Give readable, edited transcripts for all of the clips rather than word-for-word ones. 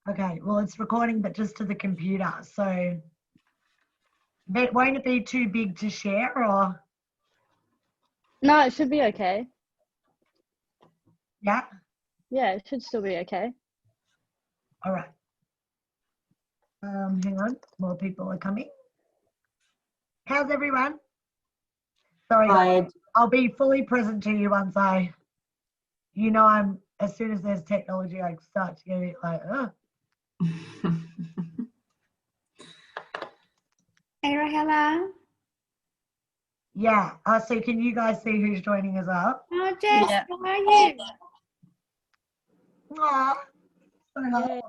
Okay, well, it's recording, but just to the computer. So, but won't it be too big to share, or? No, it should be okay. Yeah. Yeah, it should still be okay. All right. Hang on, more people are coming. How's everyone? Sorry, guys. I'll be fully present to you once I'm, as soon as there's technology, I start to get it like, Hey, Rahela. Yeah. So can you guys see who's joining as well? Oh, Jess, Yeah. how are you? Aw. So hard.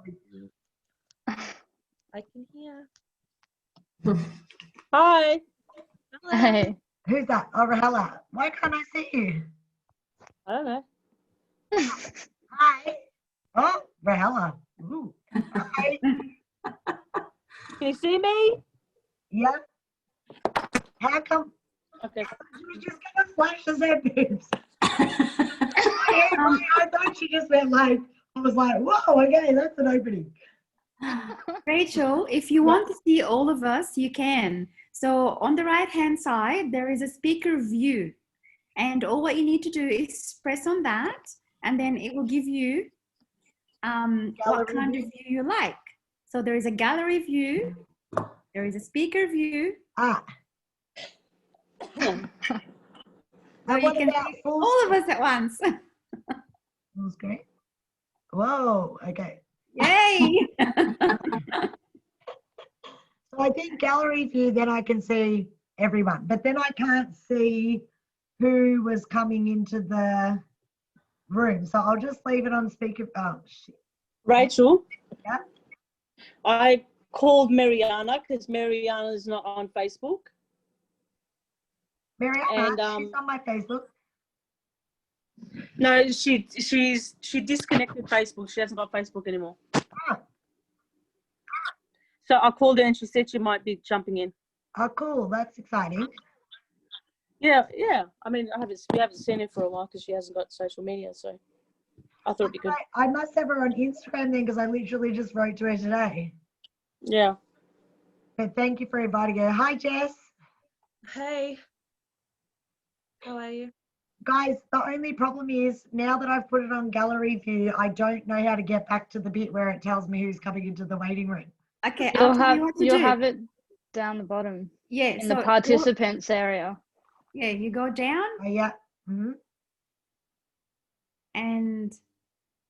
I can hear. Hi. Hello. Hey. Who's that? Oh, Rahela. Why can't I see you? I don't know. Hi. Oh, Rahela. Ooh. Hi. Can you see me? Yeah. How come? Okay. She was just gonna flash us her boobs. I thought she just went like, I was like, whoa, okay, that's an opening. Rachel, if you want to see all of us, you can. So on the right-hand side, there is a speaker view. And all what you need to do is press on that, and then it will give you what kind of view you like. So there is a gallery view, there is a speaker view. Ah. So you can see all of us at once. Full screen? Whoa, okay. Yay! So I think gallery view, then I can see everyone, but then I can't see who was coming into the room. So I'll just leave it on speaker. Oh, shit. Rachel. Yeah. I called Mariana because Mariana is not on Facebook. Mariana, And, she's on my Facebook. No, she disconnected Facebook. She hasn't got Facebook anymore. Ah. So I called her and she said she might be jumping in. Oh, cool. That's exciting. Yeah. I mean, we haven't seen her for a while because she hasn't got social media. So I thought it'd be good. I must have her on Instagram then, because I literally just wrote to her today. Yeah. But thank you for inviting her. Hi, Jess. Hey. How are you? Guys, the only problem is now that I've put it on gallery view, I don't know how to get back to the bit where it tells me who's coming into the waiting room. Okay, I'll tell you what to do. You'll have it down the bottom. Yeah, in the participants area. Yeah, you go down. Oh, yeah. Mm-hmm. And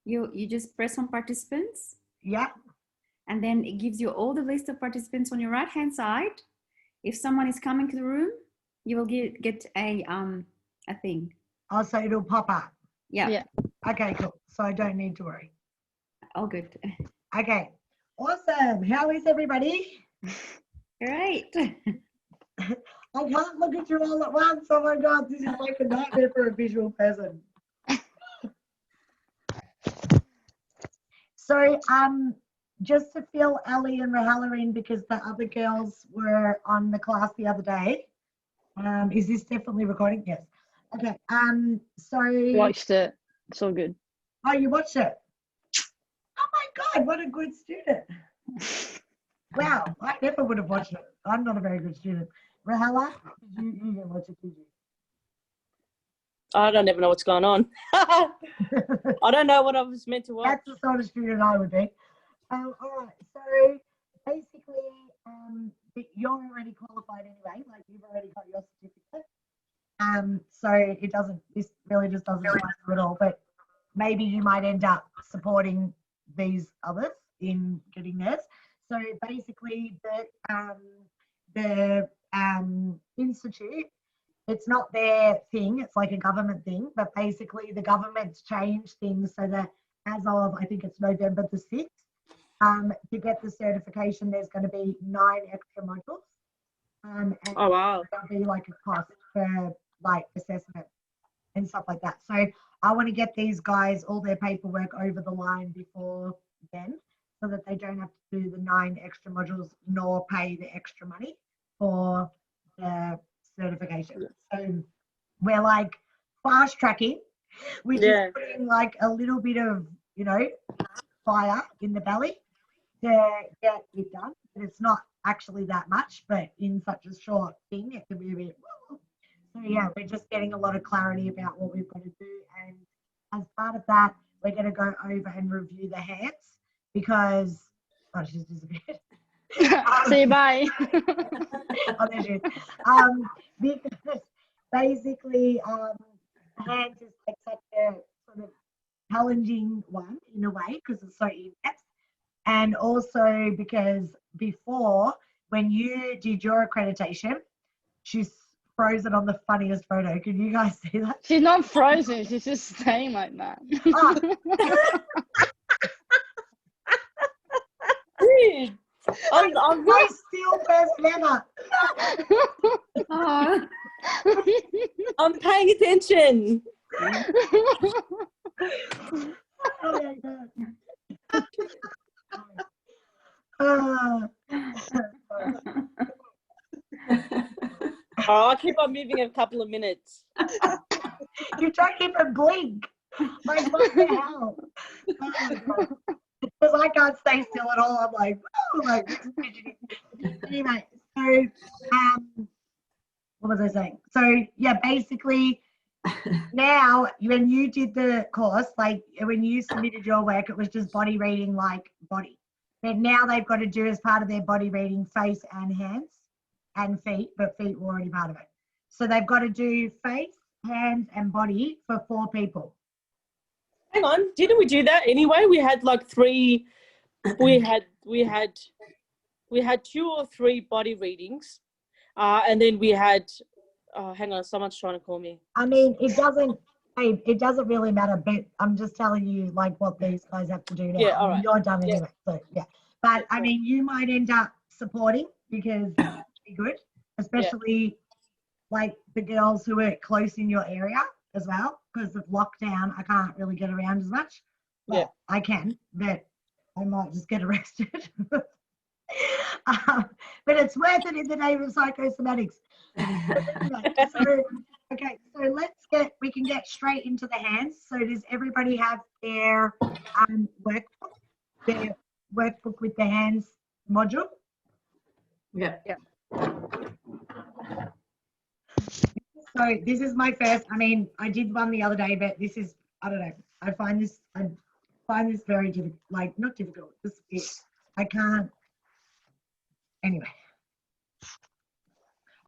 you just press on participants. Yeah. And then it gives you all the list of participants on your right hand side. If someone is coming to the room, you will get a thing. Oh, so it'll pop up. Yeah. Okay, cool. So I don't need to worry. All good. Okay. Awesome. How is everybody? Great. I can't look at you all at once. Oh my God, this is like a nightmare for a visual person. So, just to fill Ali and Rahela in because the other girls were on the class the other day. Is this definitely recording? Yes. Okay. So Watched it. It's all good. Oh, you watched it? Oh my God, what a good student. Wow, I never would have watched it. I'm not a very good student. Rahela, you didn't watch it, did you? I don't ever know what's going on. I don't know what I was meant to watch. That's the sort of student I would be. All right, so basically, you're already qualified anyway, like you've already got your certificate. So this really just doesn't apply to you at all, but maybe you might end up supporting these others in getting theirs. So basically the institute, it's not their thing, it's like a government thing, but basically the government's changed things so that as of, I think it's November the 6th, to get the certification, there's going to be 9 extra modules. And oh, wow. There'll be like a cost for like assessment and stuff like that. So I want to get these guys all their paperwork over the line before then, so that they don't have to do the 9 extra modules nor pay the extra money for the certification. So we're like fast tracking, which is putting like a little bit of, fire in the belly. to get it done. And it's not actually that much, but in such a short thing, it can be a bit. So yeah, we're just getting a lot of clarity about what we've got to do, and as part of that, we're going to go over and review the hands because she's disappeared. See you, bye. Oh, there she is. Because basically, hands is like such a sort of challenging one in a way because it's so in-depth, and also because before, when you did your accreditation, she's frozen on the funniest photo. Can you guys see that? She's not frozen. She's just staying like that. Ah, Dude, I'm most still person ever. Oh, I'm paying attention. Oh my God. Ah. Oh, I'll keep on moving a couple of minutes. You don't even blink. Like, what the hell? Oh my God. Because I can't stay still at all. I'm like, oh, like, this is fidgety. Anyway, so, what was I saying? So, yeah, basically, now, when you did the course, like, when you submitted your work, it was just body reading, like, body. But now they've got to do, as part of their body reading, face and hands and feet, but feet were already part of it. So they've got to do face, hands, and body for 4 people. Hang on, didn't we do that anyway? We had like 3. We had 2 or 3 body readings, and then we had. Oh, hang on, someone's trying to call me. I mean, it doesn't really matter, but I'm just telling you like what these guys have to do now. Yeah, all right. You're done Yeah. anyway, so yeah. But I mean, you might end up supporting because it'd be good, especially like the girls who are close in your area as well. Because of lockdown, I can't really get around as much. Well, Yeah. I can, but I might just get arrested. But it's worth it in the name of psychosomatics. Anyway, so we can get straight into the hands. So does everybody have their workbook with the hands module? Yeah. So this is my first, I mean, I did one the other day, but this is, I don't know, I find this very difficult, like not difficult, I can't, anyway.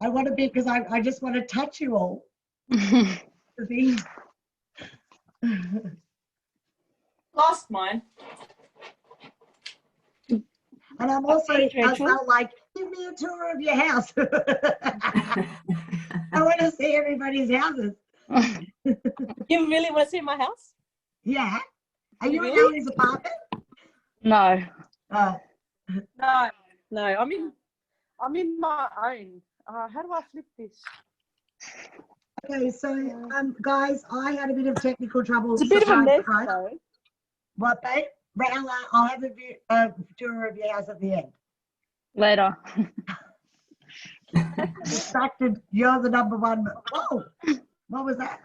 I want to be, because I just want to touch you all. The thing. Lost mine. And I'm also Okay, as Rachel. well like, give me a tour of your house. I want to see everybody's houses. You really want to see my house? Yeah. Are you in Really? Ellie's apartment? No. No, I'm in my own. How do I flip this? Okay, so guys, I had a bit of technical trouble. It's a bit of a Surprise, mess, surprise. though. What, babe? Well, I'll have a tour of your house at the end. Later. Distracted, you're the number one. Whoa, what was that?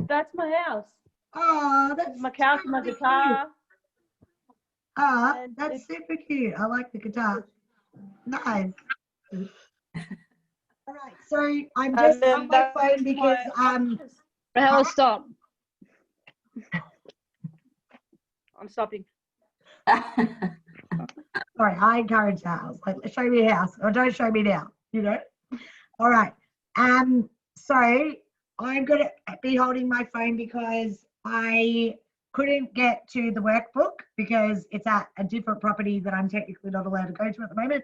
That's my house. Oh, that's My couch, my super guitar. cute. Oh, And that's super cute. I like the guitar. Nice. All right, so I'm just on my phone because Rahela, stop. I'm stopping. sorry, I encourage that. I was like, show me a house or don't show me now, you know? All right. So I'm gonna be holding my phone because I couldn't get to the workbook because it's at a different property that I'm technically not allowed to go to at the moment.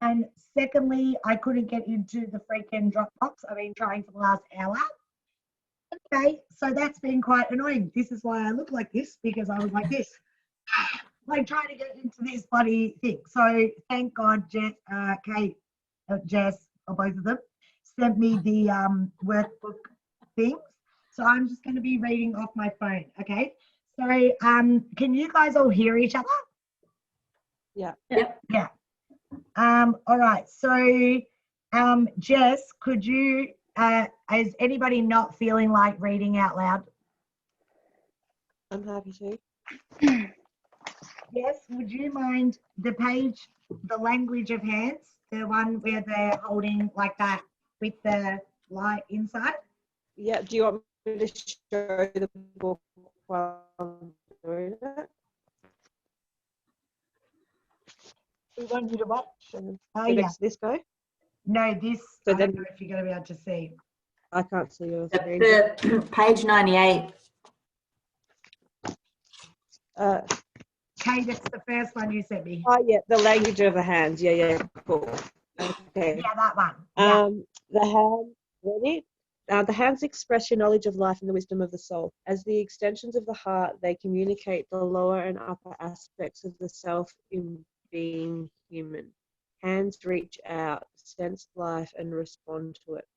And secondly, I couldn't get into the freaking Dropbox. I've been trying for the last hour. Okay, so that's been quite annoying. This is why I look like this, because I was like this, like trying to get into this bloody thing. So thank God, Jess, or both of them, sent me the workbook things. So I'm just going to be reading off my phone, okay? So can you guys all hear each other? Yeah. Yeah. All right. So, Jess, could you, is anybody not feeling like reading out loud? I'm happy to. Yes, would you mind the page, the language of hands, the one where they're holding like that with the light inside? Yeah, do you want me to show the book while I'm doing it? We want you to watch. And Oh, so yeah. next this go? No, this, So I don't then- know if you're going to be able to see. I can't see your The, screen. the page 98. Kate, it's the first one you sent me. Oh yeah, the language of the hands. Yeah, yeah, cool. Okay. Yeah, that one. Yeah. The hand, ready? The hands express your knowledge of life and the wisdom of the soul. As the extensions of the heart, they communicate the lower and upper aspects of the self in being human. Hands reach out, sense life, and respond to it.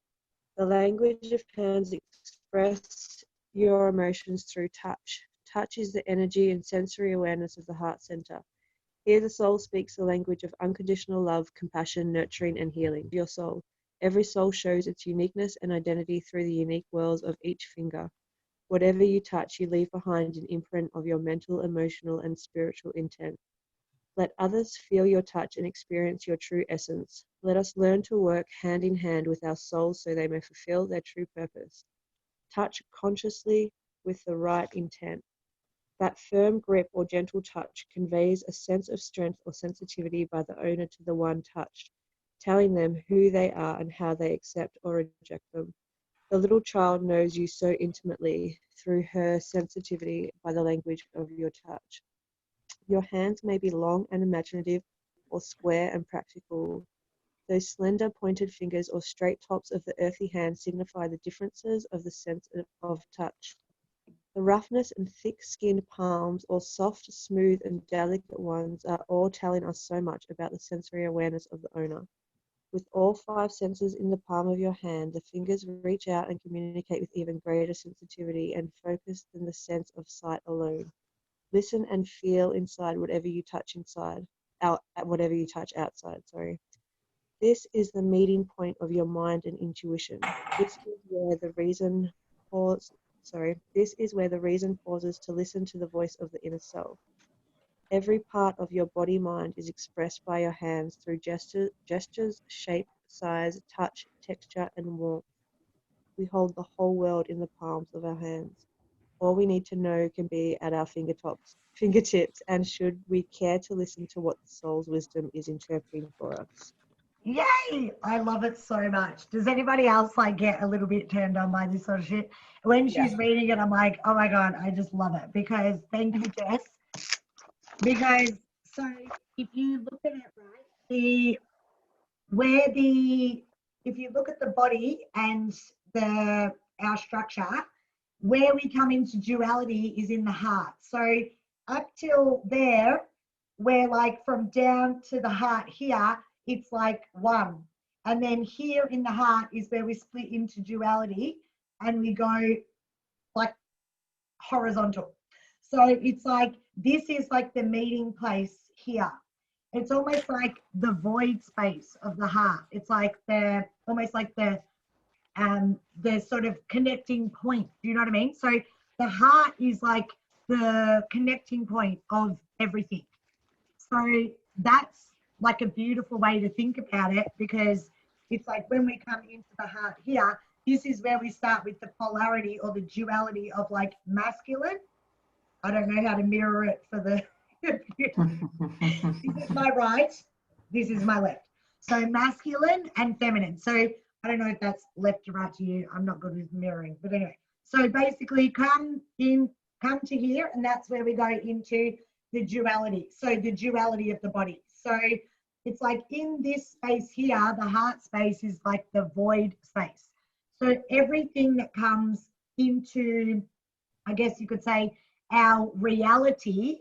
The language of hands express your emotions through touch. Touch is the energy and sensory awareness of the heart center. Here the soul speaks the language of unconditional love, compassion, nurturing, and healing. Your soul. Every soul shows its uniqueness and identity through the unique whirls of each finger. Whatever you touch, you leave behind an imprint of your mental, emotional, and spiritual intent. Let others feel your touch and experience your true essence. Let us learn to work hand in hand with our souls so they may fulfill their true purpose. Touch consciously with the right intent. That firm grip or gentle touch conveys a sense of strength or sensitivity by the owner to the one touched, telling them who they are and how they accept or reject them. The little child knows you so intimately through her sensitivity by the language of your touch. Your hands may be long and imaginative or square and practical. Those slender pointed fingers or straight tops of the earthy hand signify the differences of the sense of touch. The roughness and thick-skinned palms or soft, smooth and delicate ones are all telling us so much about the sensory awareness of the owner. With all 5 senses in the palm of your hand, the fingers reach out and communicate with even greater sensitivity and focus than the sense of sight alone. Listen and feel inside whatever you touch outside. This is the meeting point of your mind and intuition. This is where the reason pauses to listen to the voice of the inner self. Every part of your body mind is expressed by your hands through gestures, shape, size, touch, texture, and warmth. We hold the whole world in the palms of our hands. All we need to know can be at our fingertips, and should we care to listen to what the soul's wisdom is interpreting for us. Yay! I love it so much. Does anybody else like get a little bit turned on by this sort of shit? When she's reading it, I'm like, oh my God, I just love it. Because thank you, Jess. Because so if you look at it, right, if you look at the body and our structure, where we come into duality is in the heart. So up till there, we're like from down to the heart here, it's like one. And then here in the heart is where we split into duality and we go like horizontal. So it's like, this is like the meeting place here. It's almost like the void space of the heart. It's like almost like the sort of connecting point. Do you know what I mean? So the heart is like the connecting point of everything. So that's like a beautiful way to think about it, because it's like when we come into the heart here, this is where we start with the polarity or the duality of like masculine. I don't know how to mirror it for the this is my right, this is my left. So masculine and feminine. So I don't know if that's left to right to you. I'm not good with mirroring, but anyway. So basically come to here, and that's where we go into the duality. So the duality of the body. So it's like in this space here, the heart space is like the void space. So everything that comes into, I guess you could say, our reality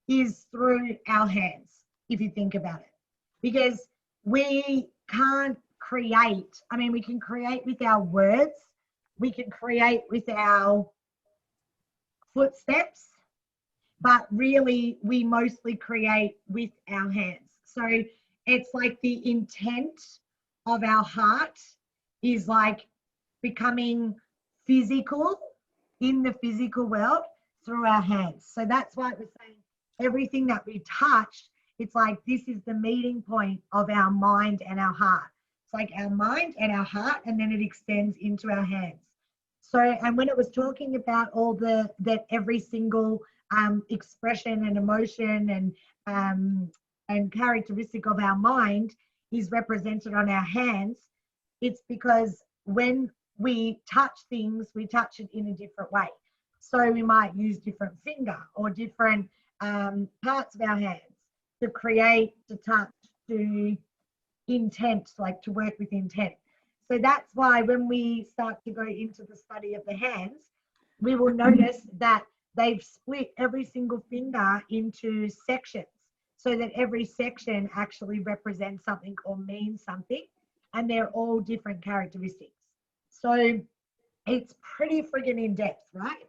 is through our hands, if you think about it. Because we can't create, I mean, we can create with our words, we can create with our footsteps, but really we mostly create with our hands. So it's like the intent of our heart is like becoming physical in the physical world through our hands. So that's why it was saying everything that we touched, it's like this is the meeting point of our mind and our heart. It's like our mind and our heart, and then it extends into our hands. So, and when it was talking about all that every single expression and emotion and characteristic of our mind is represented on our hands, it's because when we touch things, we touch it in a different way. So we might use different finger or different parts of our hands to create, to touch, to intent, like to work with intent. So that's why when we start to go into the study of the hands, we will notice that they've split every single finger into sections so that every section actually represents something or means something, and they're all different characteristics. So it's pretty friggin' in depth, right?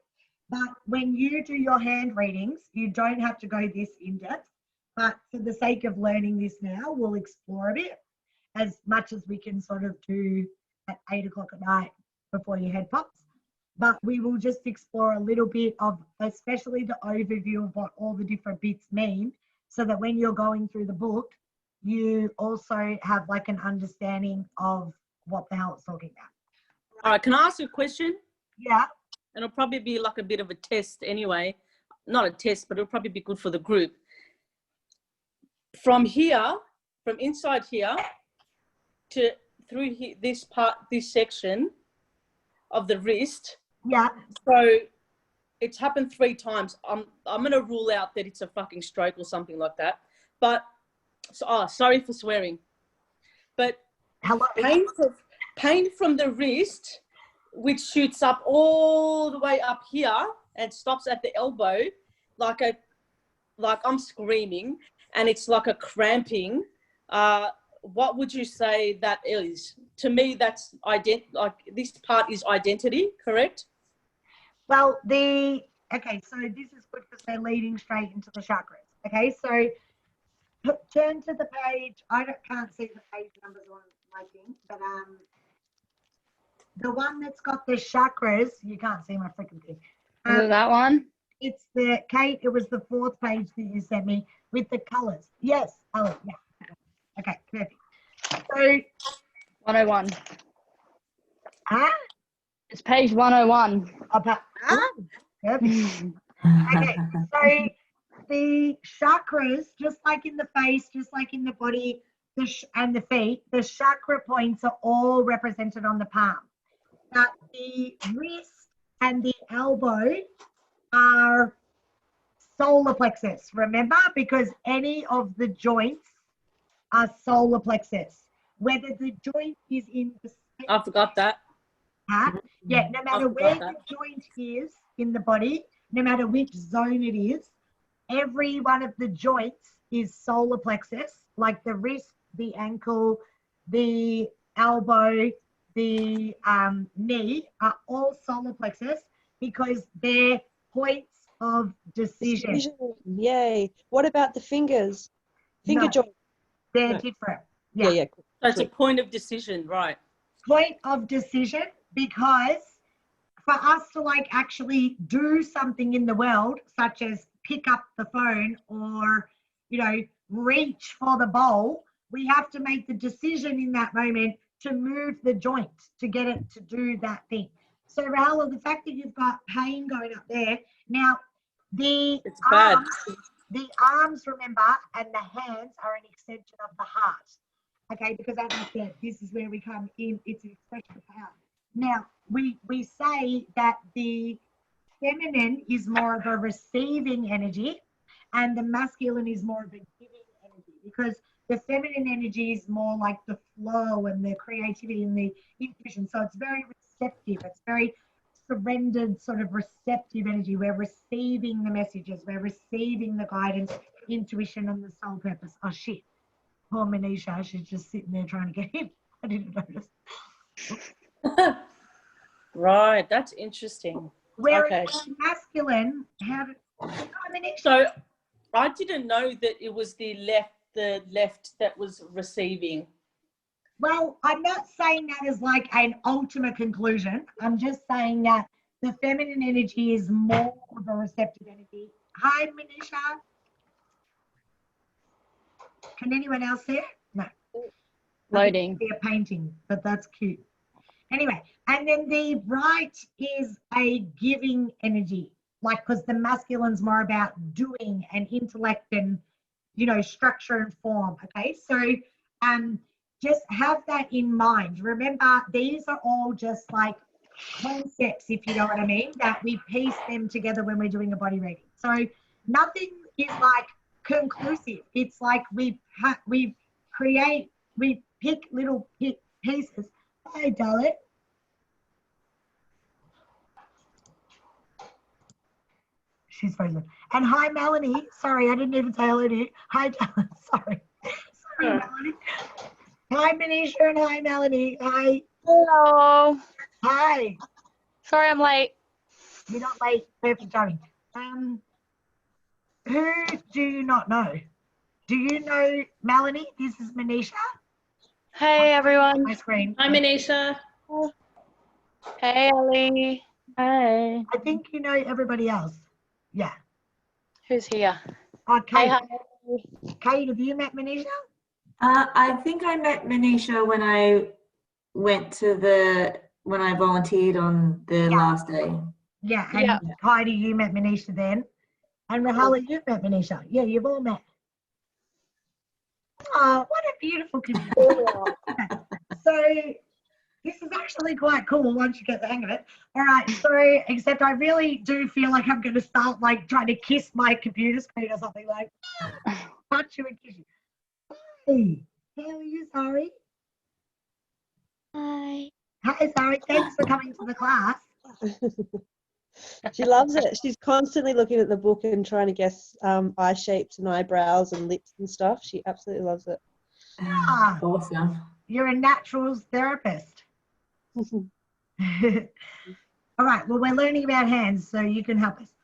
But when you do your hand readings, you don't have to go this in depth. But for the sake of learning this now, we'll explore a bit as much as we can sort of do at 8 o'clock at night before your head pops. But we will just explore a little bit of, especially the overview of what all the different bits mean, so that when you're going through the book, you also have like an understanding of what the hell it's talking about. All right, can I ask you a question? Yeah. And it'll probably be like a bit of a test anyway. Not a test, but it'll probably be good for the group. From here, from inside here to through here, this part, this section of the wrist. Yeah. So it's happened 3 times. I'm going to rule out that it's a fucking stroke or something like that. But, sorry for swearing. But Hello. pain from the wrist, which shoots up all the way up here and stops at the elbow, like I'm screaming, and it's like a cramping. What would you say that is? To me, that's like this part is identity, correct? Well, okay, so this is good because they're leading straight into the chakras. Okay, so turn to the page. I can't see the page numbers on my thing, but the one that's got the chakras, you can't see my freaking thing. Is it that one? It's Kate, it was the 4th page that you sent me with the colors. Yes, oh, yeah. Okay, perfect. So, 101. huh? It's page 101. Perfect. Okay, so the chakras, just like in the face, just like in the body and the feet, the chakra points are all represented on the palm. But the wrist and the elbow are solar plexus, remember? Because any of the joints are solar plexus. Whether the joint is in the I forgot that. yeah, no matter where the joint is in the body, no matter which zone it is, every one of the joints is solar plexus, like the wrist, the ankle, the elbow, the knee are all solar plexus because they're points of decision. Yay. What about the fingers? Finger No, joint. they're No. different. Yeah. Cool. So it's a point of decision, right? Point of decision, because for us to like actually do something in the world, such as pick up the phone or, reach for the bowl, we have to make the decision in that moment to move the joint to get it to do that thing. So Rahul, the fact that you've got pain going up there, now It's bad. the arms, remember, and the hands are an extension of the heart. Okay, because as I said, this is where we come in, it's an expression of power. Now, we say that the feminine is more of a receiving energy and the masculine is more of a giving energy, because the feminine energy is more like the flow and the creativity and the intuition. So it's very receptive. It's very surrendered, sort of receptive energy. We're receiving the messages. We're receiving the guidance, intuition, and the soul purpose. Oh, shit. Poor Manisha, she's just sitting there trying to get in. I didn't notice. Right, that's interesting. Whereas masculine, Manisha? So I didn't know that it was the left that was receiving. Well, I'm not saying that as like an ultimate conclusion. I'm just saying that the feminine energy is more of a receptive energy. Hi, Manisha. Can anyone else see it? No. Loading. Be a painting, but that's cute. Anyway, and then the right is a giving energy, like because the masculine's more about doing and intellect and structure and form. Okay, so just have that in mind. Remember, these are all just like concepts, if you know what I mean, that we piece them together when we're doing a body reading. So nothing is like conclusive. It's like we pick little pieces. Hi, darling. She's frozen. And hi, Melanie. Sorry, I didn't even say hello to you. Hi, darling. Sorry, Melanie. Hi, Manisha, and hi, Melanie. Hi. Hello. Hi. Sorry I'm late. You're not late. Perfect timing. Who do you not know? Do you know Melanie? This is Manisha. Hey everyone. My screen. Hi, Manisha. Hey Ellie. Hey. I think you know everybody else. Yeah. Who's here? Oh, Hey, Kate. hi. Kate, have you met Manisha? I think I met Manisha when I when I volunteered on the last day. Yeah. And Yeah. Heidi, you met Manisha then. And Rahala, you met Manisha. Yeah, you've all met. Oh, what a beautiful community. So this is actually quite cool once you get the hang of it. All right, so except I really do feel like I'm going to start like trying to kiss my computer screen or something, like touch you and kiss you. Hey, how are you, Sari? Hi. Hi, Sari. Thanks for coming to the class. She loves it. She's constantly looking at the book and trying to guess eye shapes and eyebrows and lips and stuff. She absolutely loves it. Ah, Awesome. you're a naturals therapist. All right, well, we're learning about hands, so you can help us.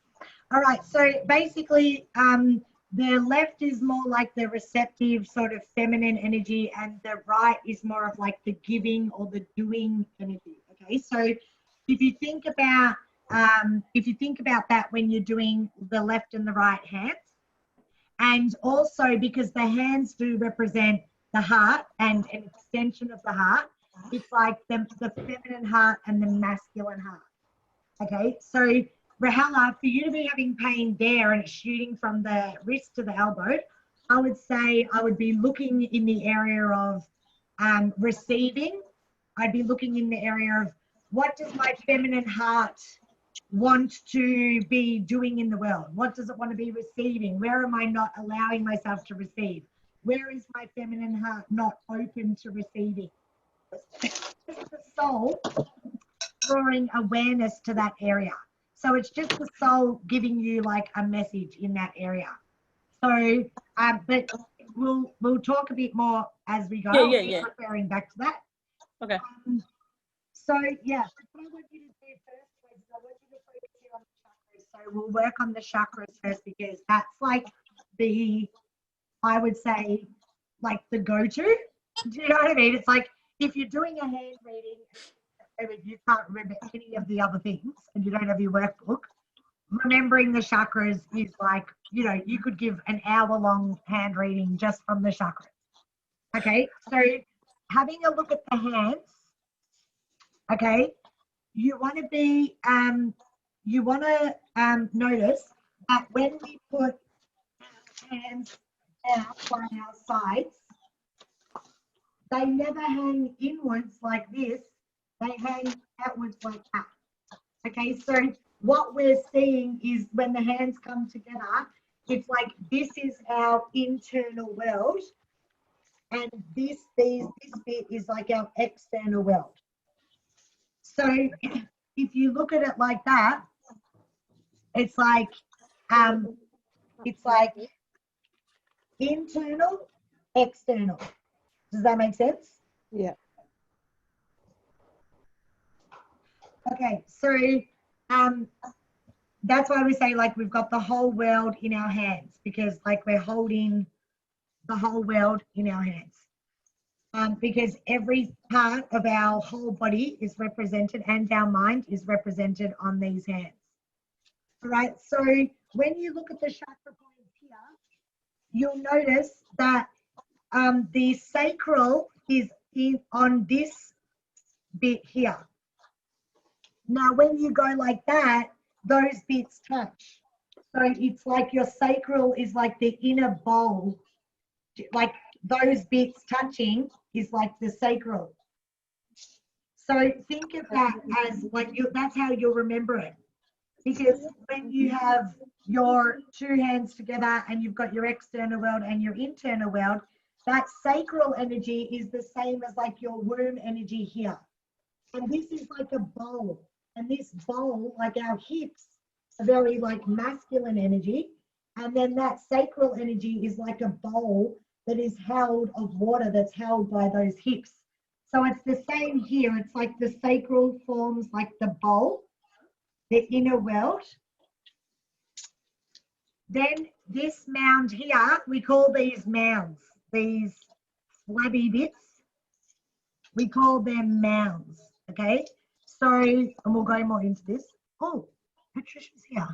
All right, so basically, the left is more like the receptive sort of feminine energy, and the right is more of like the giving or the doing energy. Okay, so if you think about that when you're doing the left and the right hands, and also because the hands do represent the heart and an extension of the heart, it's like the feminine heart and the masculine heart. Okay, so Rahala, for you to be having pain there and it's shooting from the wrist to the elbow, I would say I would be looking in the area of receiving. I'd be looking in the area of what does my feminine heart want to be doing in the world? What does it want to be receiving? Where am I not allowing myself to receive? Where is my feminine heart not open to receiving? It's the soul drawing awareness to that area. So it's just the soul giving you like a message in that area. So, but we'll talk a bit more as we go. Yeah. Referring back to that. Okay. So yeah, what I want you to do first is I want you to focus here on the chakras. So we'll work on the chakras first because that's like I would say, like the go-to. Do you know what I mean? It's like if you're doing a hand reading and you can't remember any of the other things and you don't have your workbook, remembering the chakras is like, you could give an hour-long hand reading just from the chakras. Okay, so having a look at the hands, okay, you want to be, notice that when we put our hands out by our sides, they never hang inwards like this, they hang outwards like that. Okay, so what we're seeing is when the hands come together, it's like this is our internal world, and this bit is like our external world. So if you look at it like that, it's like internal, external. Does that make sense? Yeah. Okay, so that's why we say like we've got the whole world in our hands, because like we're holding the whole world in our hands. Because every part of our whole body is represented and our mind is represented on these hands. All right, so when you look at the chakra points here, you'll notice that The sacral is on this bit here. Now, when you go like that, those bits touch. So it's like your sacral is like the inner bowl, like those bits touching is like the sacral. So think of that as like that's how you'll remember it. Because when you have your two hands together and you've got your external world and your internal world, that sacral energy is the same as like your womb energy here. And this is like a bowl. And this bowl, like our hips, are very like masculine energy. And then that sacral energy is like a bowl that is held of water that's held by those hips. So it's the same here. It's like the sacral forms like the bowl, the inner world. Then this mound here, we call these mounds, these flabby bits, we call them mounds, okay? So, and we'll go more into this. Oh, Patricia's here.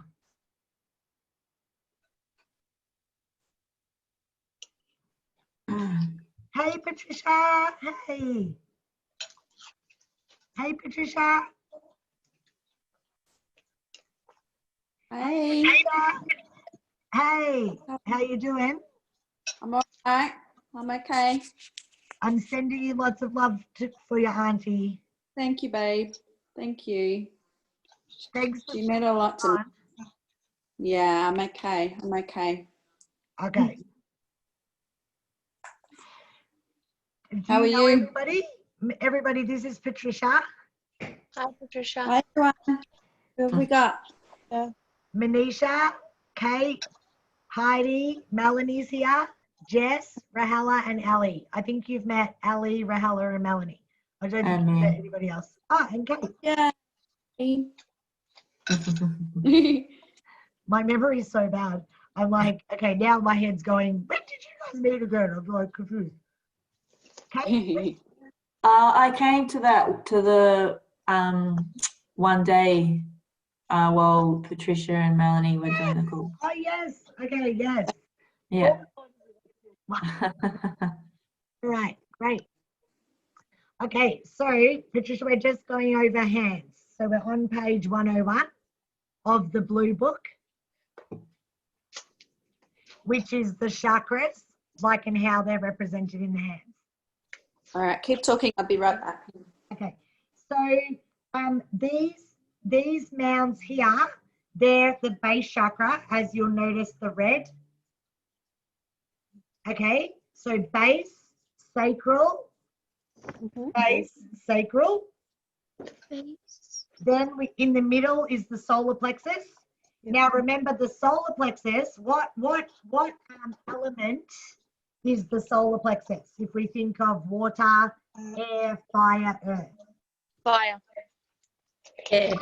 Hey, Patricia. Hey. Hey, Patricia. Hey, Hey, how you doing? I'm all right. I'm okay. I'm sending you lots of love for your auntie. Thank you, babe. Thank you. Thanks. She meant a lot to me. Yeah, I'm okay. I'm okay. Okay. How are know you? Everybody? Everybody, this is Patricia. Hi, Patricia. Hi, everyone. Who have we got? Manisha, Kate, Heidi, Melanie's here, Jess, Rahela, and Ali. I think you've met Ali, Rahela, and Melanie. I don't think you've met anybody else. Oh, and Kate. Yeah. My memory is so bad. I'm like, okay, now my head's going, when did you guys meet again? I'm like confused. Kate? I came to the one day while Patricia and Melanie were doing the call. Oh, yes. Okay, yes. Yeah. Right, great. Okay, so Patricia, we're just going over hands. So we're on page 101 of the blue book, which is the chakras, like and how they're represented in the hands. All right, keep talking. I'll be right back. Okay, so these mounds here, they're the base chakra, as you'll notice the red. Okay, so base, sacral, base, sacral. Then in the middle is the solar plexus. Now remember the solar plexus, what element is the solar plexus? If we think of water, air, fire, earth. Fire. Okay.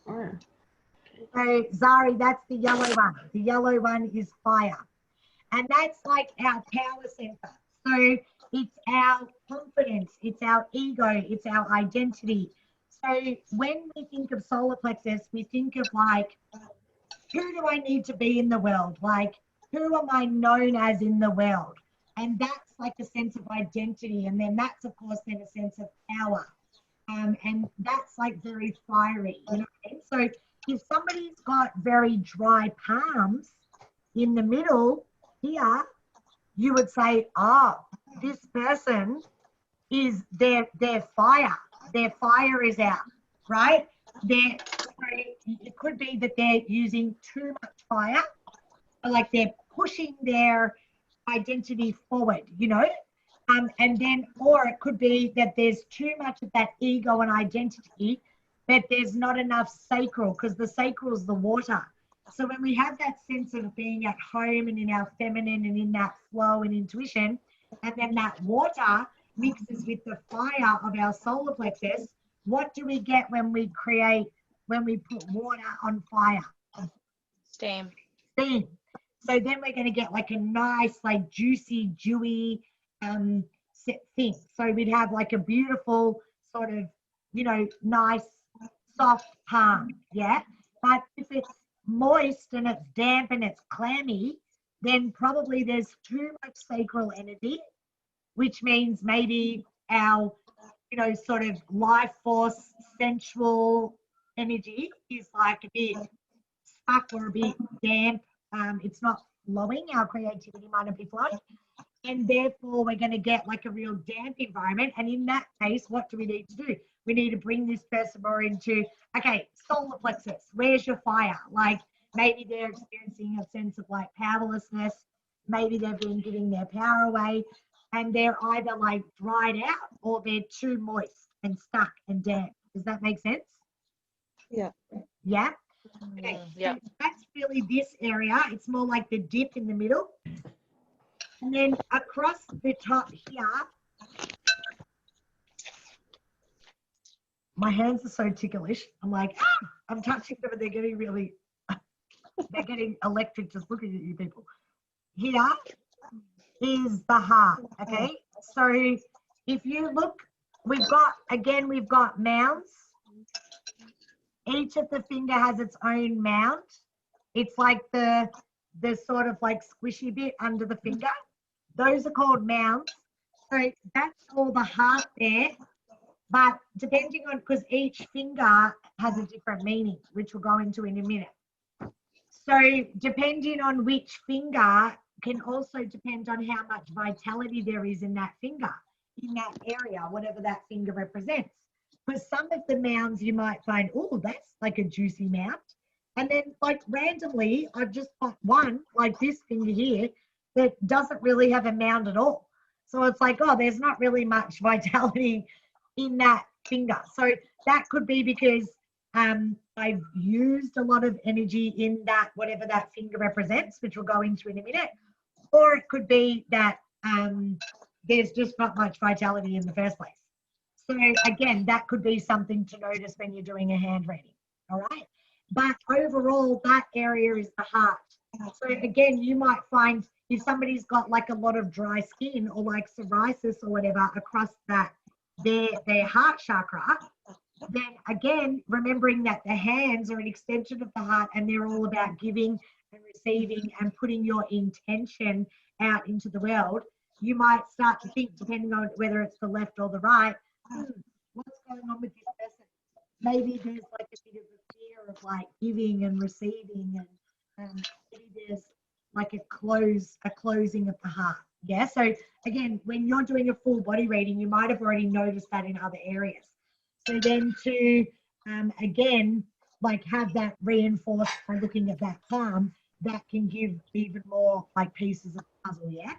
So Zari, that's the yellow one. The yellow one is fire. And that's like our power center. So it's our confidence, it's our ego, it's our identity. So when we think of solar plexus, we think of like, who do I need to be in the world? Like, who am I known as in the world? And that's like a sense of identity. And then that's, of course, then a sense of power. And that's like very fiery. You know what I mean? So if somebody's got very dry palms in the middle here, you would say, oh, this person is their fire. Their fire is out, right? It could be that they're using too much fire, like they're pushing their identity forward, you know? And then, or it could be that there's too much of that ego and identity, that there's not enough sacral, because the sacral is the water. So when we have that sense of being at home and in our feminine and in that flow and intuition, and then that water mixes with the fire of our solar plexus, what do we get when we put water on fire? Steam. Steam. So then we're going to get like a nice, like juicy, dewy thing. So we'd have like a beautiful sort of, you know, nice, soft palm, yeah? But if it's moist and it's damp and it's clammy, then probably there's too much sacral energy, which means maybe our, sort of life force, sensual energy is like a bit stuck or a bit damp. It's not flowing. Our creativity might not be flowing. And therefore, we're going to get like a real damp environment. And in that case, what do we need to do? We need to bring this person more into, okay, solar plexus, where's your fire? Like maybe they're experiencing a sense of like powerlessness. Maybe they've been giving their power away and they're either like dried out or they're too moist and stuck and damp. Does that make sense? Yeah. Yeah? Okay, Yeah. so that's really this area. It's more like the dip in the middle. And then across the top here, my hands are so ticklish. I'm like, I'm touching them and they're getting really, they're getting electric just looking at you people. Here is the heart, okay? So if you look, we've got mounds. Each of the finger has its own mount. It's like the sort of like squishy bit under the finger. Those are called mounds. So that's all the heart there. But depending on, because each finger has a different meaning, which we'll go into in a minute. So depending on which finger can also depend on how much vitality there is in that finger, in that area, whatever that finger represents. Because some of the mounds you might find, oh, that's like a juicy mount. And then like randomly, I've just got one, like this finger here, that doesn't really have a mound at all. So it's like, oh, there's not really much vitality in that finger. So that could be because I've used a lot of energy in that, whatever that finger represents, which we'll go into in a minute. Or it could be that there's just not much vitality in the first place. So again, that could be something to notice when you're doing a hand reading, all right? But overall, that area is the heart. So again, you might find if somebody's got like a lot of dry skin or like psoriasis or whatever across that, their heart chakra, then again, remembering that the hands are an extension of the heart and they're all about giving and receiving and putting your intention out into the world, you might start to think, depending on whether it's the left or the right, what's going on with this person? Maybe there's like a bit of a fear of like giving and receiving, and maybe there's like a closing of the heart. Yeah. So again, when you're doing a full body reading, you might have already noticed that in other areas. So then to again, like have that reinforced by looking at that palm, that can give even more like pieces of the puzzle. Yeah.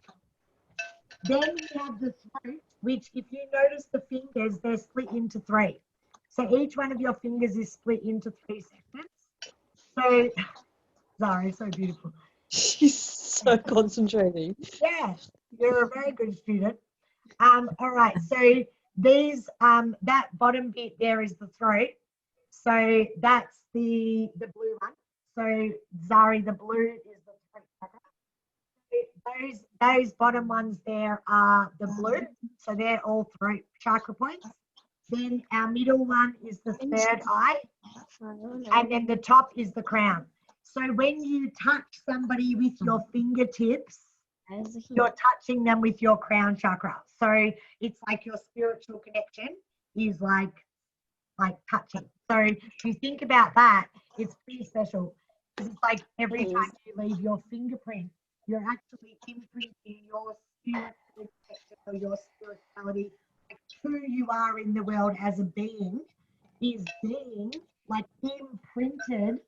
Then we have the throat, which if you notice the fingers, they're split into 3. So each one of your fingers is split into 3 segments. So, Zara, so beautiful. She's so concentrating. Yeah, you're a very good student. All right, so these, that bottom bit there is the throat. So that's the blue one. So Zari, the blue is the throat chakra. Those bottom ones there are the blue, so they're all throat chakra points. Then our middle one is the third eye, and then the top is the crown. So when you touch somebody with your fingertips, you're touching them with your crown chakra. So it's like your spiritual connection is like touching. So if you think about that, it's pretty special because it's like every time you leave your fingerprint, you're actually imprinting your spiritual connection or your spirituality, like who you are in the world as a being is being like imprinted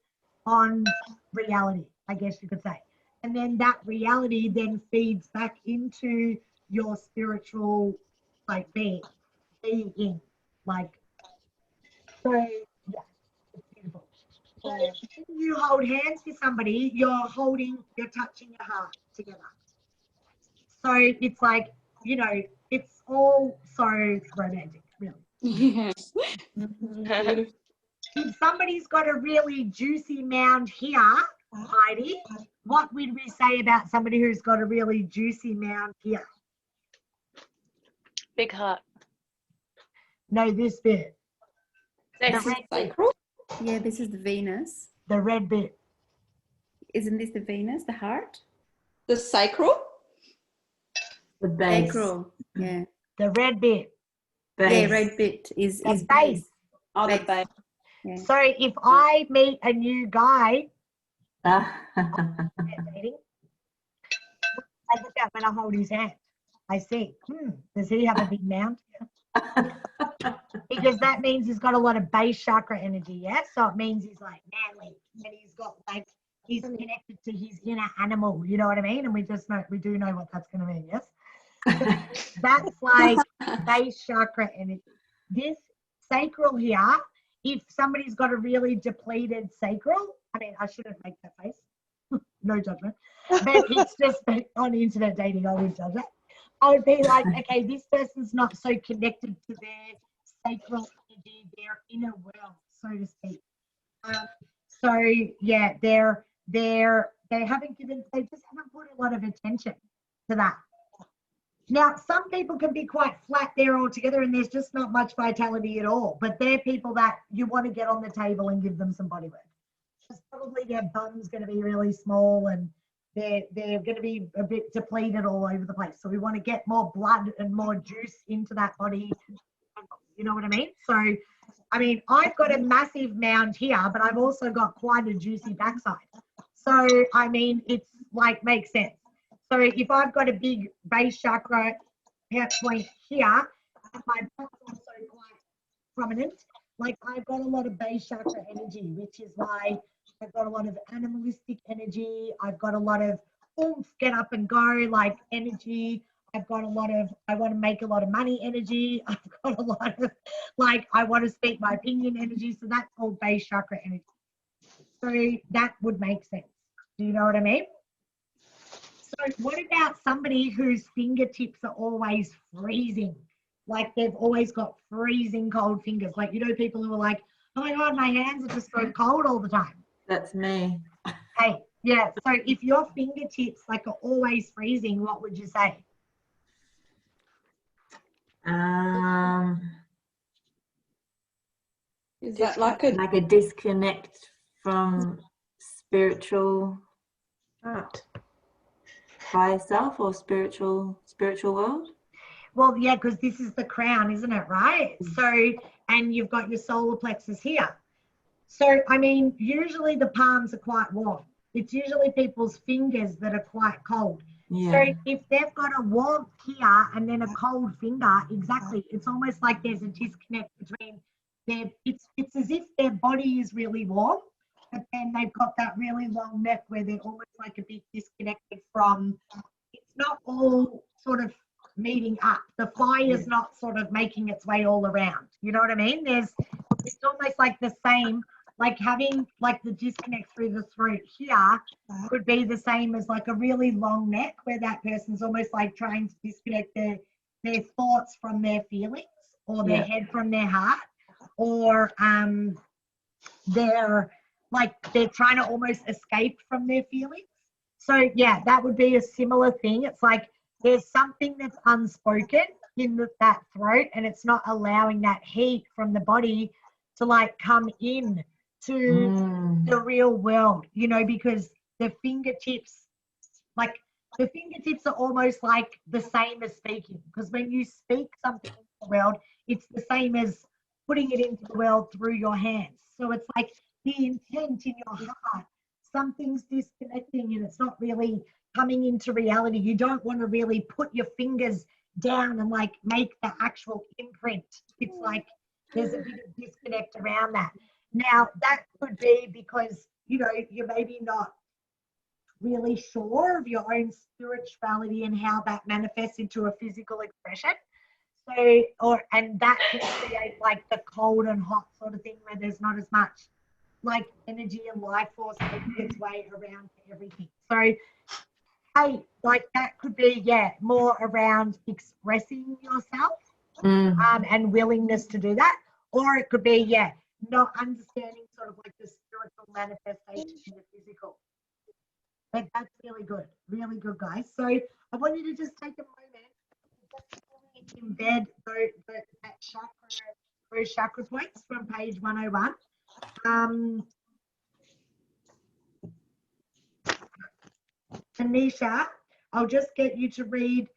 on reality, I guess you could say. And then that reality then feeds back into your spiritual like being like, so yeah, it's beautiful. So when you hold hands with somebody, you're touching your heart together. So it's like, you know, it's all so romantic, really. Yes. If somebody's got a really juicy mound here, Heidi, what would we say about somebody who's got a really juicy mound here? Big heart. No, this bit. The This red bit. Sacral? Yeah, this is the Venus. The red bit. Isn't this the Venus, the heart? The sacral? The base. Sacral. Yeah. The red bit. Yeah, Base. red bit is The base. base. Oh, the Base. base. Yeah. So if I meet a new guy, dating, I look at when I hold his hand. I see, does he have a big mound? Because that means he's got a lot of base chakra energy, yeah? So it means he's like manly and he's got like, he's connected to his inner animal, you know what I mean? And we do know what that's going to mean, yes? That's like base chakra energy. This sacral here, if somebody's got a really depleted sacral, I mean, I shouldn't make that face. No judgment. But it's just on internet dating, I would judge that. I would be like, okay, this person's not so connected to their sacral energy, their inner world, so to speak. So yeah, they just haven't put a lot of attention to that. Now, some people can be quite flat there altogether and there's just not much vitality at all, but they're people that you want to get on the table and give them some body work. Because probably their bum's going to be really small and they're going to be a bit depleted all over the place. So we want to get more blood and more juice into that body. You know what I mean? So, I mean, I've got a massive mound here, but I've also got quite a juicy backside. So, I mean, it's like makes sense. So if I've got a big base chakra point here, my back's also quite prominent. Like I've got a lot of base chakra energy, which is why I've got a lot of animalistic energy. I've got a lot of oomph, get up and go like energy. I've got a lot of, I want to make a lot of money energy. I've got a lot of like, I want to speak my opinion energy. So that's all base chakra energy. So that would make sense. Do you know what I mean? So what about somebody whose fingertips are always freezing? Like they've always got freezing cold fingers. Like, you know, people who are like, oh my God, my hands are just so cold all the time. That's me. Hey, yeah. So if your fingertips like are always freezing, what would you say? Is that like a like a disconnect from spiritual higher self or spiritual world? Well, yeah, because this is the crown, isn't it? Right. So, and you've got your solar plexus here. So, I mean, usually the palms are quite warm. It's usually people's fingers that are quite cold. Yeah. So if they've got a warmth here and then a cold finger, exactly, it's almost like there's a disconnect between their, it's as if their body is really warm, but then they've got that really long neck where they're almost like a bit disconnected from, it's not all sort of meeting up. The fire's not sort of making its way all around. You know what I mean? It's almost like the same, like having like the disconnect through the throat here could be the same as like a really long neck where that person's almost like trying to disconnect their thoughts from their feelings or their head from their heart, or they're trying to almost escape from their feelings. So yeah, that would be a similar thing. It's like there's something that's unspoken in that throat and it's not allowing that heat from the body to like come in to the real world, you know, because the fingertips are almost like the same as speaking, because when you speak something into the world, it's the same as putting it into the world through your hands. So it's like the intent in your heart, something's disconnecting and it's not really coming into reality. You don't want to really put your fingers down and like make the actual imprint. It's like there's a bit of disconnect around that. Now that could be because, you know, you're maybe not really sure of your own spirituality and how that manifests into a physical expression. So, and that can create like the cold and hot sort of thing where there's not as much like energy and life force making its way around to everything. So, hey, like that could be, more around expressing yourself and willingness to do that. Or it could be, not understanding sort of like the spiritual manifestation in the physical. But that's really good, guys. So I want you to just take a moment to embed that chakra, those chakra points from page 101. Tanisha, I'll just get you to read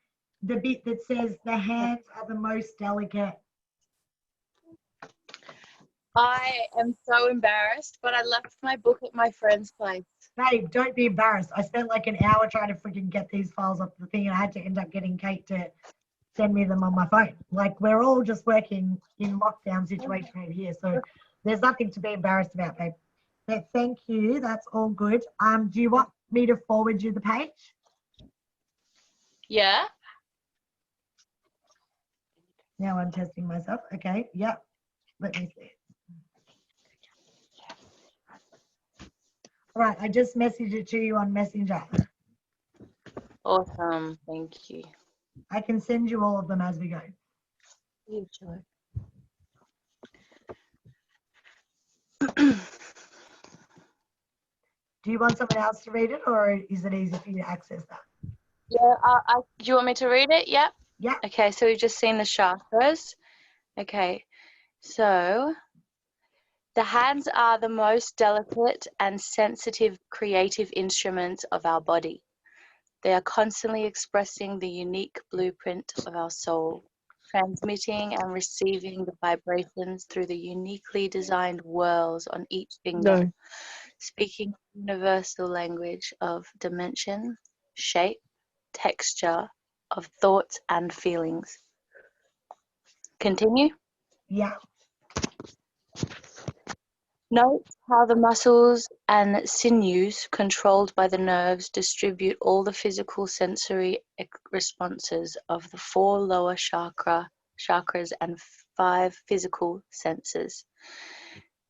the bit that says the hands are the most delicate. I am so embarrassed, but I left my book at my friend's place. Babe, don't be embarrassed. I spent like an hour trying to freaking get these files off the thing, and I had to end up getting Kate to send me them on my phone. Like, we're all just working in lockdown situation over here, so there's nothing to be embarrassed about, babe. But thank you. That's all good. Do you want me to forward you the page? Yeah? Now I'm testing myself. Okay. Yep. Let me see. All right. I just messaged it to you on Messenger. Awesome. Thank you. I can send you all of them as we go. Do you want someone else to read it, or is it easy for you to access that? Yeah, do you want me to read it? Yeah? Yeah. Okay, so we've just seen the chakras. Okay, so the hands are the most delicate and sensitive creative instruments of our body. They are constantly expressing the unique blueprint of our soul, transmitting and receiving the vibrations through the uniquely designed whirls on each finger, speaking universal language of dimension, shape, texture, of thoughts and feelings. Continue. Yeah. Note how the muscles and sinews controlled by the nerves distribute all the physical sensory responses of the 4 lower chakras and 5 physical senses.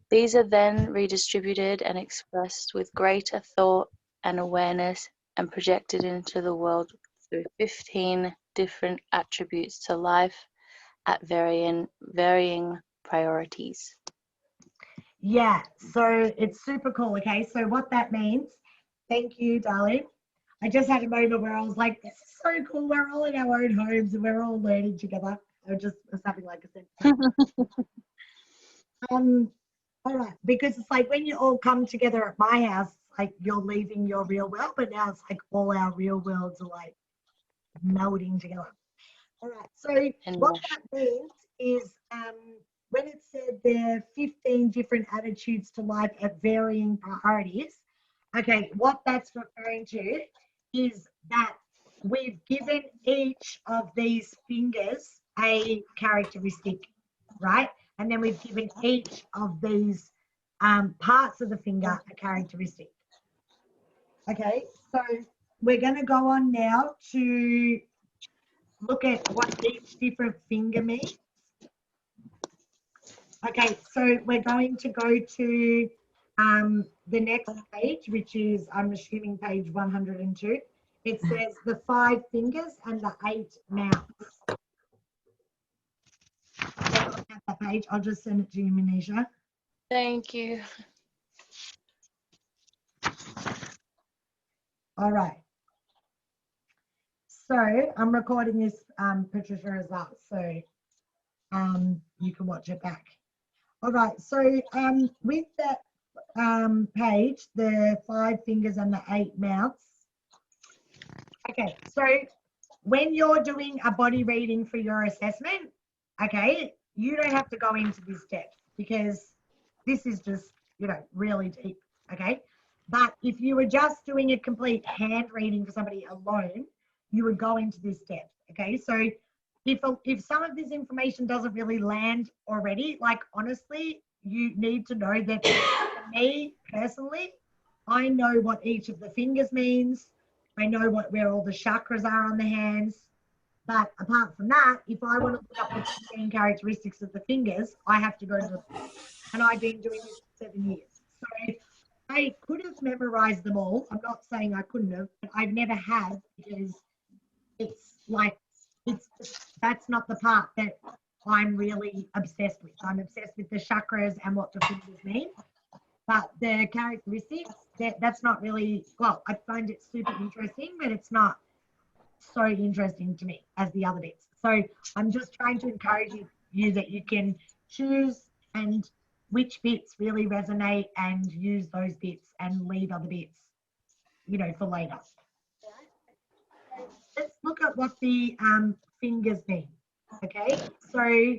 These are then redistributed and expressed with greater thought and awareness and projected into the world through 15 different attributes to life at varying priorities. Yeah, so it's super cool. Okay, so what that means, thank you, darling. I just had a moment where I was like, this is so cool. We're all in our own homes and we're all learning together. I just was having like a sense. All right, because it's like when you all come together at my house, like you're leaving your real world, but now it's like all our real worlds are like melding together. All right, so what that means is when it said there are 15 different attitudes to life at varying priorities, okay, what that's referring to is that we've given each of these fingers a characteristic, right? And then we've given each of these parts of the finger a characteristic. Okay, so we're going to go on now to look at what each different finger means. Okay, so we're going to go to the next page, which is, I'm assuming, page 102. It says the 5 fingers and the 8 mouths. At that page, I'll just send it to you, Manisha. Thank you. All right. So I'm recording this, Patricia, as well, so you can watch it back. All right, so with that page, the 5 fingers and the 8 mouths. Okay, so when you're doing a body reading for your assessment, okay, you don't have to go into this depth because this is just, you know, really deep, okay? But if you were just doing a complete hand reading for somebody alone, you would go into this depth, okay? So if some of this information doesn't really land already, like honestly, you need to know that for me personally, I know what each of the fingers means. I know where all the chakras are on the hands. But apart from that, if I want to look up the 15 characteristics of the fingers, I have to go to the book. And I've been doing this for 7 years. So I could have memorized them all. I'm not saying I couldn't have, but I've never had because it's like, that's not the part that I'm really obsessed with. I'm obsessed with the chakras and what the fingers mean. But the characteristics, that's not really, well, I find it super interesting, but it's not so interesting to me as the other bits. So I'm just trying to encourage you that you can choose and which bits really resonate and use those bits and leave other bits, you know, for later. what the fingers mean. Okay, so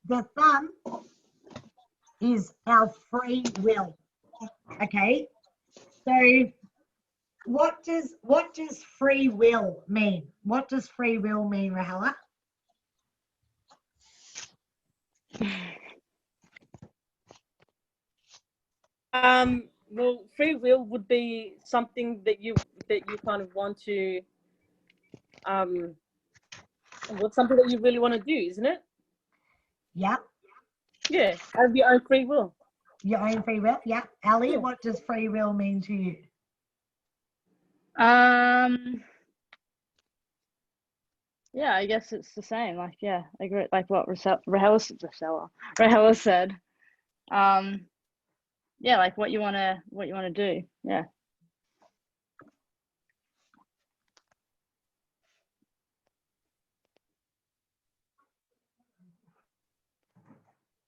the thumb is our free will. Okay, so what does free will mean? What does free will mean, Rahela? Well, free will would be something that you kind of want to what's something that you really want to do, isn't it? Yeah, Yeah, out of your own free will. your own free will. Yeah, Ali, Yeah. what does free will mean to you? Yeah, I guess it's the same. Like, yeah, I agree. Like what Rahela said. Yeah, like what you wanna do. Yeah.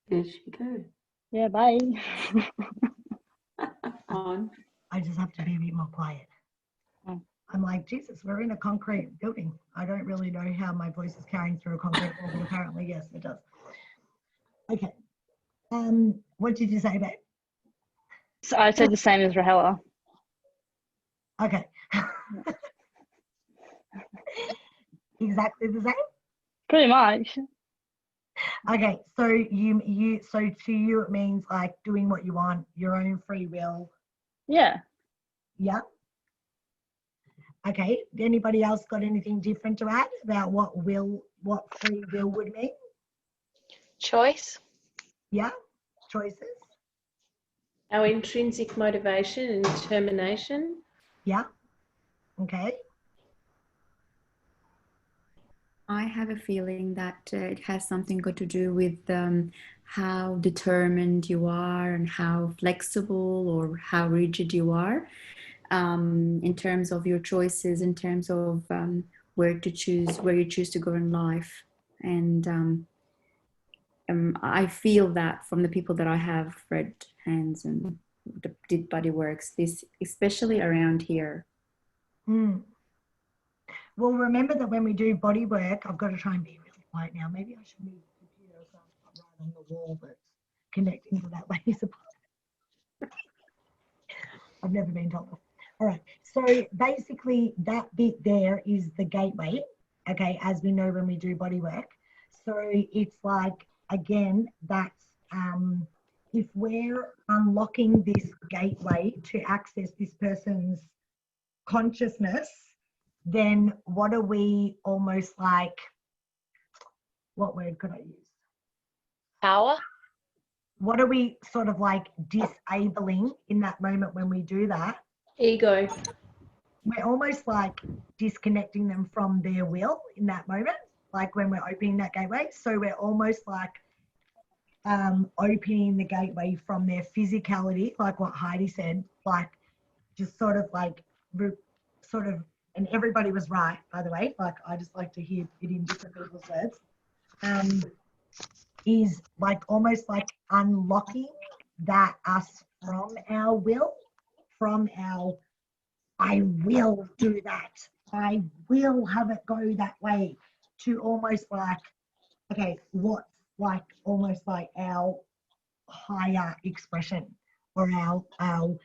There she go. Yeah, bye. On. I just have to be a bit more quiet. Oh. I'm like, Jesus, we're in a concrete building. I don't really know how my voice is carrying through a concrete wall, but apparently, yes, it does. Okay. What did you say, babe? So I said the same as Rahela. Okay. Exactly the same. Pretty much. Okay, so so to you it means like doing what you want, your own free will. Yeah. Yeah. Okay. Anybody else got anything different to add about what free will would mean? Choice. Yeah. Choices. Our intrinsic motivation and determination. Yeah. Okay. I have a feeling that it has something good to do with how determined you are and how flexible or how rigid you are in terms of your choices, in terms of where you choose to go in life. And I feel that from the people that I have read hands and did body works, this especially around here. Mm. Well, remember that when we do body work, I've got to try and be really quiet now. Maybe I should move the computer so I'm not right on the wall that's connecting to that laser. I've never been told. All right. So basically that bit there is the gateway. Okay. As we know when we do body work. So it's like, again, that's if we're unlocking this gateway to access this person's consciousness, then what are we almost like, what word could I use? Power. What are we sort of like disabling in that moment when we do that? Ego. We're almost like disconnecting them from their will in that moment, like when we're opening that gateway. So we're almost like opening the gateway from their physicality, like what Heidi said, like just sort of like and everybody was right, by the way, like I just like to hear it in different people's words, is like almost like unlocking that us from our will, from our I will do that, I will have it go that way, to almost like, okay, what's like almost like our higher expression or our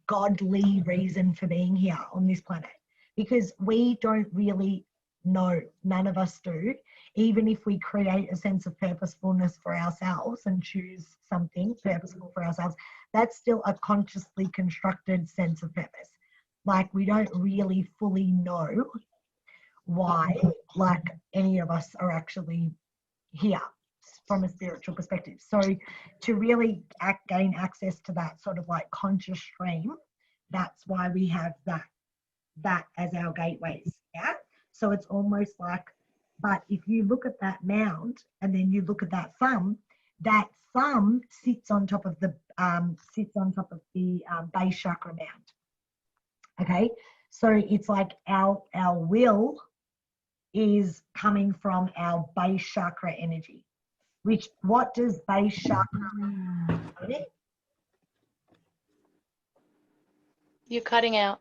godly reason for being here on this planet. Because we don't really know, none of us do, even if we create a sense of purposefulness for ourselves and choose something purposeful for ourselves, that's still a consciously constructed sense of purpose. Like we don't really fully know why, like any of us are actually here from a spiritual perspective. So to really gain access to that sort of like conscious stream, that's why we have that as our gateways. Yeah. So it's almost like, but if you look at that mound and then you look at that thumb sits on top of the base chakra mound. Okay. So it's like our will is coming from our base chakra energy. Which, what does base chakra mean? You're cutting out.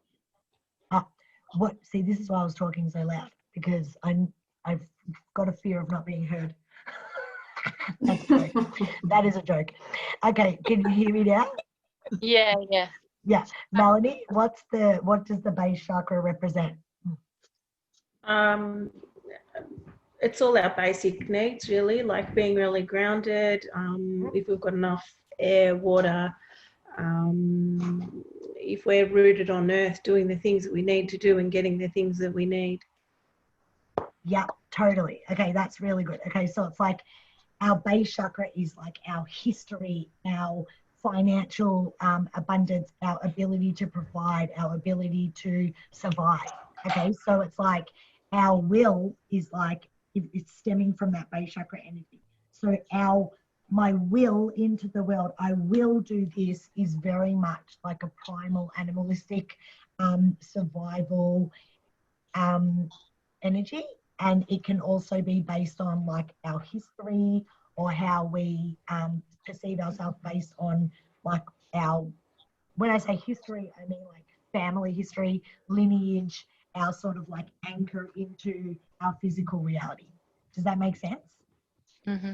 What? See, this is why I was talking so loud. because I've got a fear of not being heard. That's a joke. That is a joke. Okay, can you hear me now? Yeah, yeah. Yeah, Melanie, what does the base chakra represent? It's all our basic needs, really, like being really grounded. If we've got enough air, water, if we're rooted on earth, doing the things that we need to do and getting the things that we need. Yeah, totally. Okay, that's really good. Okay, so it's like our base chakra is like our history, our financial abundance, our ability to provide, our ability to survive. Okay, so it's like our will is like it's stemming from that base chakra energy. So my will into the world, I will do this, is very much like a primal animalistic survival energy. And it can also be based on like our history or how we perceive ourselves based on like when I say history, I mean like family history, lineage, our sort of like anchor into our physical reality. Does that make sense? Mm-hmm.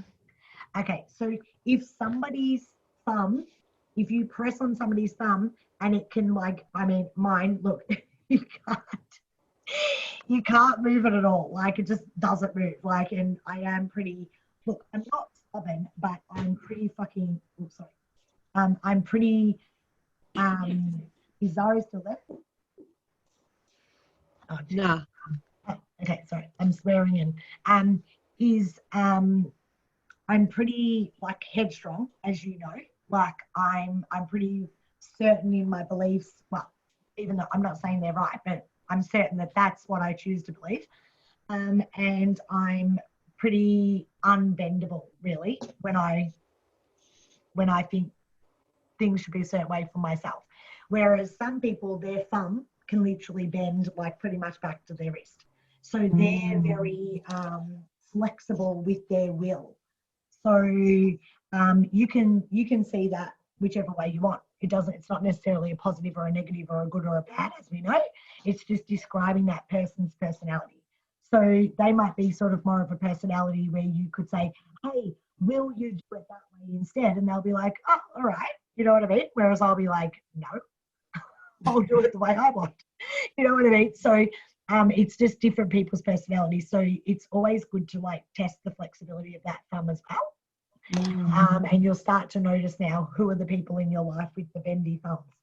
Okay, so if you press on somebody's thumb and it can like, I mean, mine, look, you can't move it at all. Like it just doesn't move. Like, and I am pretty, look, I'm not stubborn, but I'm pretty fucking, oh, sorry. I'm pretty, is Zara still there? Oh, Nah. okay, sorry, I'm swearing in. I'm pretty like headstrong, as you know. Like I'm pretty certain in my beliefs. Well, even though I'm not saying they're right, but I'm certain that that's what I choose to believe. And I'm pretty unbendable, really, when I think things should be a certain way for myself. Whereas some people, their thumb can literally bend like pretty much back to their wrist. So they're very flexible with their will. So you can see that whichever way you want. It's not necessarily a positive or a negative or a good or a bad, as we know. It's just describing that person's personality. So they might be sort of more of a personality where you could say, hey, will you do it that way instead? And they'll be like, oh, all right. You know what I mean? Whereas I'll be like, no, I'll do it the way I want. You know what I mean? So it's just different people's personalities. So it's always good to like test the flexibility of that thumb as well. And you'll start to notice now who are the people in your life with the bendy thumbs.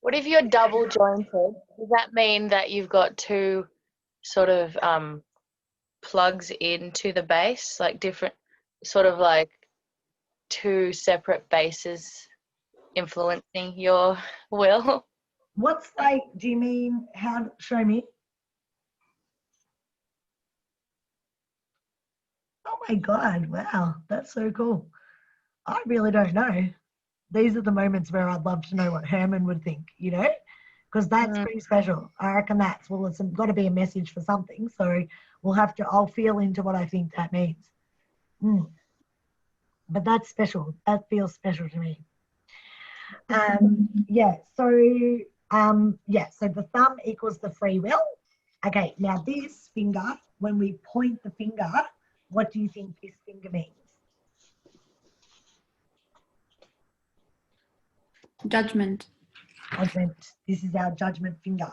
What if you're double jointed? Does that mean that you've got two sort of plugs into the base, like different, sort of like two separate bases influencing your will? What's like, do you mean how, show me? Oh my God, wow, that's so cool. I really don't know. These are the moments where I'd love to know what Herman would think, you know, because that's pretty special. I reckon well, it's got to be a message for something. So I'll feel into what I think that means. But that's special. That feels special to me. So the thumb equals the free will. Okay, now this finger, when we point the finger, what do you think this finger means? Judgment. Judgment. This is our judgment finger.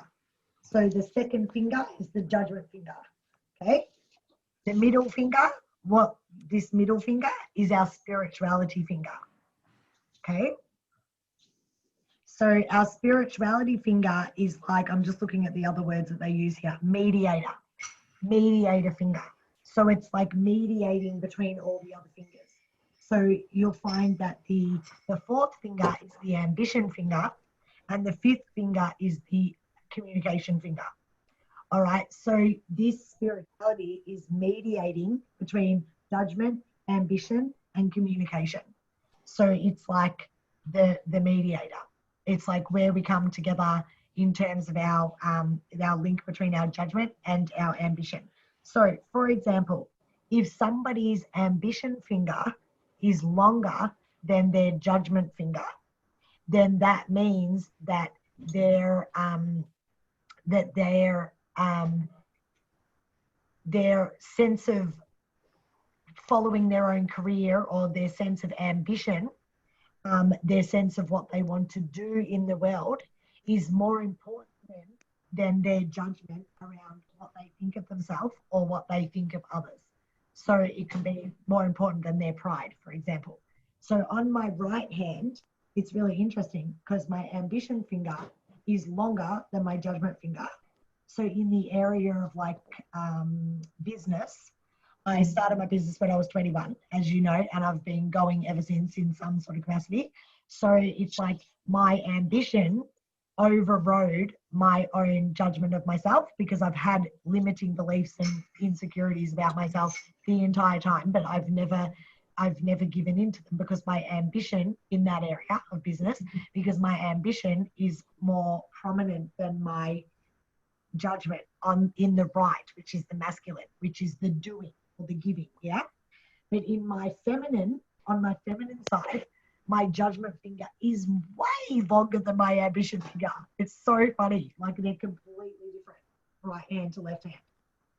So the second finger is the judgment finger. Okay. The middle finger, this middle finger is our spirituality finger. Okay. So our spirituality finger is like, I'm just looking at the other words that they use here, mediator finger. So it's like mediating between all the other fingers. So you'll find that the fourth finger is the ambition finger and the fifth finger is the communication finger. All right. So this spirituality is mediating between judgment, ambition, and communication. So it's like the mediator. It's like where we come together in terms of our link between our judgment and our ambition. So, for example, if somebody's ambition finger is longer than their judgment finger, then that means that their their sense of following their own career or their sense of ambition, their sense of what they want to do in the world is more important than their judgment around what they think of themselves or what they think of others. So it can be more important than their pride, for example. So on my right hand, it's really interesting because my ambition finger is longer than my judgment finger. So in the area of like business, I started my business when I was 21, as you know, and I've been going ever since in some sort of capacity. So it's like my ambition overrode my own judgment of myself because I've had limiting beliefs and insecurities about myself the entire time, but I've never given into them because my ambition in that area of business, because my ambition is more prominent than my judgment in the right, which is the masculine, which is the doing or the giving, yeah? But in my feminine, on my feminine side, my judgment finger is way longer than my ambition finger. It's so funny. Like they're completely different, right hand to left hand.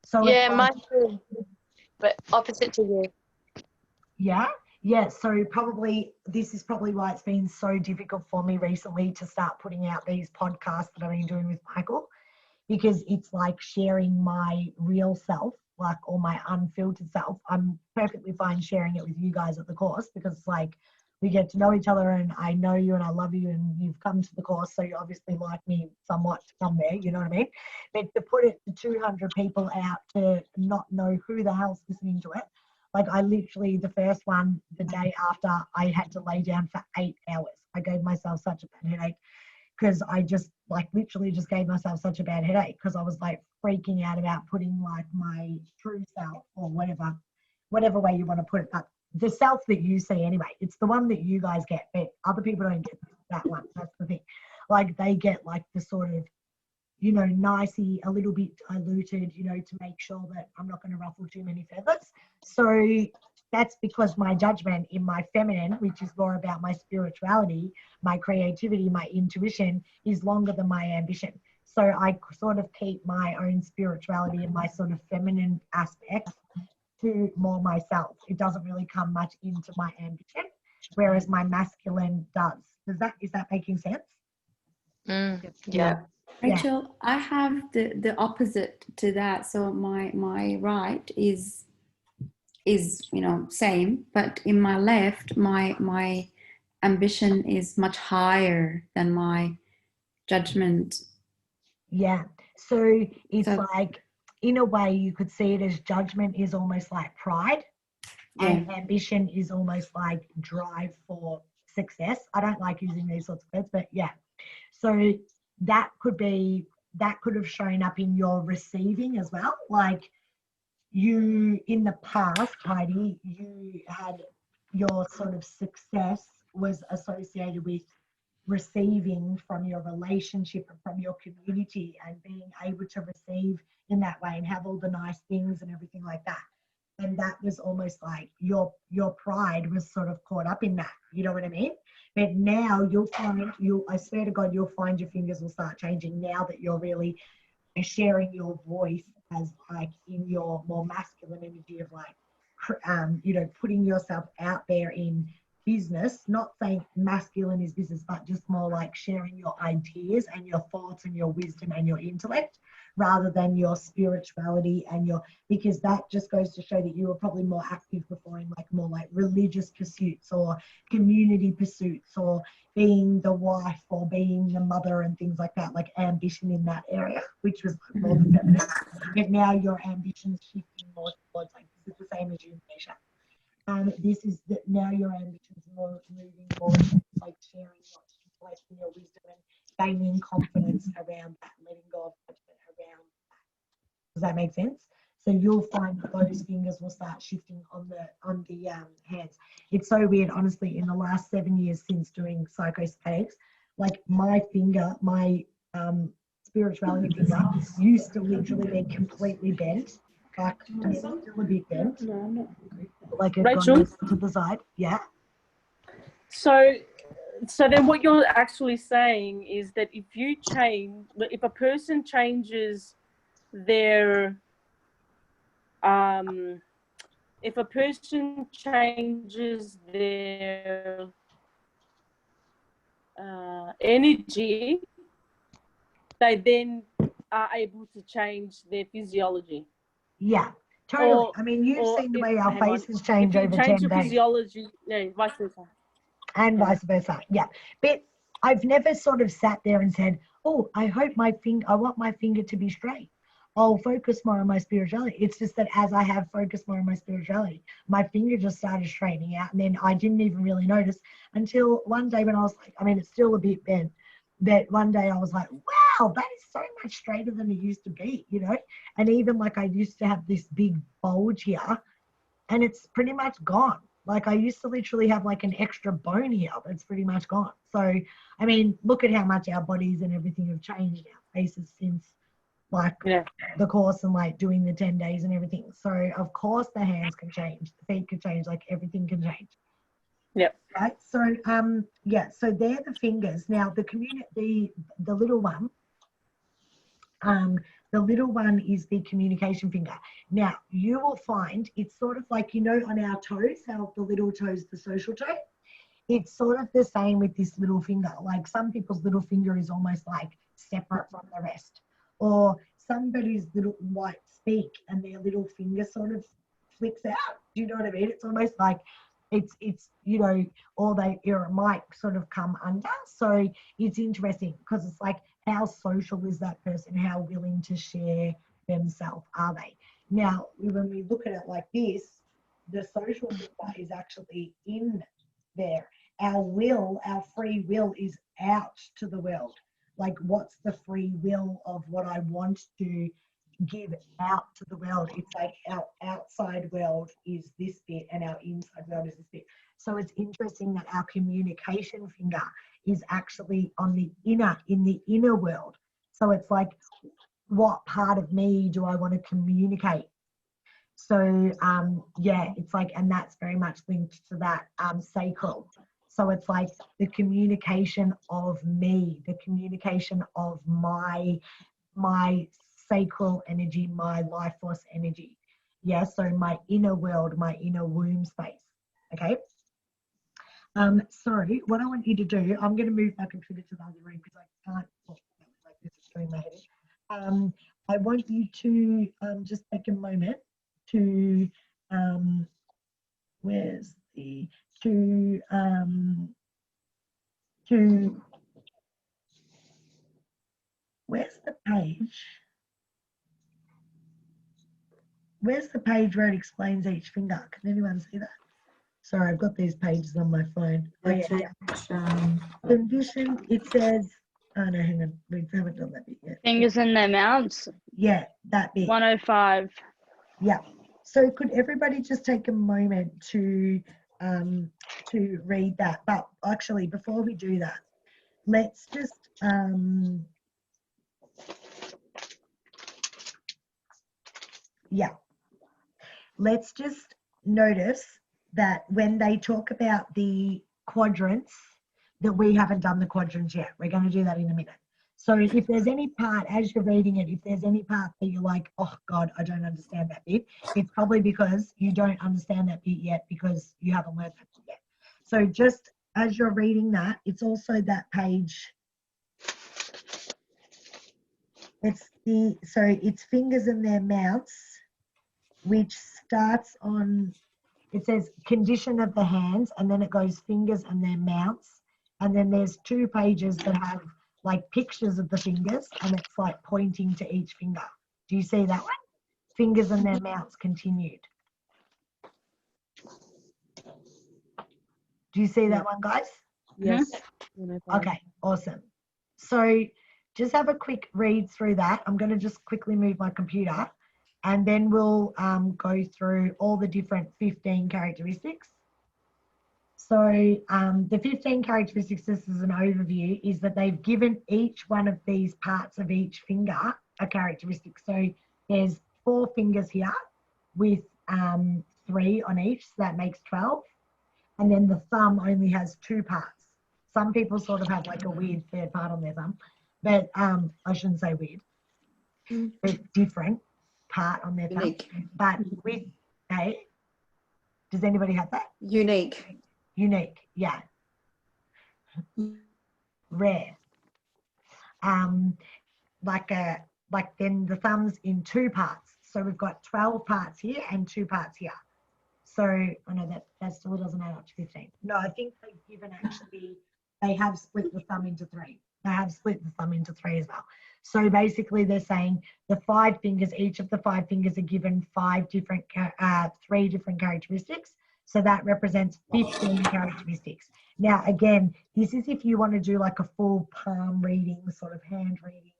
So Yeah, it's like, mine too, but opposite to you. yeah. Yeah, so probably this is probably why it's been so difficult for me recently to start putting out these podcasts that I've been doing with Michael, because it's like sharing my real self, like, or my unfiltered self. I'm perfectly fine sharing it with you guys at the course because it's like we get to know each other and I know you and I love you and you've come to the course, so you obviously like me somewhat to come there, you know what I mean? But to put it to 200 people out to not know who the hell's listening to it, like I literally, the first one, the day after, I had to lay down for 8 hours. I gave myself such a bad headache because I just like literally just gave myself such a bad headache because I was like freaking out about putting like my true self or whatever way you want to put it, but the self that you see anyway, it's the one that you guys get, but other people don't get that one. That's the thing. Like they get like the sort of, you know, nicey, a little bit diluted, you know, to make sure that I'm not going to ruffle too many feathers. So that's because my judgment in my feminine, which is more about my spirituality, my creativity, my intuition, is longer than my ambition. So I sort of keep my own spirituality and my sort of feminine aspect to more myself. It doesn't really come much into my ambition, whereas my masculine does. Is that making sense? Yeah. Rachel, I have the opposite to that. So my right is you know same, but in my left, my ambition is much higher than my judgment. Yeah. So it's So- like, in a way, you could see it as judgment is almost like pride, and ambition is almost like drive for success. I don't like using these sorts of words, but yeah. So that could have shown up in your receiving as well. Like you, in the past, Heidi, you had your sort of success was associated with receiving from your relationship and from your community and being able to receive in that way and have all the nice things and everything like that. And that was almost like your pride was sort of caught up in that. You know what I mean? But now you'll find, I swear to God, you'll find your fingers will start changing now that you're really sharing your voice as like in your more masculine energy of like, you know, putting yourself out there in business, not saying masculine is business, but just more like sharing your ideas and your thoughts and your wisdom and your intellect rather than your spirituality and because that just goes to show that you were probably more active before in like more like religious pursuits or community pursuits or being the wife or being the mother and things like that, like ambition in that area, which was more the feminine. But now your ambition's shifting more towards like, this is the same as you, Nisha. This is that now your ambitions more moving more like sharing your intellect and your wisdom and gaining confidence around that, letting go of judgment around that. Does that make sense? So you'll find that those fingers will start shifting on the hands. It's so weird, honestly. In the last 7 years since doing psychosomatics, like my finger, my spirituality finger used to literally be completely bent, like still a bit bent. Like it Rachel? goes to the side, yeah. So then what you're actually saying is that if a person changes their if a person changes their energy, they then are able to change their physiology. Yeah, totally. Or- I mean, you've or seen the if- way our hang on, faces change if you over change 10 your days. physiology, yeah, vice versa. And Yeah. vice versa. Yeah. But I've never sort of sat there and said, oh, I want my finger to be straight. I'll focus more on my spirituality. It's just that as I have focused more on my spirituality, my finger just started straightening out. And then I didn't even really notice until one day when I was like, I mean, it's still a bit bent, but one day I was like, wow, that is so much straighter than it used to be, you know? And even like I used to have this big bulge here and it's pretty much gone. Like I used to literally have like an extra bone here, but it's pretty much gone. So, I mean, look at how much our bodies and everything have changed, our faces since like the course and like doing the 10 days and everything. So of course the hands can change, the feet can change, like everything can change. Yep. Right. So yeah, so they're the fingers. Now the little one, the little one is the communication finger. Now you will find it's sort of like, you know, on our toes, how the little toes, the social toe. It's sort of the same with this little finger. Like some people's little finger is almost like separate from the rest. Or somebody's little might speak and their little finger sort of flicks out. Do you know what I mean? It's almost like it's you know, or it might sort of come under. So it's interesting because it's like, how social is that person? How willing to share themselves are they? Now, when we look at it like this, the social finger is actually in there. Our will, our free will is out to the world. Like, what's the free will of what I want to give out to the world? It's like our outside world is this bit and our inside world is this bit. So it's interesting that our communication finger is actually on the in the inner world. So it's like, what part of me do I want to communicate? So yeah, it's like, and that's very much linked to that sacral. So it's like the communication of me, the communication of my sacral energy, my life force energy. Yeah, so my inner world, my inner womb space. Okay. Sorry, what I want you to do, I'm going to move my computer to the other room because I can't talk like this, it's doing my head. I want you to just take a moment to where's the where's the page? Where's the page where it explains each finger? Can anyone see that? Sorry, I've got these pages on my phone. Oh, yeah. Condition, it says, oh no, hang on, we haven't done that bit yet. Fingers in their mouths. Yeah, that bit. 105. Yeah. So could everybody just take a moment to read that? But actually, before we do that, let's just yeah. Let's just notice that when they talk about the quadrants, that we haven't done the quadrants yet. We're going to do that in a minute. So if there's any part, as you're reading it, if there's any part that you're like, oh God, I don't understand that bit, it's probably because you don't understand that bit yet because you haven't learned that bit yet. So just as you're reading that, it's also that page. It's fingers in their mouths, which starts on, it says condition of the hands, and then it goes fingers and their mouths. And then there's 2 pages that have like pictures of the fingers and it's like pointing to each finger. Do you see that one? Fingers and their mouths continued. Do you see that one, guys? Yes. Okay, awesome. So just have a quick read through that. I'm going to just quickly move my computer and then we'll go through all the different 15 characteristics. So the 15 characteristics, this is an overview, is that they've given each one of these parts of each finger a characteristic. So there's 4 fingers here with 3 on each, so that makes 12. And then the thumb only has 2 parts. Some people sort of have like a weird third part on their thumb, but I shouldn't say weird. It's different part on their thumb. Unique. But with a, does anybody have that? Unique. Unique, yeah. Rare. Like then the thumb's in 2 parts. So we've got 12 parts here and 2 parts here. So I know that still doesn't add up to 15. No, I think they've given actually, they have split the thumb into 3. They have split the thumb into 3 as well. So basically they're saying the 5 fingers, each of the 5 fingers are given 3 different characteristics. So that represents 15 characteristics. Now, again, this is if you want to do like a full palm reading, sort of hand reading,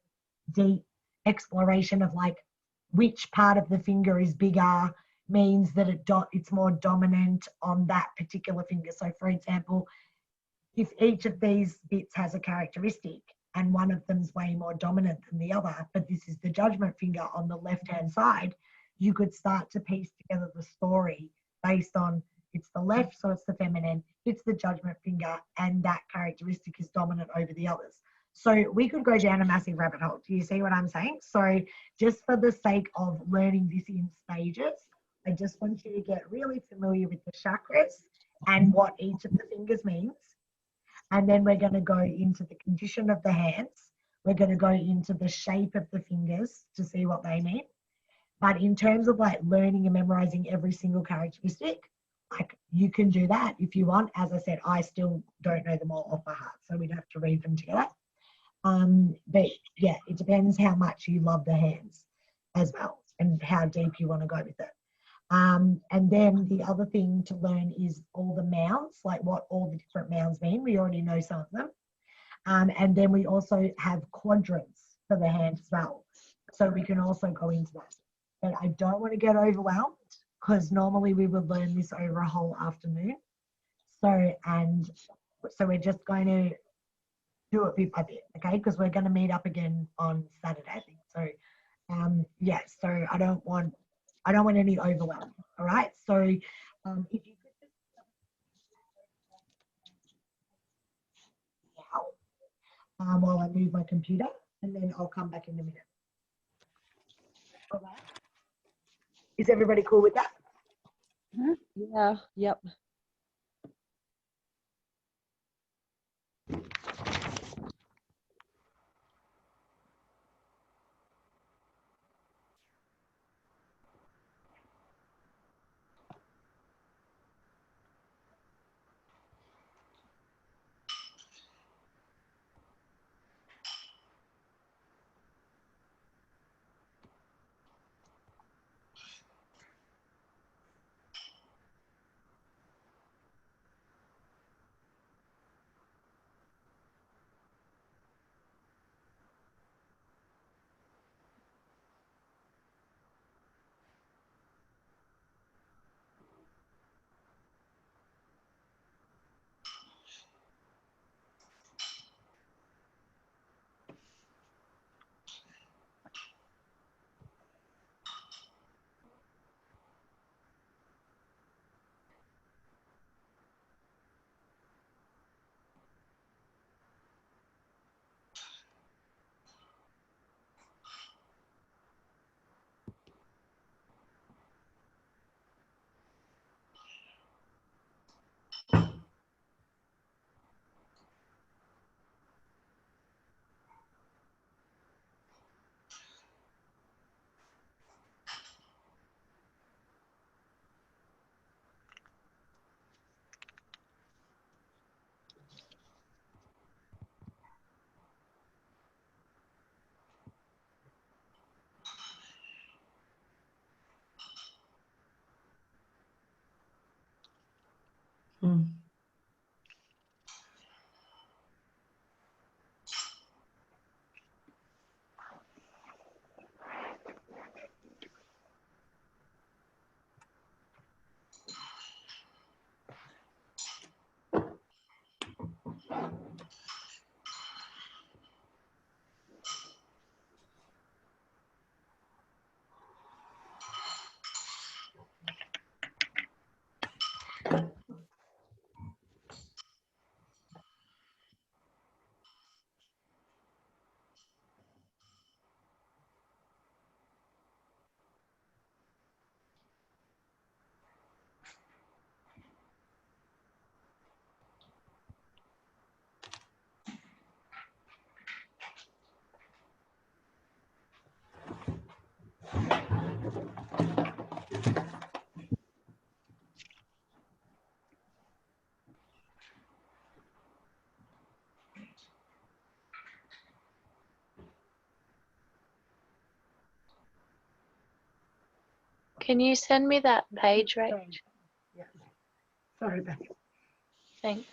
deep exploration of like which part of the finger is bigger, means that it's more dominant on that particular finger. So for example, if each of these bits has a characteristic and one of them's way more dominant than the other, but this is the judgment finger on the left-hand side, you could start to piece together the story based on it's the left, so it's the feminine, it's the judgment finger, and that characteristic is dominant over the others. So we could go down a massive rabbit hole. Do you see what I'm saying? So just for the sake of learning this in stages, I just want you to get really familiar with the chakras and what each of the fingers means. And then we're going to go into the condition of the hands. We're going to go into the shape of the fingers to see what they mean. But in terms of like learning and memorizing every single characteristic, like you can do that if you want. As I said, I still don't know them all off by heart, so we'd have to read them together. But yeah, it depends how much you love the hands as well and how deep you want to go with it. And then the other thing to learn is all the mounds, like what all the different mounds mean. We already know some of them. And then we also have quadrants for the hand as well. So we can also go into that. But I don't want to get overwhelmed because normally we would learn this over a whole afternoon. So we're just going to do it bit by bit, okay? Because we're going to meet up again on Saturday, I think. So yeah, so I don't want any overwhelm. All right. So if you could just now while I move my computer, and then I'll come back in a minute. All right. Is everybody cool with that? Yeah, yep. Can you send me that page, Sorry. Rach? Yeah. Sorry, babe. Thanks.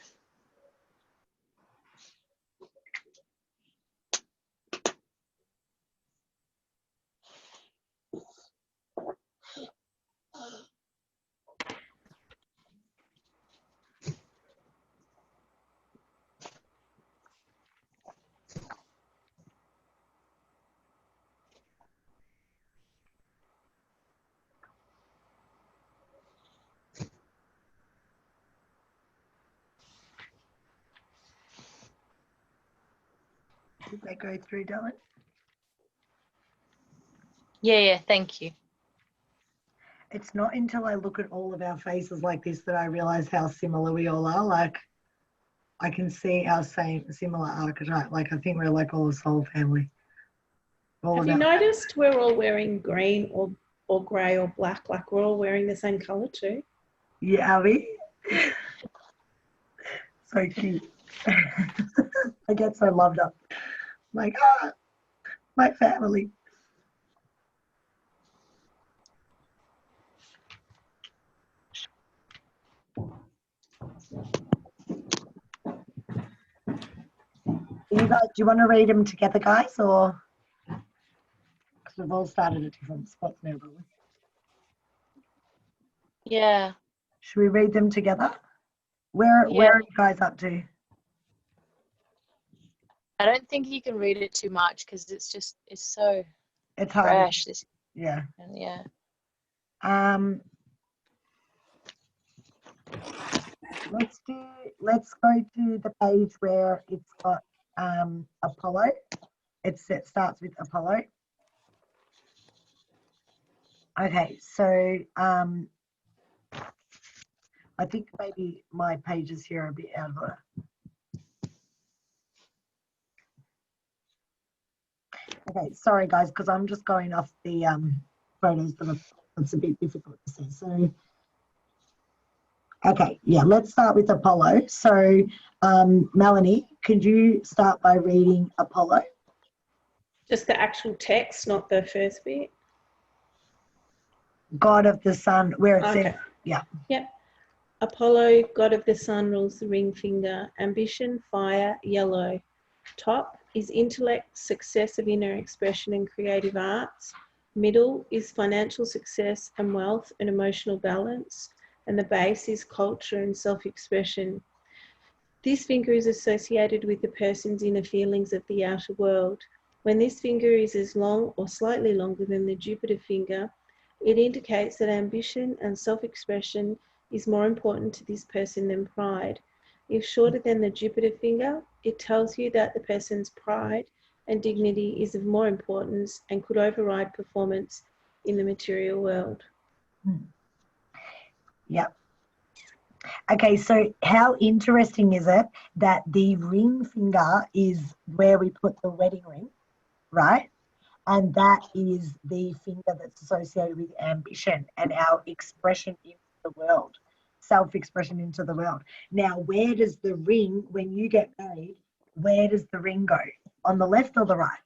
Did they go through, Dylan? Yeah, thank you. It's not until I look at all of our faces like this that I realize how similar we all are. Like, I can see our similar archetype. Like, I think we're like all a soul family. All Have of you our- noticed we're all wearing green or grey or black? Like we're all wearing the same colour too. Yeah, are we? So cute. I get so loved up. Like, my family. You guys, do you want to read them together, guys, or? Because we've all started at different spots now, probably. Yeah. Should we read them together? Where Yeah. are you guys up to? I don't think you can read it too much because it's so It's hard. fresh. This, Yeah. yeah. Let's go to the page where it's got Apollo. It starts with Apollo. Okay, so I think maybe my pages here are a bit out of order. Okay, sorry guys, because I'm just going off the photos that it's a bit difficult to see. So, okay, yeah, let's start with Apollo. So, Melanie, could you start by reading Apollo? Just the actual text, not the first bit. God of the Sun, where it Okay. says, yeah. Yep. Apollo, god of the sun, rules the ring finger. Ambition, fire, yellow. Top is intellect, success of inner expression and creative arts. Middle is financial success and wealth and emotional balance. And the base is culture and self-expression. This finger is associated with the person's inner feelings of the outer world. When this finger is as long or slightly longer than the Jupiter finger, it indicates that ambition and self-expression is more important to this person than pride. If shorter than the Jupiter finger, it tells you that the person's pride and dignity is of more importance and could override performance in the material world. Yep. Okay, so how interesting is it that the ring finger is where we put the wedding ring, right? And that is the finger that's associated with ambition and our expression into the world, self-expression into the world. Now, where does the ring, when you get married, where does the ring go? On the left or the right?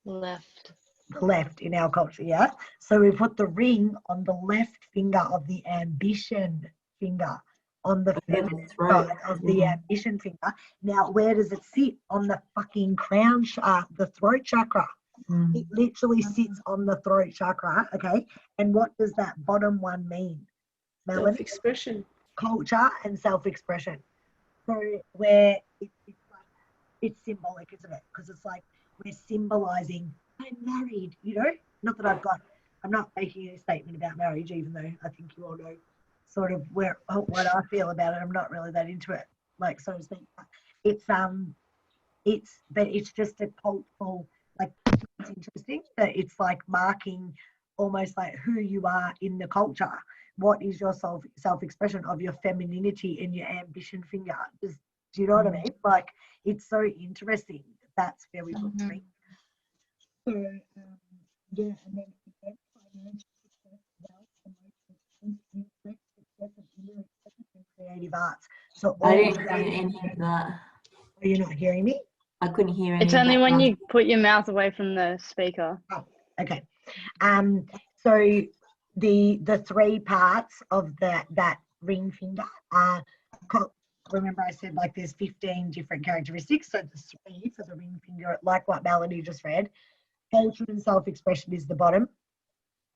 Left. The left in our culture, yeah? So we put the ring on the left finger of the ambition finger, on the feminine side of the ambition finger. Now, where does it sit? On the fucking crown, the throat chakra. It literally sits on the throat chakra, okay? And what does that bottom one mean, Melanie? Self-expression. Culture and self-expression. So where it's symbolic, isn't it? Because it's like we're symbolizing, I'm married, you know? Not that I'm not making any statement about marriage, even though I think you all know sort of what I feel about it. I'm not really that into it, like, so to speak. It's just a cultural, like, it's interesting that it's like marking almost like who you are in the culture. What is your self-expression of your femininity and your ambition finger? Do you know what I mean? Like, it's so interesting. That's where we put the ring. So, yeah, and then again, financial success, wealth, emotional intellect, success of inner expression and creative arts. So I all didn't hear any of that. Are you not hearing me? I couldn't hear any It's of only that when last- you put your mouth away from the speaker. Okay. So the three parts of that ring finger are, remember I said like there's 15 different characteristics. So the three for the ring finger, like what Melanie just read, hatred and self-expression is the bottom.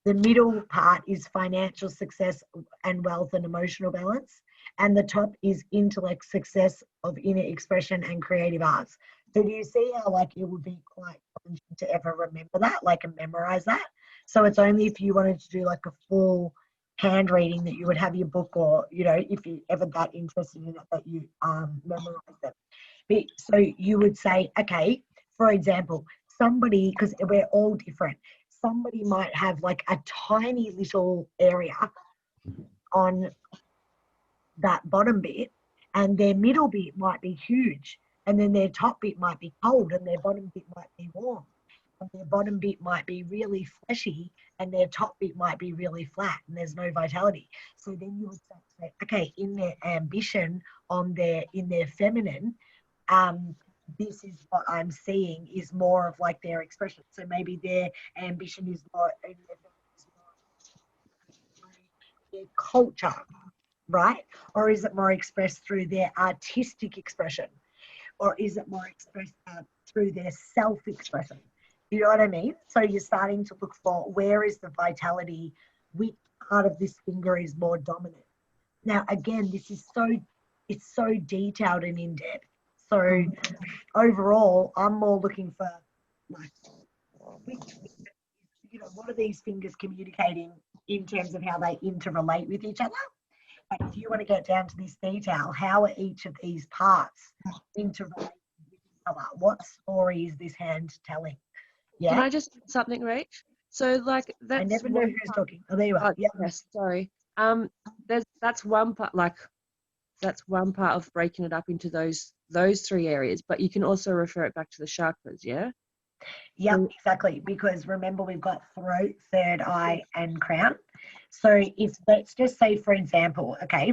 The middle part is financial success and wealth and emotional balance. And the top is intellect, success of inner expression and creative arts. So do you see how like it would be quite challenging to ever remember that, like and memorize that? So it's only if you wanted to do like a full hand reading that you would have your book, or, you know, if you're ever that interested in it, that you memorize them. But, so you would say, okay, for example, somebody, because we're all different, somebody might have like a tiny little area on that bottom bit, and their middle bit might be huge, and then their top bit might be cold, and their bottom bit might be warm, and their bottom bit might be really fleshy, and their top bit might be really flat, and there's no vitality. So then you would say, okay, in their ambition, in their feminine, this is what I'm seeing is more of like their expression. So maybe their ambition is more in their culture, right? Or is it more expressed through their artistic expression? Or is it more expressed through their self-expression? You know what I mean? So you're starting to look for where is the vitality, which part of this finger is more dominant. Now, again, this is it's so detailed and in-depth. So overall, I'm more looking for like, you know, what are these fingers communicating in terms of how they interrelate with each other? And if you want to get down to this detail, how are each of these parts interrelated with each other? What story is this hand telling? Yeah. Can I just add something, Rach? So like that's I never know who's talking. Oh, there you are. Oh, yes, sorry. That's one part, like that's one part of breaking it up into those three areas, but you can also refer it back to the chakras, yeah? Yep, exactly. Because remember, we've got throat, third eye, and crown. So if let's just say, for example, okay,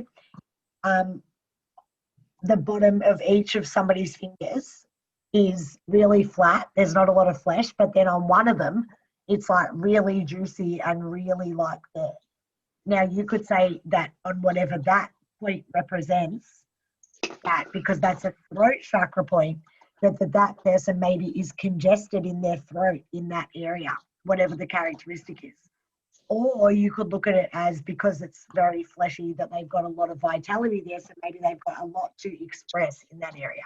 the bottom of each of somebody's fingers is really flat. There's not a lot of flesh, but then on one of them, it's like really juicy and really like there. Now you could say that on whatever that point represents, that because that's a throat chakra point, that person maybe is congested in their throat in that area, whatever the characteristic is. Or you could look at it as because it's very fleshy that they've got a lot of vitality there, so maybe they've got a lot to express in that area.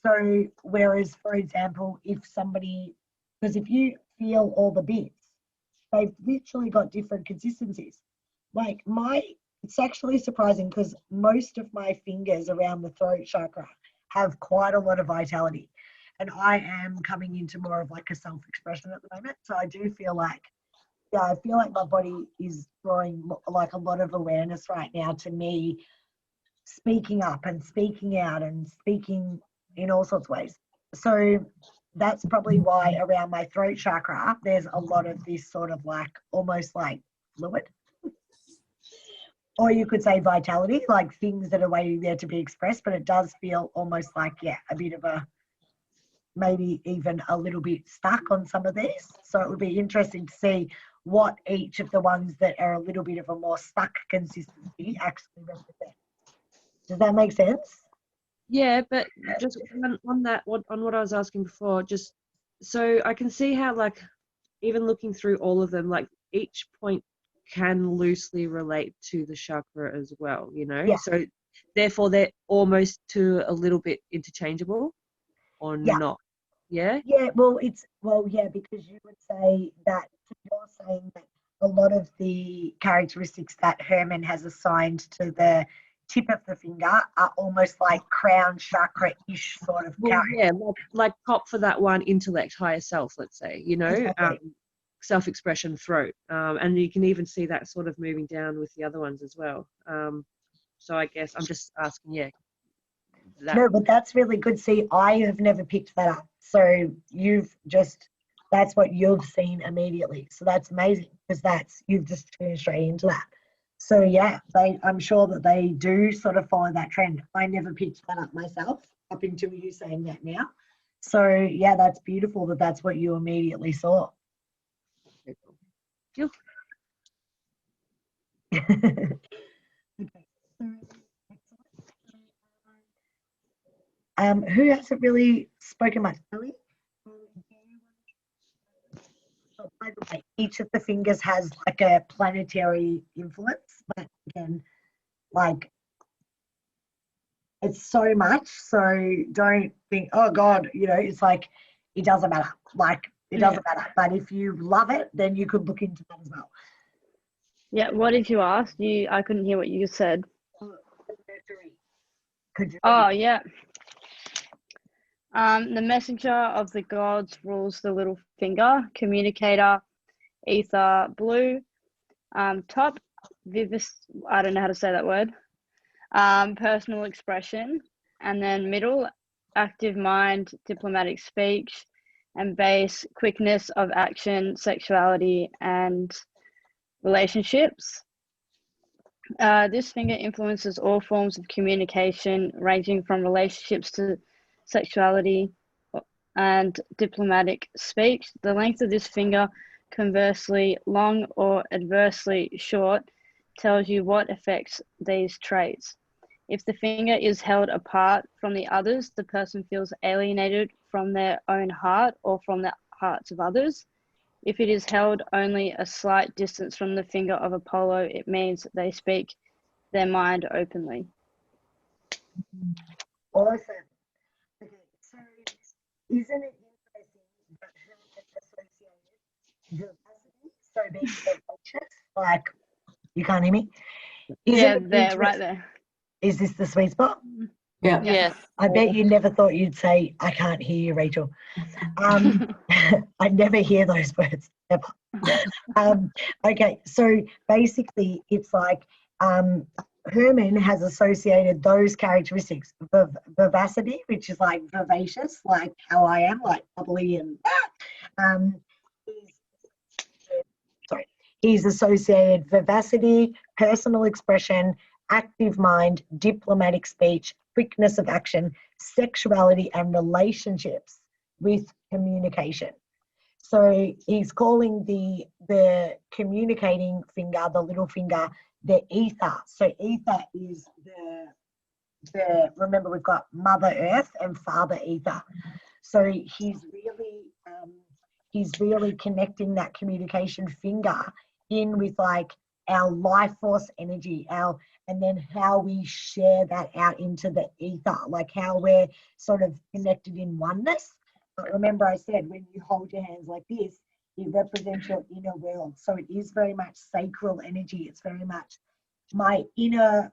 So whereas, for example, if somebody, because if you feel all the bits, they've literally got different consistencies. Like it's actually surprising because most of my fingers around the throat chakra have quite a lot of vitality. And I am coming into more of like a self-expression at the moment. So I do feel like, yeah, I feel like my body is drawing like a lot of awareness right now to me speaking up and speaking out and speaking in all sorts of ways. So that's probably why around my throat chakra, there's a lot of this sort of like almost like fluid. Or you could say vitality, like things that are waiting there to be expressed, but it does feel almost like, yeah, a bit of a, maybe even a little bit stuck on some of these. So it would be interesting to see what each of the ones that are a little bit of a more stuck consistency actually represent. Does that make sense? Yeah, but just on what I was asking before, just so I can see how like even looking through all of them, like each point can loosely relate to the chakra as well, you know? Yeah. So therefore they're almost to a little bit interchangeable or not. Yeah? Yeah, yeah, because you would say that you're saying that a lot of the characteristics that Herman has assigned to the tip of the finger are almost like crown chakra-ish sort of character. Yeah, like top for that one, intellect, higher self, let's say, you know? Exactly. Self-expression, throat, and you can even see that sort of moving down with the other ones as well. So I guess I'm just asking, yeah. No, but that's really good. See, I have never picked that up. So that's what you've seen immediately. So that's amazing because you've just turned straight into that. So yeah, I'm sure that they do sort of follow that trend. I never picked that up myself up until you saying that now. So yeah, that's beautiful that that's what you immediately saw. you. Okay. So, excellent. Who hasn't really spoken much? Ellie? Oh, by the way, each of the fingers has like a planetary influence, but again, like it's so much. So don't think, oh God, it's like it doesn't matter. Like it doesn't matter. But if you love it, then you could look into that as well. Yeah, what did you ask? I couldn't hear what you said. Mercury. Could you Oh, yeah. The messenger of the gods rules the little finger, communicator, ether, blue, top, I don't know how to say that word, personal expression, and then middle, active mind, diplomatic speech, and base, quickness of action, sexuality, and relationships. This finger influences all forms of communication, ranging from relationships to sexuality and diplomatic speech. The length of this finger, conversely long or adversely short, tells you what affects these traits. If the finger is held apart from the others, the person feels alienated from their own heart or from the hearts of others. If it is held only a slight distance from the finger of Apollo, it means they speak their mind openly. Awesome. Okay, so isn't it interesting that Herman associated vivacity, so being vivacious, like you can't hear me? Isn't it Right there. Is this the sweet spot? Yeah. Yes. I bet you never thought you'd say, I can't hear you, Rachel. I never hear those words, ever. Okay, so basically it's like Herman has associated those characteristics of vivacity, which is like vivacious, like how I am, like bubbly and he's associated vivacity, personal expression, active mind, diplomatic speech, quickness of action, sexuality, and relationships with communication. So he's calling the communicating finger, the little finger, the ether. So ether is the remember we've got Mother Earth and Father Ether. So he's really connecting that communication finger in with like our life force energy, and then how we share that out into the ether, like how we're sort of connected in oneness. But remember I said when you hold your hands like this, it represents your inner world. So it is very much sacral energy. It's very much my inner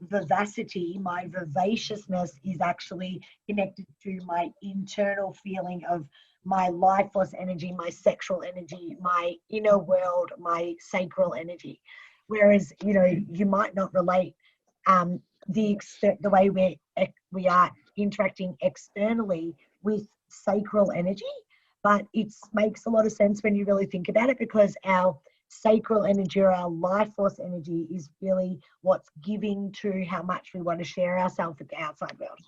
vivacity, my vivaciousness is actually connected to my internal feeling of my life force energy, my sexual energy, my inner world, my sacral energy. Whereas, you might not relate the way we are interacting externally with sacral energy, but it makes a lot of sense when you really think about it, because our sacral energy or our life force energy is really what's giving to how much we want to share ourselves with the outside world.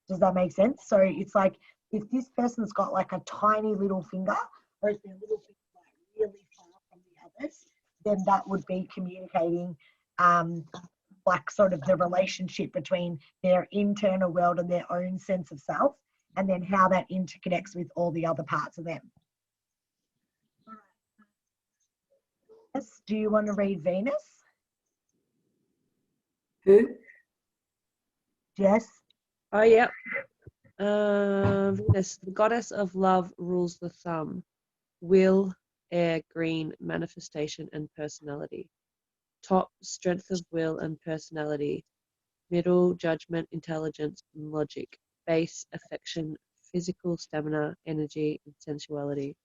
Does that make sense? So it's like if this person's got like a tiny little finger, or if their little finger like really far from the others, then that would be communicating like sort of the relationship between their internal world and their own sense of self, and then how that interconnects with all the other parts of them. Yes, do you want to read Venus? Who? Yes. Oh, yeah. Venus, the goddess of love, rules the thumb. Will, air, green, manifestation and personality. Top, strength of will and personality. Middle, judgment, intelligence and logic. Base, affection, physical stamina, energy and sensuality.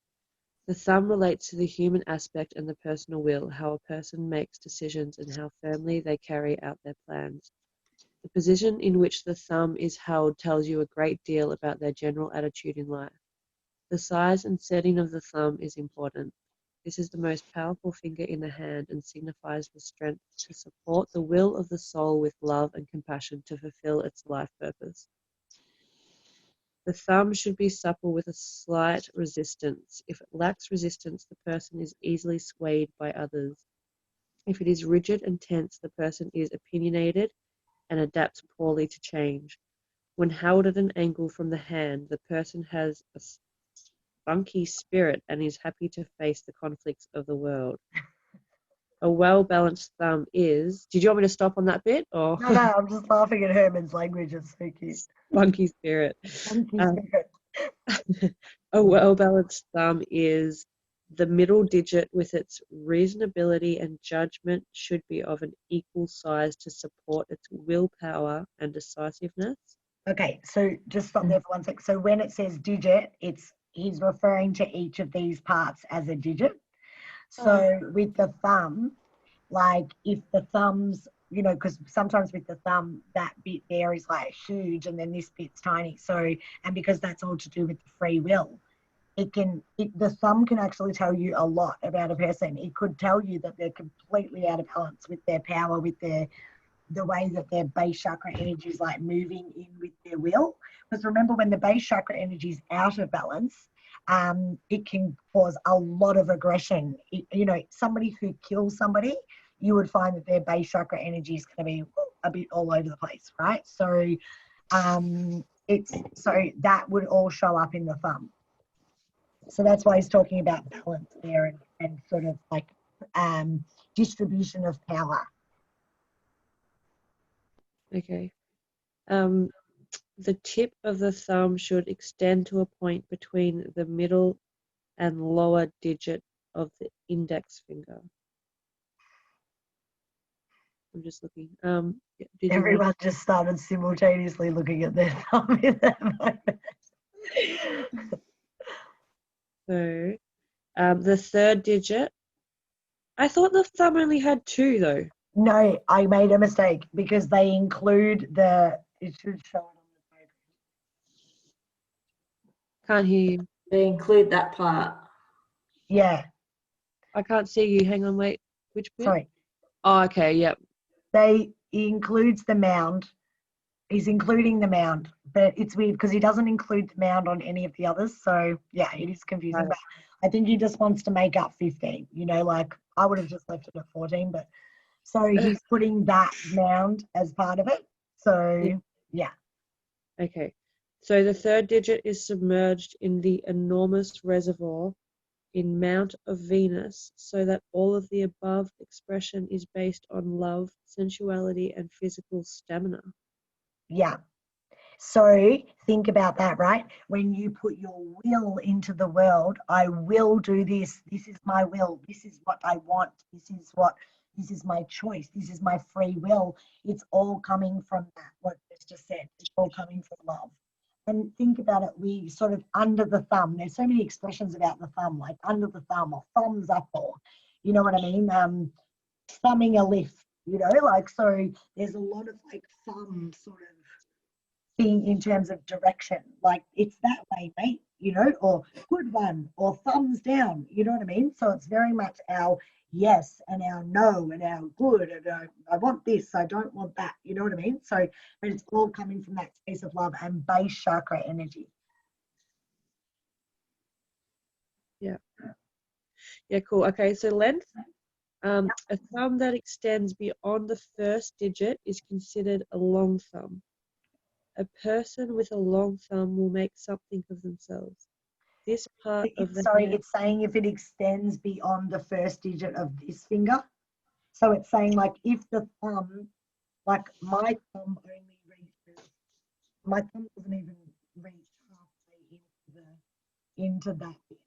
The thumb relates to the human aspect and the personal will, how a person makes decisions and how firmly they carry out their plans. The position in which the thumb is held tells you a great deal about their general attitude in life. The size and setting of the thumb is important. This is the most powerful finger in the hand and signifies the strength to support the will of the soul with love and compassion to fulfill its life purpose. The thumb should be supple with a slight resistance. If it lacks resistance, the person is easily swayed by others. If it is rigid and tense, the person is opinionated and adapts poorly to change. When held at an angle from the hand, the person has a spunky spirit and is happy to face the conflicts of the world. A well-balanced thumb is... Did you want me to stop on that bit? Or No, I'm just laughing at Herman's language. It's so cute. spunky spirit. Funky Um, spirit. A well-balanced thumb is the middle digit with its reasonability and judgment should be of an equal size to support its willpower and decisiveness. Okay, so just stop there for 1 sec. So when it says digit, he's referring to each of these parts as a digit. So with the thumb, like if the thumb's, you know, because sometimes with the thumb, that bit there is like huge and then this bit's tiny. So, and because that's all to do with the free will, the thumb can actually tell you a lot about a person. It could tell you that they're completely out of balance with their power, with the way that their base chakra energy is like moving in with their will. Because remember, when the base chakra energy is out of balance, it can cause a lot of aggression. You know, somebody who kills somebody, you would find that their base chakra energy is going to be a bit all over the place, right? So that would all show up in the thumb. So that's why he's talking about balance there and sort of like distribution of power. Okay. The tip of the thumb should extend to a point between the middle and lower digit of the index finger. I'm just looking. Everyone just started simultaneously looking at their thumb in that moment. So, the third digit. I thought the thumb only had 2 though. No, I made a mistake because they include it should show it on the page. Can't hear you. They include that part. Yeah, I can't see you. Hang on, wait. Which bit? sorry. Oh, okay, yep. He includes the mound. He's including the mound, but it's weird because he doesn't include the mound on any of the others. So yeah, it is confusing. Right. But I think he just wants to make up 15. You know, like I would have just left it at 14, but so he's putting that mound as part of it. So yeah. Okay. So the third digit is submerged in the enormous reservoir in Mount of Venus, so that all of the above expression is based on love, sensuality, and physical stamina. Yeah. So think about that, right? When you put your will into the world, I will do this. This is my will. This is what I want. This is my choice. This is my free will. It's all coming from that, what Jess just said. It's all coming from love. And think about it, we sort of under the thumb, there's so many expressions about the thumb, like under the thumb or thumbs up, or you know what I mean? Thumbing a lift, you know, like, so there's a lot of like thumb sort of thing in terms of direction, like it's that way, mate, you know, or good one, or thumbs down, you know what I mean? So it's very much our yes and our no and our good and I want this, I don't want that, you know what I mean? So but it's all coming from that space of love and base chakra energy. Yeah, cool. Okay, so length. A thumb that extends beyond the first digit is considered a long thumb. A person with a long thumb will make something of themselves. This part of the hand... It's saying if it extends beyond the first digit of this finger. So it's saying like if the thumb, like my thumb only reaches, my thumb doesn't even reach halfway into that bit.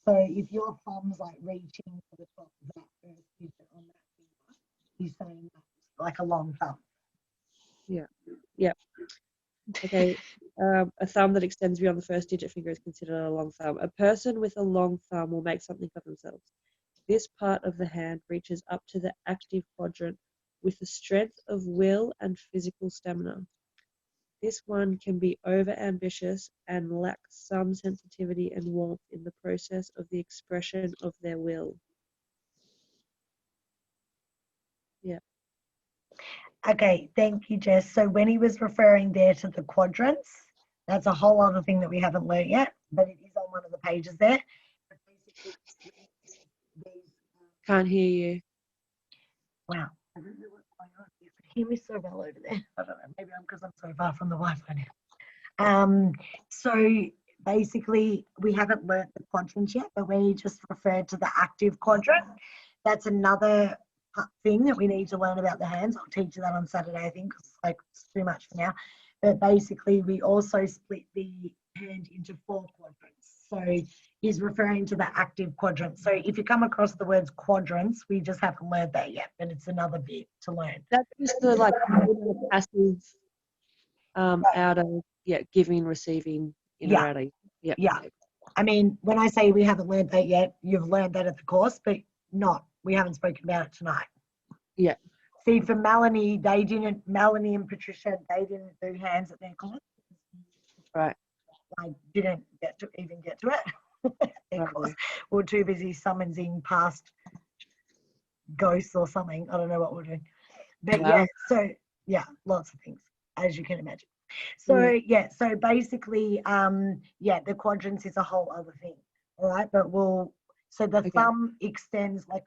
So if your thumb's like reaching to the top of that first digit on that finger, he's saying that's like a long thumb. Yeah. Okay. A thumb that extends beyond the first digit finger is considered a long thumb. A person with a long thumb will make something of themselves. This part of the hand reaches up to the active quadrant with the strength of will and physical stamina. This one can be over-ambitious and lack some sensitivity and warmth in the process of the expression of their will. Yeah. Okay, thank you, Jess. So when he was referring there to the quadrants, That's a whole other thing that we haven't learnt yet, but it is on one of the pages there. But basically, these, Can't hear you. wow, I don't know what's going on. You can hear me so well over there. I don't know, maybe I'm because I'm so far from the Wi-Fi now. So basically, we haven't learnt the quadrants yet, but we just referred to the active quadrant. That's another thing that we need to learn about the hands. I'll teach you that on Saturday, I think, because it's too much for now. But basically, we also split the hand into 4 quadrants. So he's referring to the active quadrant. So if you come across the words quadrants, we just haven't learned that yet, but it's another bit to learn. That's just the like passive, outer, giving, receiving, inner-outer. Yeah. I mean, when I say we haven't learned that yet, you've learned that at the course, but we haven't spoken about it tonight. Yeah. See, for Melanie and Patricia, they didn't do hands at their course. Right. I didn't even get to it. Their course. We're too busy summoning past ghosts or something. I don't know what we're doing. But Wow. lots of things, as you can imagine. So so basically, the quadrants is a whole other thing. All right, but the thumb extends, like,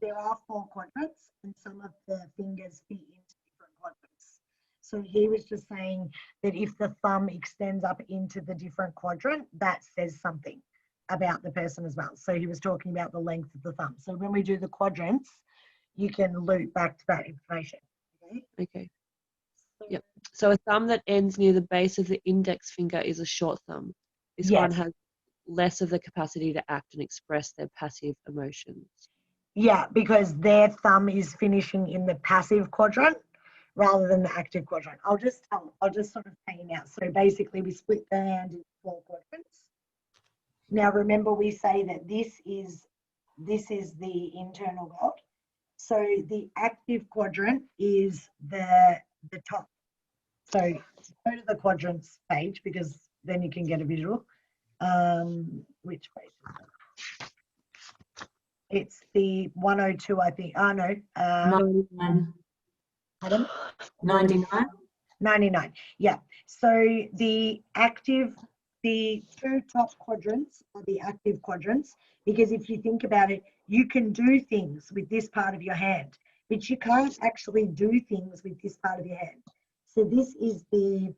there are 4 quadrants and some of the fingers fit into different quadrants. So he was just saying that if the thumb extends up into the different quadrant, that says something about the person as well. So he was talking about the length of the thumb. So when we do the quadrants, you can loop back to that information. Okay. Yep. So a thumb that ends near the base of the index finger is a short thumb. This one has less of the capacity to act and express their passive emotions. Yeah, because their thumb is finishing in the passive quadrant rather than the active quadrant. I'll just sort of hang out. So basically, we split the hand into 4 quadrants. Now, remember, we say that this is the internal world. So the active quadrant is the top. So go to the quadrants page, because then you can get a visual. Which page is that? It's the 102, I think. Oh, no. 99. Pardon? 99. 99. Yeah. So the 2 top quadrants are the active quadrants, because if you think about it, you can do things with this part of your hand, but you can't actually do things with this part of your hand. So this is the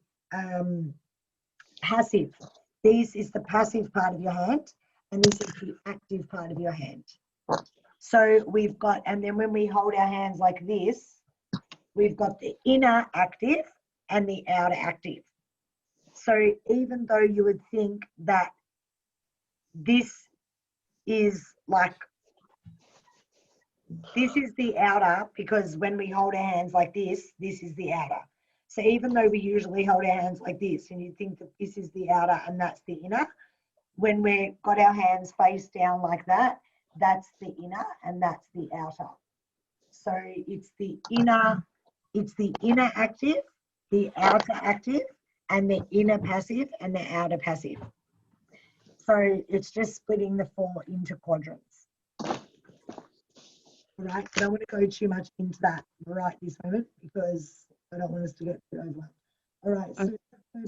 passive. This is the passive part of your hand, and this is the active part of your hand. So we've got, and then when we hold our hands like this, we've got the inner active and the outer active. So even though you would think that this is the outer, because when we hold our hands like this is the outer. So even though we usually hold our hands like this, and you think that this is the outer and that's the inner, when we've got our hands face down like that, that's the inner and that's the outer. So it's the inner active, the outer active, and the inner passive and the outer passive. So it's just splitting the 4 into quadrants. All right, I don't want to go too much into that right this moment, because I don't want us to get too overwhelmed. All right, so go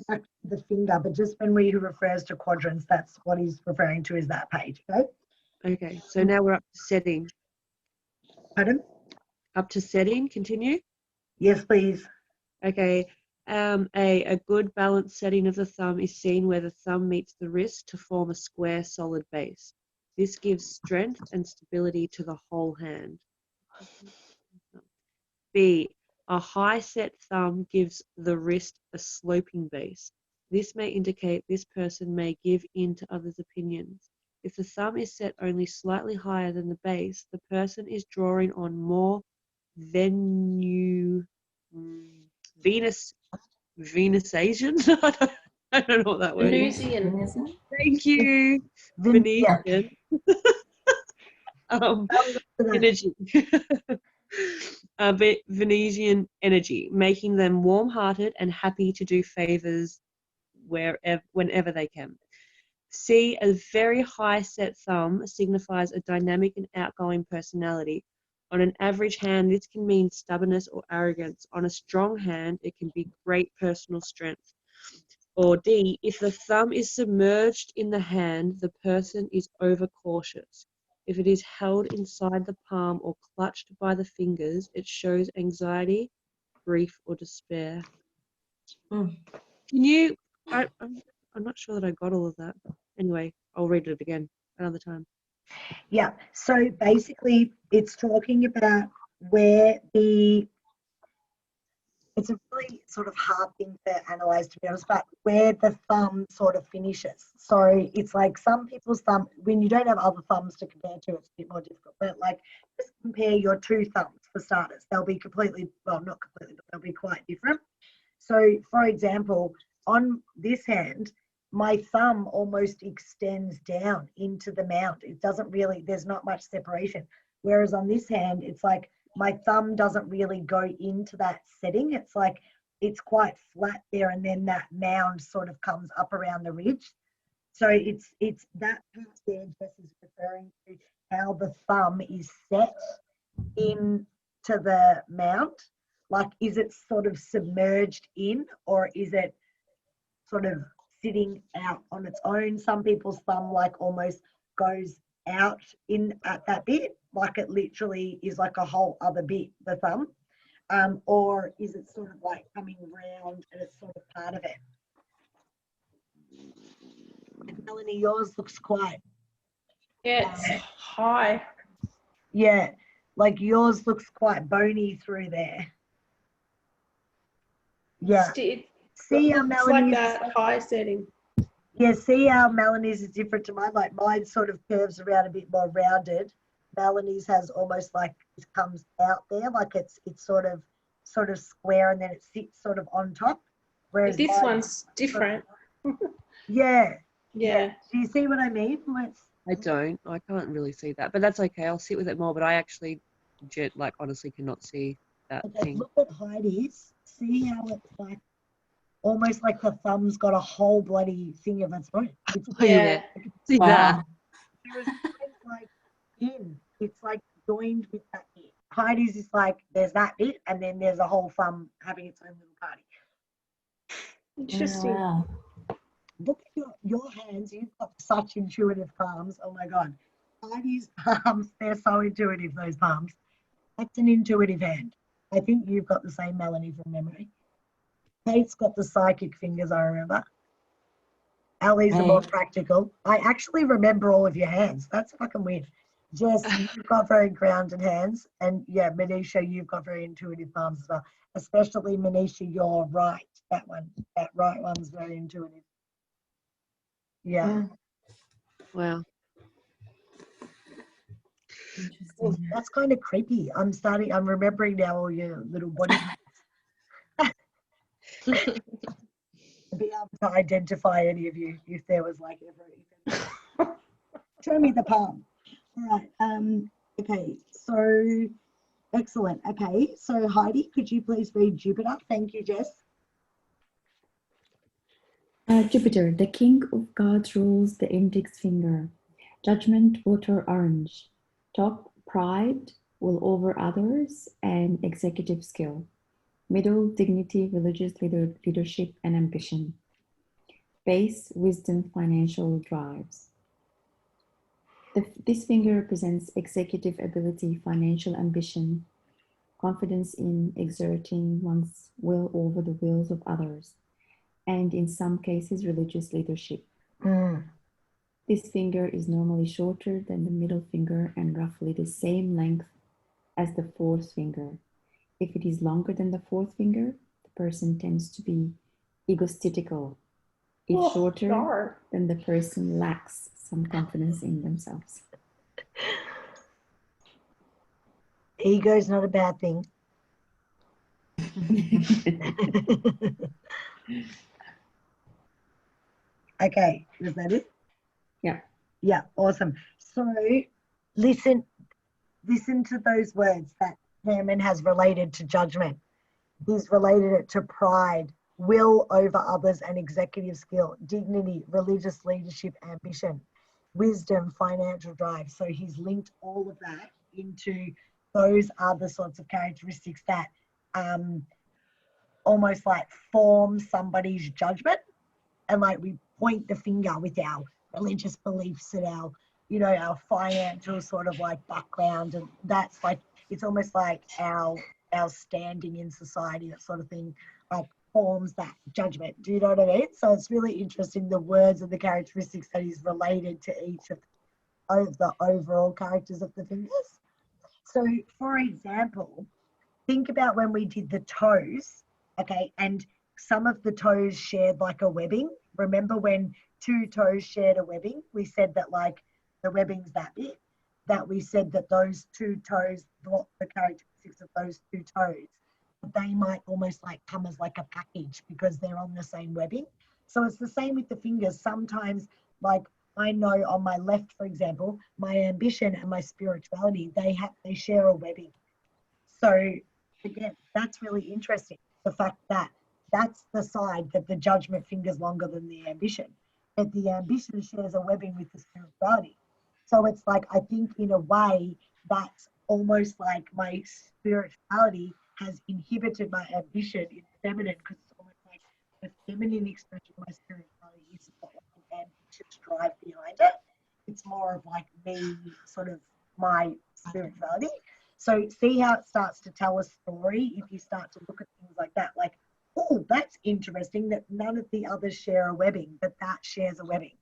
back to the finger, but just when we refers to quadrants, that's what he's referring to, is that page, okay? Okay, so now we're up to setting. Pardon? Up to setting, continue? Yes, please. Okay, a good balanced setting of the thumb is seen where the thumb meets the wrist to form a square, solid base. This gives strength and stability to the whole hand. B, a high set thumb gives the wrist a sloping base. This may indicate this person may give in to others' opinions. If the thumb is set only slightly higher than the base, the person is drawing on more Venusasian? I don't know what that word is. Venusian. Thank you. Venetian. Energy. Venetian energy, making them warm-hearted and happy to do favors whenever they can. C, a very high set thumb signifies a dynamic and outgoing personality. On an average hand, this can mean stubbornness or arrogance. On a strong hand, it can be great personal strength Or D, if the thumb is submerged in the hand, the person is overcautious. If it is held inside the palm or clutched by the fingers, it shows anxiety, grief, or despair. Mm. Can you? I'm not sure that I got all of that. Anyway, I'll read it again another time. Yeah. So basically, it's talking about where it's a really sort of hard thing to analyze, to be honest, but where the thumb sort of finishes. So it's like some people's thumb, when you don't have other thumbs to compare to, it's a bit more difficult. But like, just compare your two thumbs for starters. They'll be completely, well, not completely, but they'll be quite different. So, for example, on this hand, my thumb almost extends down into the mount. It doesn't really, there's not much separation. Whereas on this hand, it's like my thumb doesn't really go into that setting. It's like it's quite flat there, and then that mound sort of comes up around the ridge. So it's that part there Jess is referring to, how the thumb is set into the mount. Like, is it sort of submerged in, or is it sort of sitting out on its own? Some people's thumb like almost goes out in at that bit, like it literally is like a whole other bit, the thumb. Or is it sort of like coming round and it's sort of part of it? And Melanie, yours looks quite, Yeah, it's high. yeah, like yours looks quite bony through there. Yeah. It See how looks Melanie's, like that high setting. yeah, see how Melanie's is different to mine? Like mine sort of curves around a bit more rounded. Melanie's has almost like it comes out there, like it's sort of square, and then it sits sort of on top. Whereas This mine- one's different. yeah. Yeah. Do you see what I mean? I don't. I can't really see that, but that's okay. I'll sit with it more. But I actually, like, honestly cannot see that Okay, thing. look at Heidi's. See how it's like almost like the thumb's got a whole bloody thing of its own. It's Oh, yeah. See that? Wow. Whereas mine's like it's like joined with that bit. Heidi's is like there's that bit, and then there's a whole thumb having its own little party. Interesting. Wow. Look at your hands. You've got such intuitive palms. Oh my god. Heidi's palms, they're so intuitive, those palms. That's an intuitive hand. I think you've got the same, Melanie, from memory. Kate's got the psychic fingers, I remember. Ali's are more Hey. practical. I actually remember all of your hands. That's fucking weird. Jess, you've got very grounded hands. And yeah, Manisha, you've got very intuitive palms as well. Especially Manisha, your right. That one. That right one's very intuitive. Yeah. Wow. Well, that's kind of creepy. I'm remembering now all your little body parts. To be able to identify any of you if there was like ever. Show me the palm. All right. Okay. So excellent. Okay. So Heidi, could you please read Jupiter? Thank you, Jess. Jupiter, the king of gods, rules the index finger. Judgment, water, orange. Top, pride, will over others, and executive skill. Middle, dignity, religious leadership, and ambition. Base, wisdom, financial drives. This finger represents executive ability, financial ambition, confidence in exerting one's will over the wills of others, and in some cases, religious leadership. This finger is normally shorter than the middle finger and roughly the same length as the fourth finger. If it is longer than the fourth finger, the person tends to be egotistical. If shorter, then the person lacks some confidence in themselves. Ego is not a bad thing. Okay, is that it? Yeah. Yeah, awesome. So listen to those words that Herman has related to judgment. He's related it to pride, will over others and executive skill, dignity, religious leadership, ambition, wisdom, financial drive. So he's linked all of that into those are the sorts of characteristics that almost like form somebody's judgment. and like we point the finger with our religious beliefs and our, you know, our financial sort of like background, and that's like, it's almost like our standing in society, that sort of thing, like forms that judgment. Do you know what I mean? So it's really interesting, the words and the characteristics that is related to each of the overall characters of the fingers. So for example, think about when we did the toes, okay, and some of the toes shared like a webbing. Remember when 2 toes shared a webbing? We said that like the webbing's that big, that we said that those 2 toes, what the characteristics of those 2 toes, they might almost like come as like a package because they're on the same webbing. So it's the same with the fingers. Sometimes, like I know on my left, for example, my ambition and my spirituality, they share a webbing. So again, that's really interesting. The fact that that's the side that the judgment finger's longer than the ambition, that the ambition shares a webbing with the spirituality. So it's like, I think in a way that's almost like my spirituality has inhibited my ambition in feminine, because it's almost like the feminine expression of my spirituality is not like an ambitious drive behind it. It's more of like me, sort of my spirituality. So see how it starts to tell a story if you start to look at things like that, like, oh, that's interesting that none of the others share a webbing, but that shares a webbing.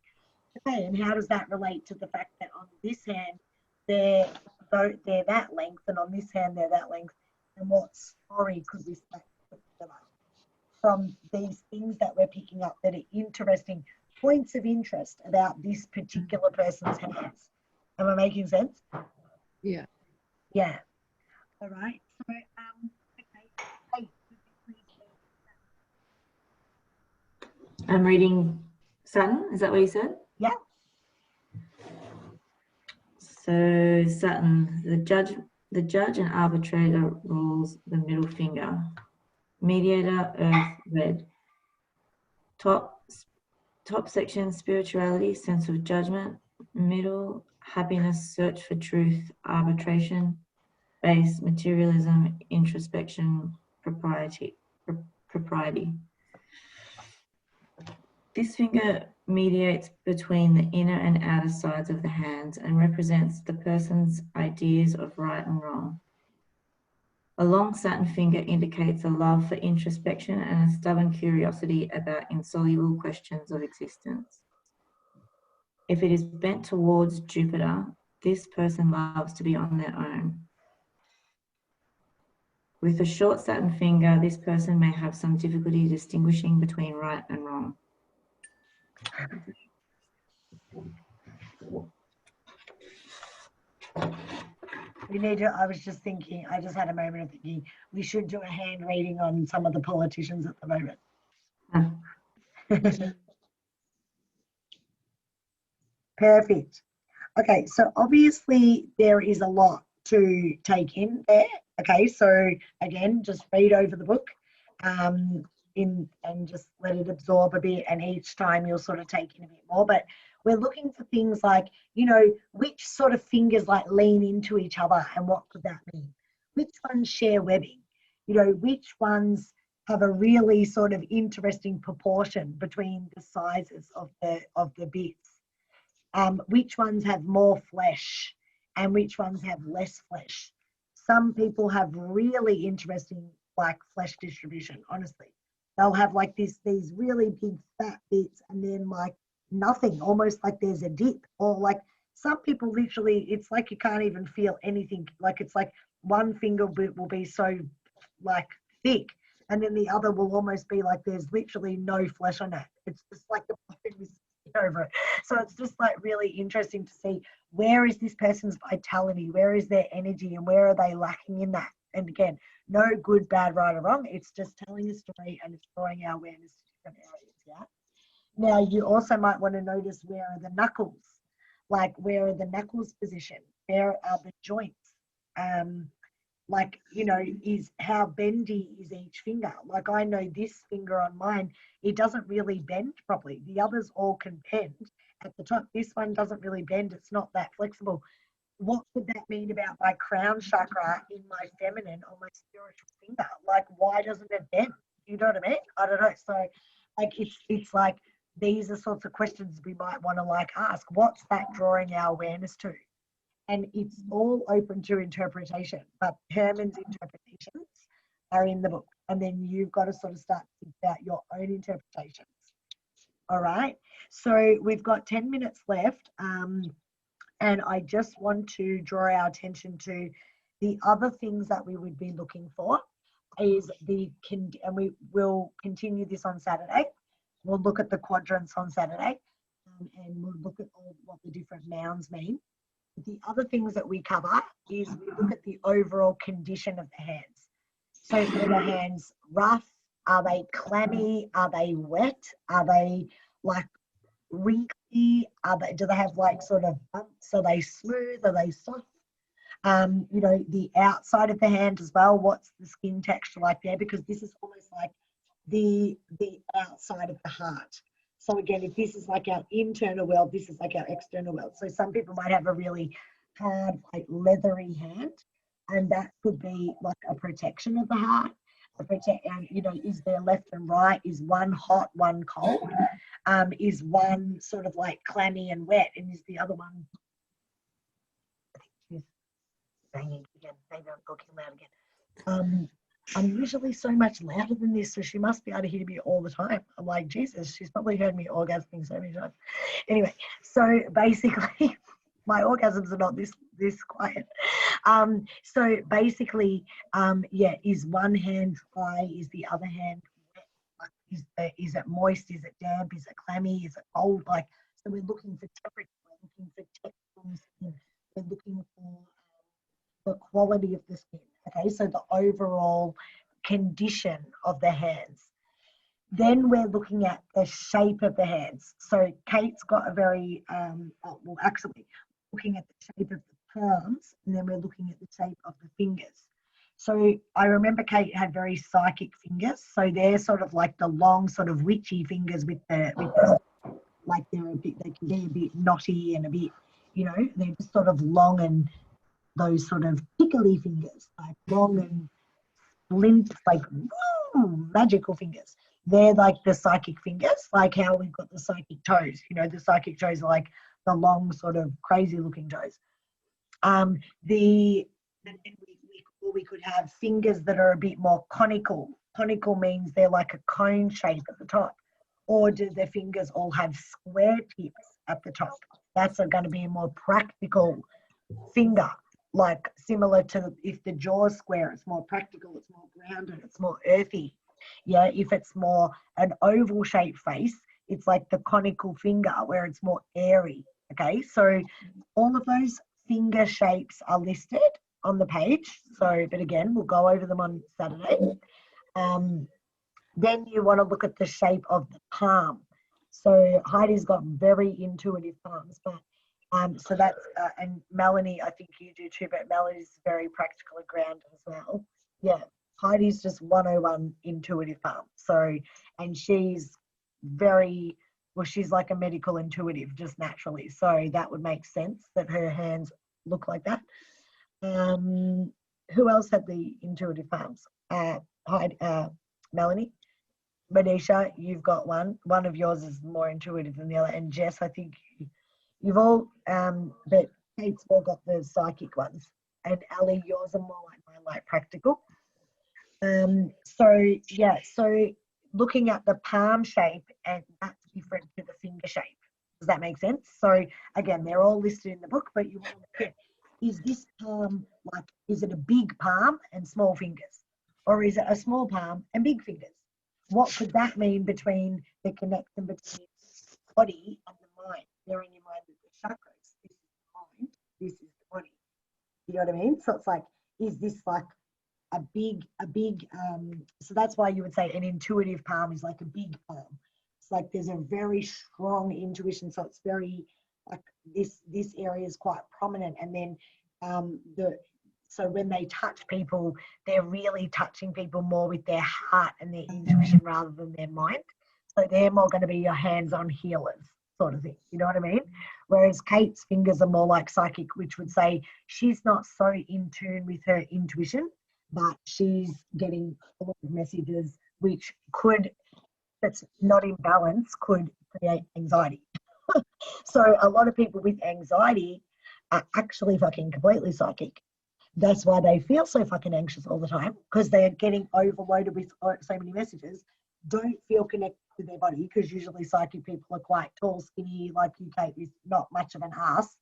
Okay, and how does that relate to the fact that on this hand they're that length, and on this hand they're that length, and what story could we start to put together from these things that we're picking up that are interesting points of interest about this particular person's hands? Am I making sense? Yeah. Yeah. All right. So, okay. Hey, I'm reading Saturn. Is that what you said? yeah. So Saturn, the judge and arbitrator rules the middle finger. Mediator, earth, red. Top section, spirituality, sense of judgment. Middle, happiness, search for truth, arbitration. Base, materialism, introspection, propriety. This finger mediates between the inner and outer sides of the hands and represents the person's ideas of right and wrong. A long Saturn finger indicates a love for introspection and a stubborn curiosity about insoluble questions of existence. If it is bent towards Jupiter, this person loves to be on their own. With a short Saturn finger, this person may have some difficulty distinguishing between right and wrong. We need to, I was just thinking, I just had a moment of thinking, we should do a hand reading on some of the politicians at the moment. Perfect. Okay, so obviously there is a lot to take in there. Okay, so again, just read over the book and just let it absorb a bit, and each time you'll sort of take in a bit more. But we're looking for things like, you know, which sort of fingers like lean into each other, and what could that mean? Which ones share webbing? You know, which ones have a really sort of interesting proportion between the sizes of the bits? Which ones have more flesh and which ones have less flesh? Some people have really interesting like flesh distribution, honestly. They'll have like these really big fat bits and then like nothing, almost like there's a dip, or like some people literally, it's like you can't even feel anything. Like it's like one finger will be so like thick, and then the other will almost be like there's literally no flesh on it. It's just like the over it. So it's just like really interesting to see, where is this person's vitality, where is their energy, and where are they lacking in that? And again, no good, bad, right or wrong. It's just telling a story and it's drawing our awareness to different areas. Yeah. Now you also might want to notice, where are the knuckles? Like, where are the knuckles positioned? Where are the joints? Like, you know, is how bendy is each finger? Like I know this finger on mine, it doesn't really bend properly. The others all can bend at the top. This one doesn't really bend. It's not that flexible. What could that mean about my crown chakra in my feminine or my spiritual finger? Like, why doesn't it bend? You know what I mean? I don't know. So like, it's like these are sorts of questions we might want to like ask. What's that drawing our awareness to? And it's all open to interpretation, but Herman's interpretations are in the book. And then you've got to sort of start to think about your own interpretations. All right. So we've got 10 minutes left. And I just want to draw our attention to the other things that we would be looking for is and we will continue this on Saturday. We'll look at the quadrants on Saturday and we'll look at what the different nouns mean. The other things that we cover is we look at the overall condition of the hands. So are the hands rough? Are they clammy? Are they wet? Are they like wrinkly? Do they have like sort of bumps? Are they smooth? Are they soft? You know, the outside of the hand as well. What's the skin texture like there? Because this is almost like the outside of the heart. So again, if this is like our internal weld, this is like our external weld. So some people might have a really hard, like leathery hand, and that could be like a protection of the heart. You know, is there left and right? Is one hot, one cold? Is one sort of like clammy and wet, and is the other one? I think she's banging again. Maybe I'm talking loud again. I'm usually so much louder than this, so she must be able to hear me all the time. I'm like, Jesus, she's probably heard me orgasming so many times. Anyway, so basically, my orgasms are not this quiet. So basically, yeah, is one hand dry? Is the other hand wet? Is it moist? Is it damp? Is it clammy? Is it cold? Like, so we're looking for temperature. We're looking for texture on the skin. We're looking for the quality of the skin. Okay, so the overall condition of the hands. Then we're looking at the shape of the hands. So Kate's got a very, well, actually, looking at the shape of the palms, and then we're looking at the shape of the fingers. So I remember Kate had very psychic fingers. So they're sort of like the long, sort of witchy fingers with the like they can be a bit knotty and a bit, you know, they're just sort of long and those sort of tickly fingers, like long and splint, like woo, magical fingers. They're like the psychic fingers, like how we've got the psychic toes. You know, the psychic toes are like the long, sort of crazy looking toes. We could have fingers that are a bit more conical. Conical means they're like a cone shape at the top. Or do the fingers all have square tips at the top? That's going to be a more practical finger. Like similar to if the jaw's square, it's more practical, it's more grounded, it's more earthy. Yeah, if it's more an oval shaped face, it's like the conical finger where it's more airy. Okay, so all of those finger shapes are listed on the page. So, but again, we'll go over them on Saturday. Then you want to look at the shape of the palm. So Heidi's got very intuitive palms, but so that's, and Melanie, I think you do too, but Melanie's very practical and grounded as well. Yeah, Heidi's just 101 intuitive palm. So, and she's very, well, she's like a medical intuitive just naturally. So that would make sense that her hands look like that. Who else had the intuitive palms? Melanie? Manisha, you've got one. One of yours is more intuitive than the other. And Jess, I think you've all, but Kate's all got the psychic ones. And Ali, yours are more like mine, like practical. So yeah, so looking at the palm shape, and that's different to the finger shape. Does that make sense? So again, they're all listed in the book, but you want to look at, is this palm like, is it a big palm and small fingers? Or is it a small palm and big fingers? What could that mean between the connection between the body and the mind? Bearing in mind that the chakras, this is the mind, this is the body. You know what I mean? So it's like, is this like a big, so that's why you would say an intuitive palm is like a big palm. It's like there's a very strong intuition. So it's very like this area is quite prominent. And then so when they touch people, they're really touching people more with their heart and their intuition rather than their mind. So they're more going to be your hands-on healers sort of thing. You know what I mean? Whereas Kate's fingers are more like psychic, which would say she's not so in tune with her intuition, but she's getting a lot of messages which could, that's not in balance, could create anxiety. So a lot of people with anxiety are actually fucking completely psychic. That's why they feel so fucking anxious all the time, because they're getting overloaded with so many messages, don't feel connected with their body, because usually psychic people are quite tall, skinny, like you, Kate, with not much of an ass.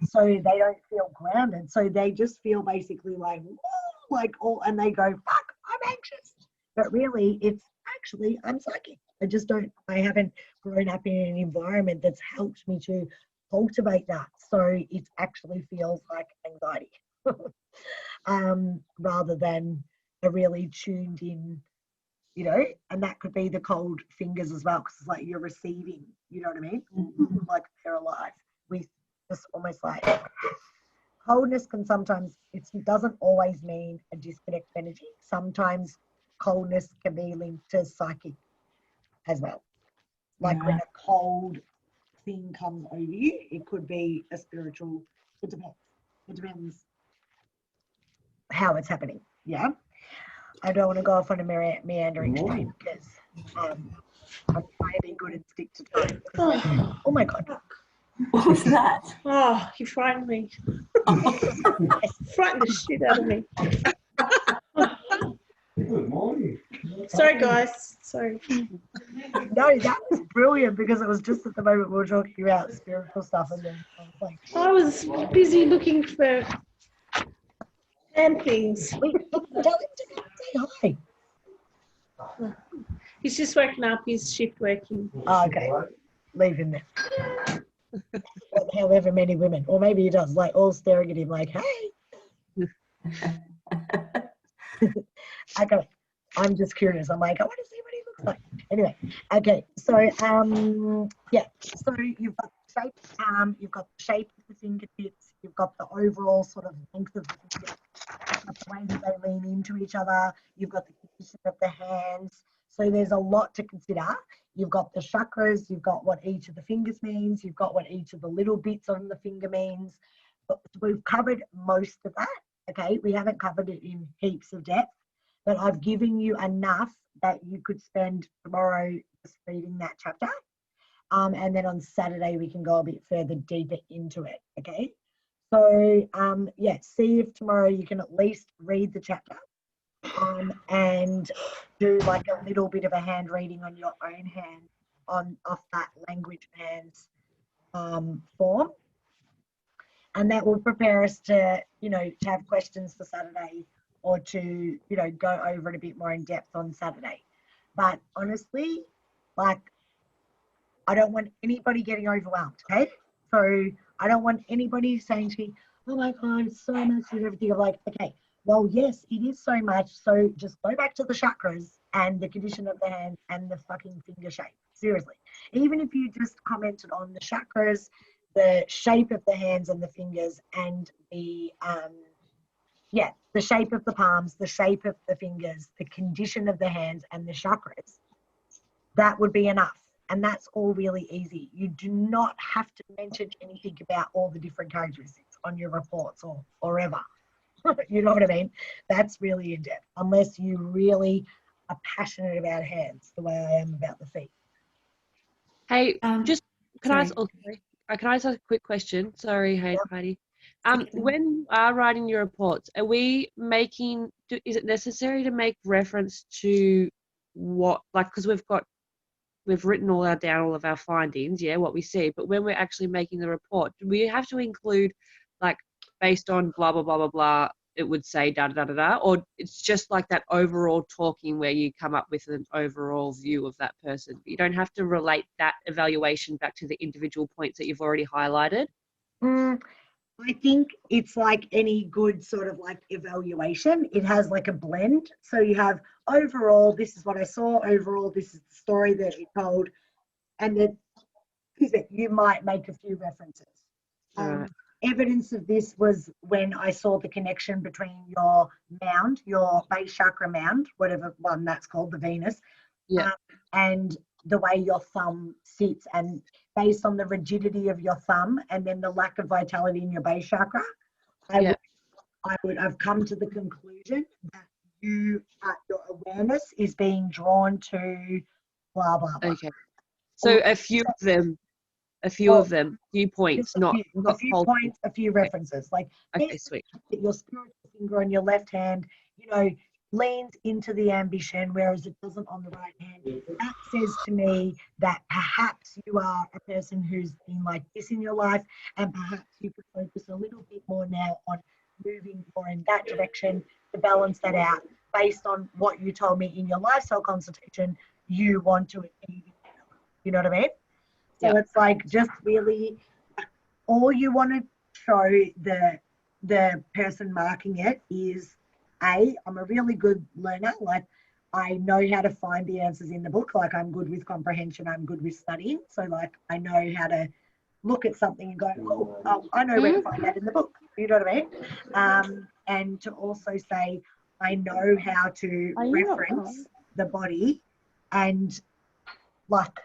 So they don't feel grounded. So they just feel basically like, whoa, like all, and they go, fuck, I'm anxious. But really, it's actually, I'm psychic. I haven't grown up in an environment that's helped me to cultivate that. So it actually feels like anxiety. Rather than a really tuned in, you know, and that could be the cold fingers as well, because it's like you're receiving, you know what I mean? Like they're alive with just almost like coldness can sometimes, it doesn't always mean a disconnect of energy. Sometimes coldness can be linked to psychic as well. Like when a cold thing comes over you, it could be a spiritual, it depends how it's happening. Yeah, I don't want to go off on a meandering train, because I'm trying to be good and stick to time. Oh my god, What was that? Oh, you frightened me. Frightened the shit out of me. Good morning. Sorry, guys. Sorry. no, that was brilliant, because it was just at the moment we were talking about spiritual stuff, and then I was like, I was busy looking for hand things. wait, tell him to come say hi. He's just waking up. He's shift working. Oh, okay, leave him there. However many women, or maybe he does, like all staring at him like, hey. Okay, I'm just curious. I'm like, I want to see what he looks like. Anyway, okay, so yeah, so you've got the shape, you've got the shape of the fingertips, you've got the overall sort of length of the fingertips, you've got the way that they lean into each other, you've got the position of the hands. So there's a lot to consider. You've got the chakras, you've got what each of the fingers means, you've got what each of the little bits on the finger means. But we've covered most of that, okay? We haven't covered it in heaps of depth, but I've given you enough that you could spend tomorrow just reading that chapter. And then on Saturday, we can go a bit further deeper into it, okay? So, yeah, see if tomorrow you can at least read the chapter and do like a little bit of a hand reading on your own hand off that language hands form. And that will prepare us to, you know, to have questions for Saturday, or to, you know, go over it a bit more in depth on Saturday. But honestly, like, I don't want anybody getting overwhelmed, okay? So I don't want anybody saying to me, oh my God, so much of everything. I'm like, okay, well, yes, it is so much. So just go back to the chakras and the condition of the hand and the fucking finger shape. Seriously. Even if you just commented on the chakras, the shape of the hands and the fingers, and the the shape of the palms, the shape of the fingers, the condition of the hands and the chakras, that would be enough. And that's all really easy. You do not have to mention anything about all the different characteristics on your reports or ever. You know what I mean? That's really in depth, unless you really are passionate about hands the way I am about the feet. Hey, just can I sorry. ask a quick question? Sorry, hey, Heidi. When you are writing your reports, are we making? Is it necessary to make reference to what, like, because we've written down all of our findings, yeah, what we see, but when we're actually making the report, do we have to include, like, based on blah blah blah blah blah, it would say da da da da, or it's just like that overall talking where you come up with an overall view of that person? You don't have to relate that evaluation back to the individual points that you've already highlighted. I think it's like any good sort of like evaluation. It has like a blend. So you have overall, this is what I saw. Overall, this is the story that it told. And then you might make a few references. Right. Evidence of this was when I saw the connection between your mound, your base chakra mound, whatever one that's called, the Venus, and the way your thumb sits, and based on the rigidity of your thumb and then the lack of vitality in your base chakra, I would have come to the conclusion that your awareness is being drawn to blah, blah, blah. Okay. So Or- a few of them, few points, Just a not few, a not few whole. points, a few references. Like Okay, sweet. your spiritual finger on your left hand, leans into the ambition, whereas it doesn't on the right hand. That says to me that perhaps you are a person who's been like this in your life, and perhaps you could focus a little bit more now on moving more in that direction to balance that out based on what you told me in your lifestyle consultation you want to achieve. You know what I mean? So Yeah. it's like just really all you want to show the person marking it is I'm a really good learner. Like I know how to find the answers in the book. Like I'm good with comprehension. I'm good with studying. So like I know how to look at something and go, oh, I know where to find that in the book. You know what I mean? And to also say, I know how to reference the body and like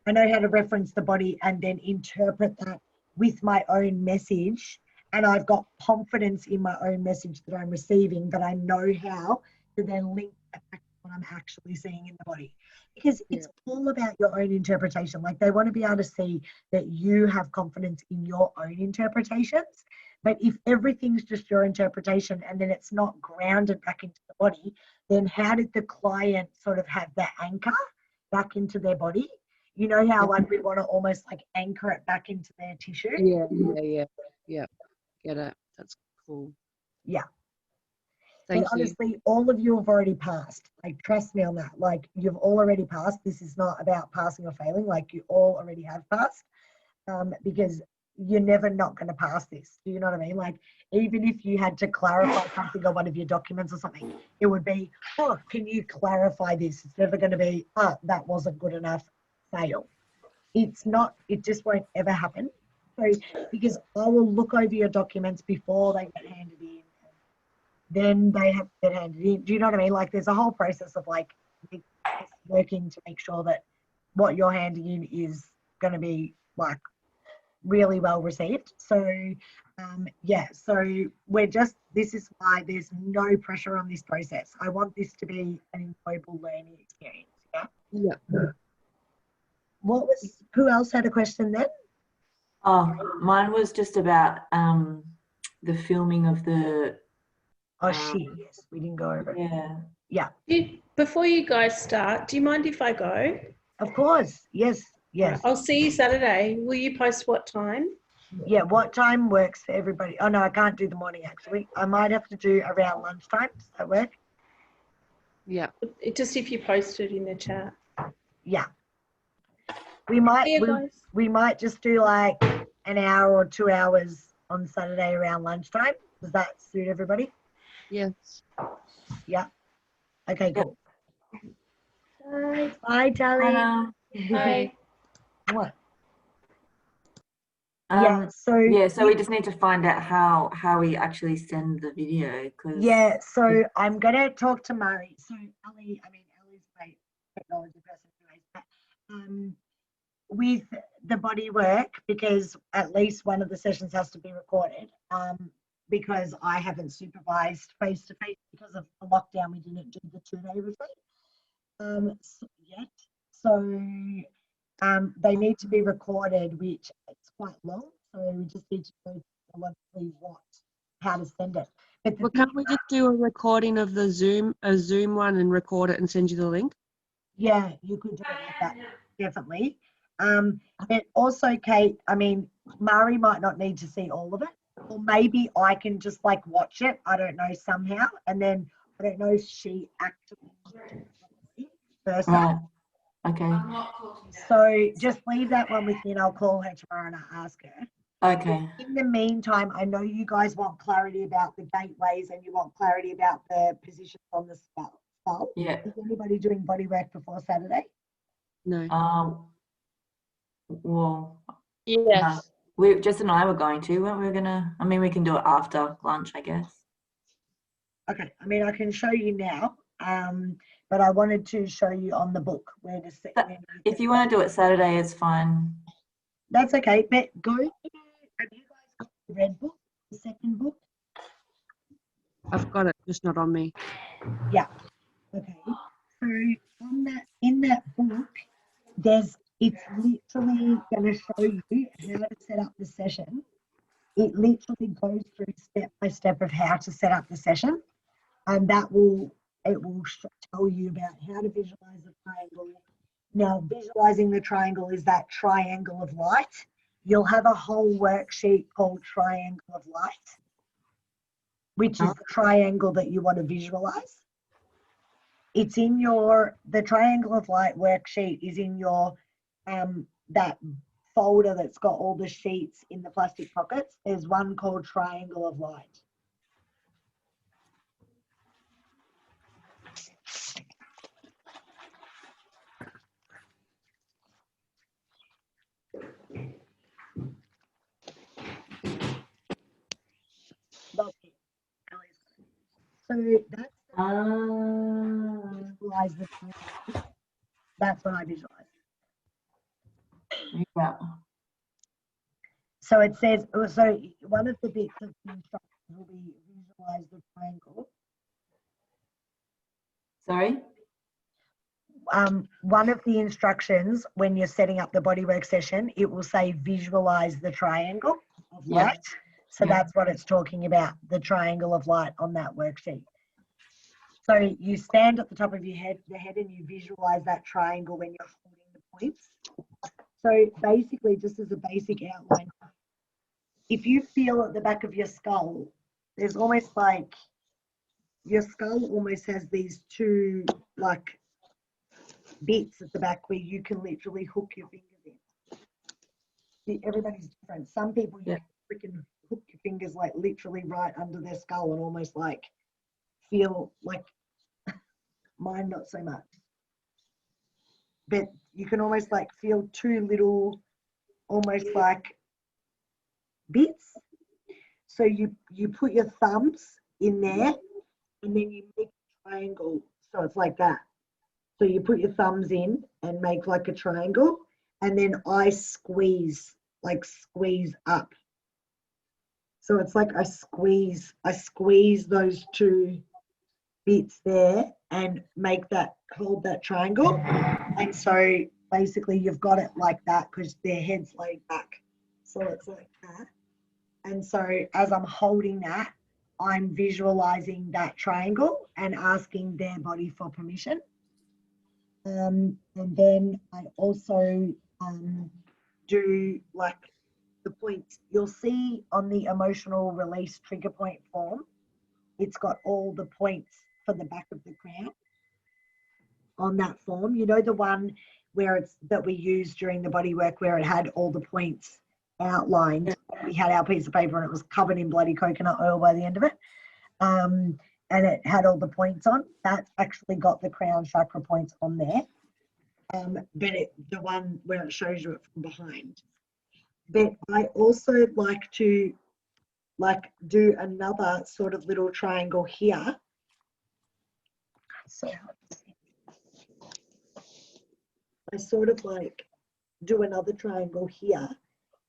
I know how to reference the body and then interpret that with my own message. And I've got confidence in my own message that I'm receiving, that I know how to then link that back to what I'm actually seeing in the body. Because it's all about your own interpretation. Like they want to be able to see that you have confidence in your own interpretations. But if everything's just your interpretation and then it's not grounded back into the body, then how did the client sort of have that anchor back into their body? You know how like we want to almost like anchor it back into their tissue? Yeah. Get it. That's cool. Yeah. Thank But you. honestly, all of you have already passed. Like, trust me on that. Like, you've all already passed. This is not about passing or failing. Like, you all already have passed because you're never not going to pass this. Do you know what I mean? Like, even if you had to clarify something on one of your documents or something, it would be, oh, can you clarify this? It's never going to be, oh, that wasn't good enough, fail. It's not, it just won't ever happen. So, because I will look over your documents before they get handed in, then they have to get handed in. Do you know what I mean? Like there's a whole process of like working to make sure that what you're handing in is going to be like really well received. So so we're just, this is why there's no pressure on this process. I want this to be an enjoyable learning experience. Yeah. Who else had a question then? Oh, mine was just about the filming of the. Yes, we didn't go over it. Yeah. Before you guys start, do you mind if I go? Of course. Yes. Right, I'll see you Saturday. Will you post what time? Yeah, what time works for everybody? Oh, no, I can't do the morning, actually. I might have to do around lunchtime. Does that work? Yeah. Just if you post it in the chat. Yeah. We might just do like an hour or 2 hours on Saturday around lunchtime. Does that suit everybody? Yes. Yeah. Okay, cool. Bye. Bye, Tally. Bye. What? So we just need to find out how we actually send the video. So I'm gonna talk to Murray. So Ellie's my technology person anyways, but with the body work, because at least one of the sessions has to be recorded, because I haven't supervised face to face because of the lockdown. We didn't do the 2-day retreat yet. So they need to be recorded, which it's quite long. So we just need to know logically how to send it. But can't we just do a recording of a Zoom one and record it and send you the link? Yeah, you could do it like that, definitely. But also, Kate, Mari might not need to see all of it, or maybe I can just like watch it. I don't know, somehow, and then I don't know if she actually first. Right. Okay. So just leave that one with me, and I'll call her tomorrow and I'll ask her. Okay. In the meantime, I know you guys want clarity about the gateways and you want clarity about the positions on the skull. Yeah. Is anybody doing body work before Saturday? No. Well. Yes. Jess and I were going to, weren't we gonna? We can do it after lunch, I guess. Okay. I can show you now, but I wanted to show you on the book where to sit. If you want to do it Saturday, it's fine. That's okay. But have you guys got the red book, the second book? I've got it, just not on me. Yeah. Okay. So in that book, there's It's literally going to show you how to set up the session. It literally goes through step by step of how to set up the session, and it will tell you about how to visualize the triangle. Now, visualizing the triangle is that triangle of light. You'll have a whole worksheet called Triangle of Light, which is the triangle that you want to visualize. It's in the Triangle of Light worksheet is in your, that folder that's got all the sheets in the plastic pockets. There's one called Triangle of Light. So that's visualize the triangle. That's what I visualize. Yeah. So it says, so one of the bits of the instructions will be visualize the triangle. Sorry? One of the instructions when you're setting up the bodywork session, it will say visualize the triangle of light. So that's what it's talking about, the triangle of light on that worksheet. So you stand at the top of your head, and you visualize that triangle when you're holding the points. So basically, just as a basic outline, if you feel at the back of your skull, there's almost like your skull almost has these two like bits at the back where you can literally hook your fingers in. Everybody's different. Some people you can freaking hook your fingers like literally right under their skull and almost like feel like, mine not so much. But you can almost like feel two little, almost like bits. So you put your thumbs in there and then you make a triangle. So it's like that. So you put your thumbs in and make like a triangle, and then I squeeze up. So it's like I squeeze those two bits there and hold that triangle. And so basically you've got it like that because their head's laid back. So it's like that. And so as I'm holding that, I'm visualizing that triangle and asking their body for permission. And then I also do like the points. You'll see on the emotional release trigger point form, it's got all the points for the back of the crown on that form. You know, the one where that we used during the body work where it had all the points outlined. We had our piece of paper and it was covered in bloody coconut oil by the end of it. And it had all the points on. That's actually got the crown chakra points on there. But the one where it shows you it from behind. But I also like to do another sort of little triangle here. So I sort of like do another triangle here,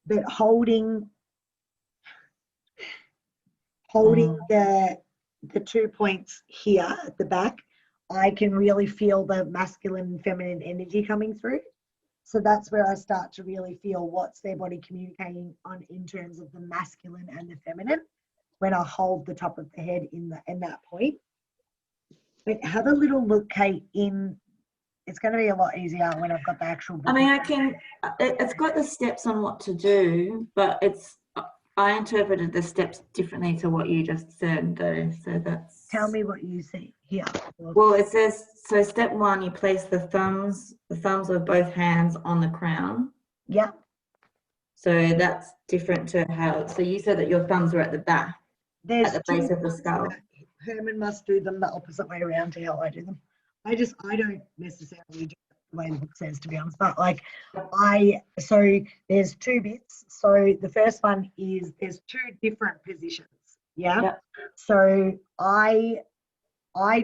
but holding the 2 points here at the back, I can really feel the masculine and feminine energy coming through. So that's where I start to really feel what's their body communicating on in terms of the masculine and the feminine when I hold the top of the head in that point. But have a little look, Kate, it's going to be a lot easier when I've got the actual book. I mean, it's got the steps on what to do, but I interpreted the steps differently to what you just said, though. So that's. Tell me what you see here. Well, it says, so step 1, you place the thumbs of both hands on the crown. Yeah. So that's different to how, so you said that your thumbs were at the back, at the base of the skull. Herman must do them the opposite way around to how I do them. I don't necessarily do it the way the book says, to be honest, but like so there's 2 bits. So the first one is there's 2 different positions. Yeah. Yep. So I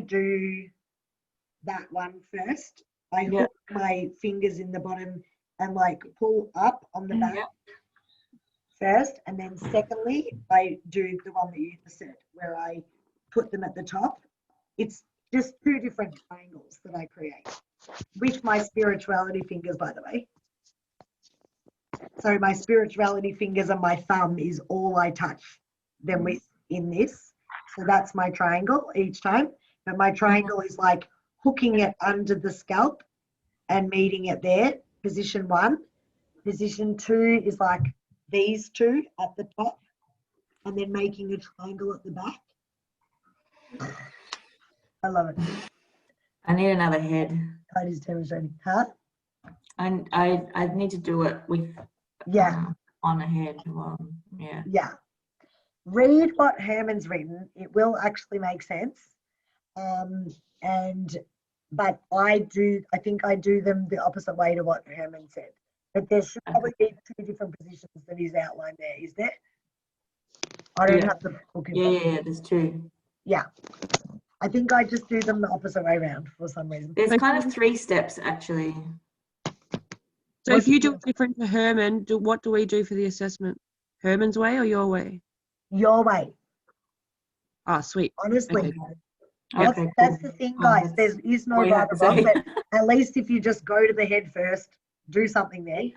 do that one first. I hook my fingers in the bottom and like pull up on the back first, and then secondly I do the one that you just said where I put them at the top. It's just 2 different triangles that I create with my spirituality fingers, by the way. So my spirituality fingers and my thumb is all I touch them with in this. So that's my triangle each time. But my triangle is like hooking it under the scalp and meeting it there, position 1. Position 2 is like these two at the top and then making a triangle at the back. I love it. I need another head. Cody's demonstrating. Huh? I need to do it with on a head. Well, yeah. Yeah. Read what Herman's written. It will actually make sense. But I think I do them the opposite way to what Herman said. But there should probably be 2 different positions that he's outlined there, is there? I don't have the book in front of me. Yeah, there's 2. Yeah. I think I just do them the opposite way around for some reason. There's kind of 3 steps actually. So if you do it different to Herman, what do we do for the assessment? Herman's way or your way? Your way. Oh, sweet. Honestly. Okay. That's the thing, guys. There is no right or wrong, but at least if you just go to the head first, do something there,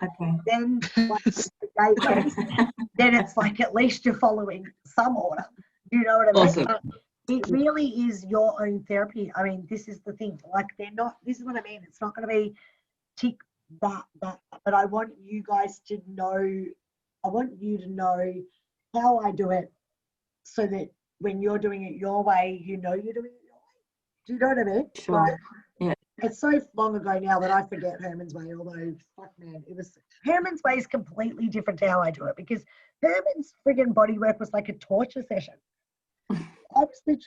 then then it's like at least you're following some order. You know what I mean? Awesome. It really is your own therapy. I mean, this is the thing. Like this is what I mean. It's not going to be tick that. But I want you guys to know, I want you to know how I do it so that when you're doing it your way, you know you're doing it your way. Do you know what I mean? Sure. Like, yeah. It's so long ago now that I forget Herman's way, although, fuck man, Herman's way is completely different to how I do it because Herman's friggin' body work was like a torture session. I was literally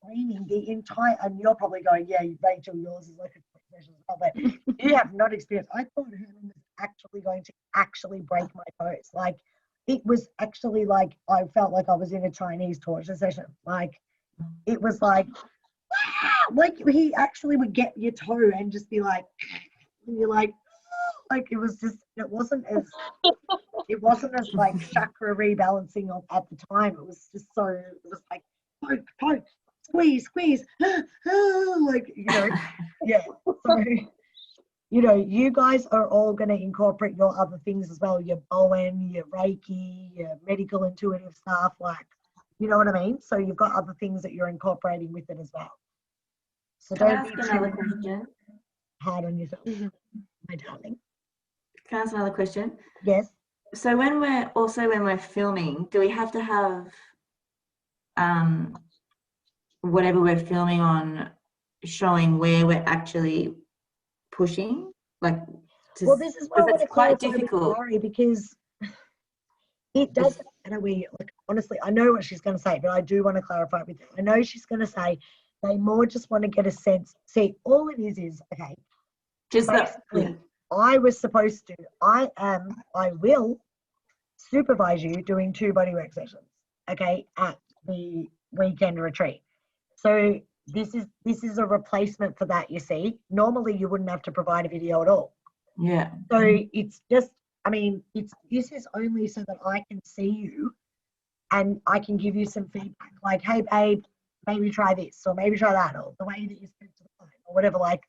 screaming the entire, and you're probably going, yeah, Rachel, yours is like a torture session as well, but you have not experienced. I thought Herman was actually going to break my toes. Like, it was actually like, I felt like I was in a Chinese torture session. Like, it was like he actually would get your toe and just be like, and you're like it was just, it wasn't as like chakra rebalancing at the time. It was just so, it was like poke, squeeze, like, you know, yeah. So, you know, you guys are all going to incorporate your other things as well, your Bowen, your Reiki, your medical intuitive stuff, like, you know what I mean? So you've got other things that you're incorporating with it as well. So Can I don't ask be another too question? hard on yourself, my darling. Can I ask another question? Yes. So when we're filming, do we have to have whatever we're filming on showing where we're actually pushing? Like, Well, this is why I want it's to quite clarify with difficult. Laurie, because it doesn't matter where, like, honestly, I know what she's going to say, but I do want to clarify with her. I know she's going to say they more just want to get a sense. See, all it is okay. Just basically, that. I was supposed to. I will supervise you doing 2 bodywork sessions, okay, at the weekend retreat. So this is a replacement for that. You see, normally you wouldn't have to provide a video at all. Yeah. So it's just, I mean, this is only so that I can see you and I can give you some feedback, like, hey babe, maybe try this or maybe try that, or the way that you speak to the client or whatever, like,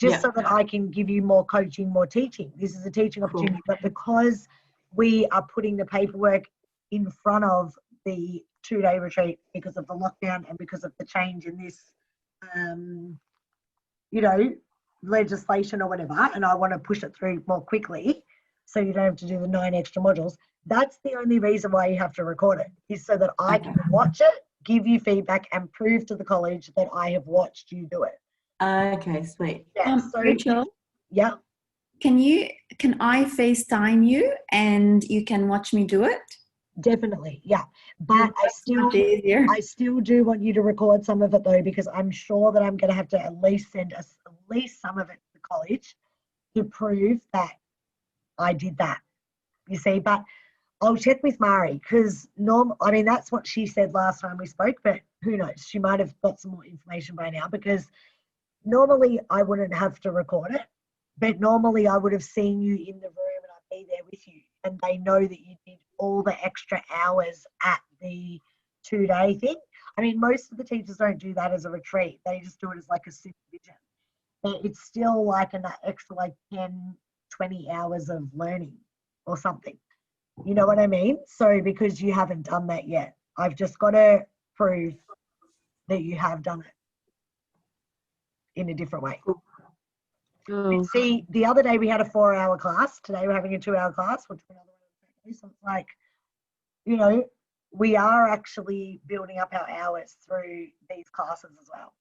just so that I can give you more coaching, more teaching. This is a teaching opportunity, but because we are putting the paperwork in front of the 2-day retreat because of the lockdown and because of the change in this, you know, legislation or whatever, and I want to push it through more quickly so you don't have to do the 9 extra modules. That's the only reason why you have to record it, is so that I can watch it, give you feedback, and prove to the college that I have watched you do it. Okay, sweet. Yeah. So, Rachel, yeah. can I FaceTime you and you can watch me do it? Definitely, yeah. But I still do want you to record some of it though, because I'm sure that I'm going to have to at least send at least some of it to the college to prove that I did that. You see, but I'll check with Mari, because I mean, that's what she said last time we spoke, but who knows? She might have got some more information by now, because normally I wouldn't have to record it, but normally I would have seen you in the room and I'd be there with you, and they know that you did all the extra hours at the 2-day thing. I mean, most of the teachers don't do that as a retreat. They just do it as like a supervision. But it's still like an extra like 10, 20 hours of learning. or something. You know what I mean? So because you haven't done that yet, I've just got to prove that you have done it in a different way. Oh, See, the other day we had a 4-hour class. Today we're having a 2-hour class. We'll do another one. So it's like, you know, we are actually building up our hours through these classes as well.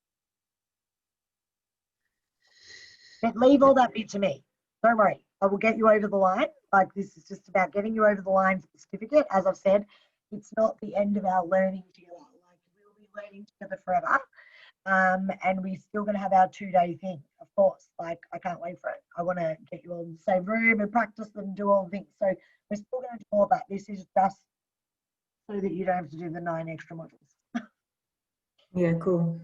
But leave all that bit to me. Don't worry. I will get you over the line. Like, this is just about getting you over the line for the certificate. As I've said, it's not the end of our learning together. Like, we'll be learning together forever. And we're still going to have our 2-day thing, of course. Like, I can't wait for it. I want to get you all in the same room and practice and do all the things. So we're still going to do all that. This is just so that you don't have to do the 9 extra modules. Yeah, cool.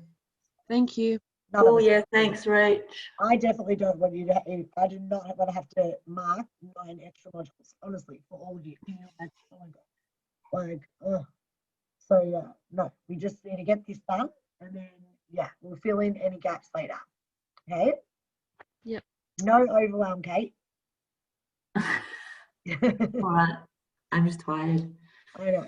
thank you. None of Oh us yeah, have to. thanks, Rach. I definitely don't want you to. I do not want to have to mark 9 extra modules. Honestly, for all of you. Like, oh my god. Like, ugh. So yeah, no. We just need to get this done, and then yeah, we'll fill in any gaps later. Okay. Yep. No overwhelm, Kate. All right. I'm just tired. I know.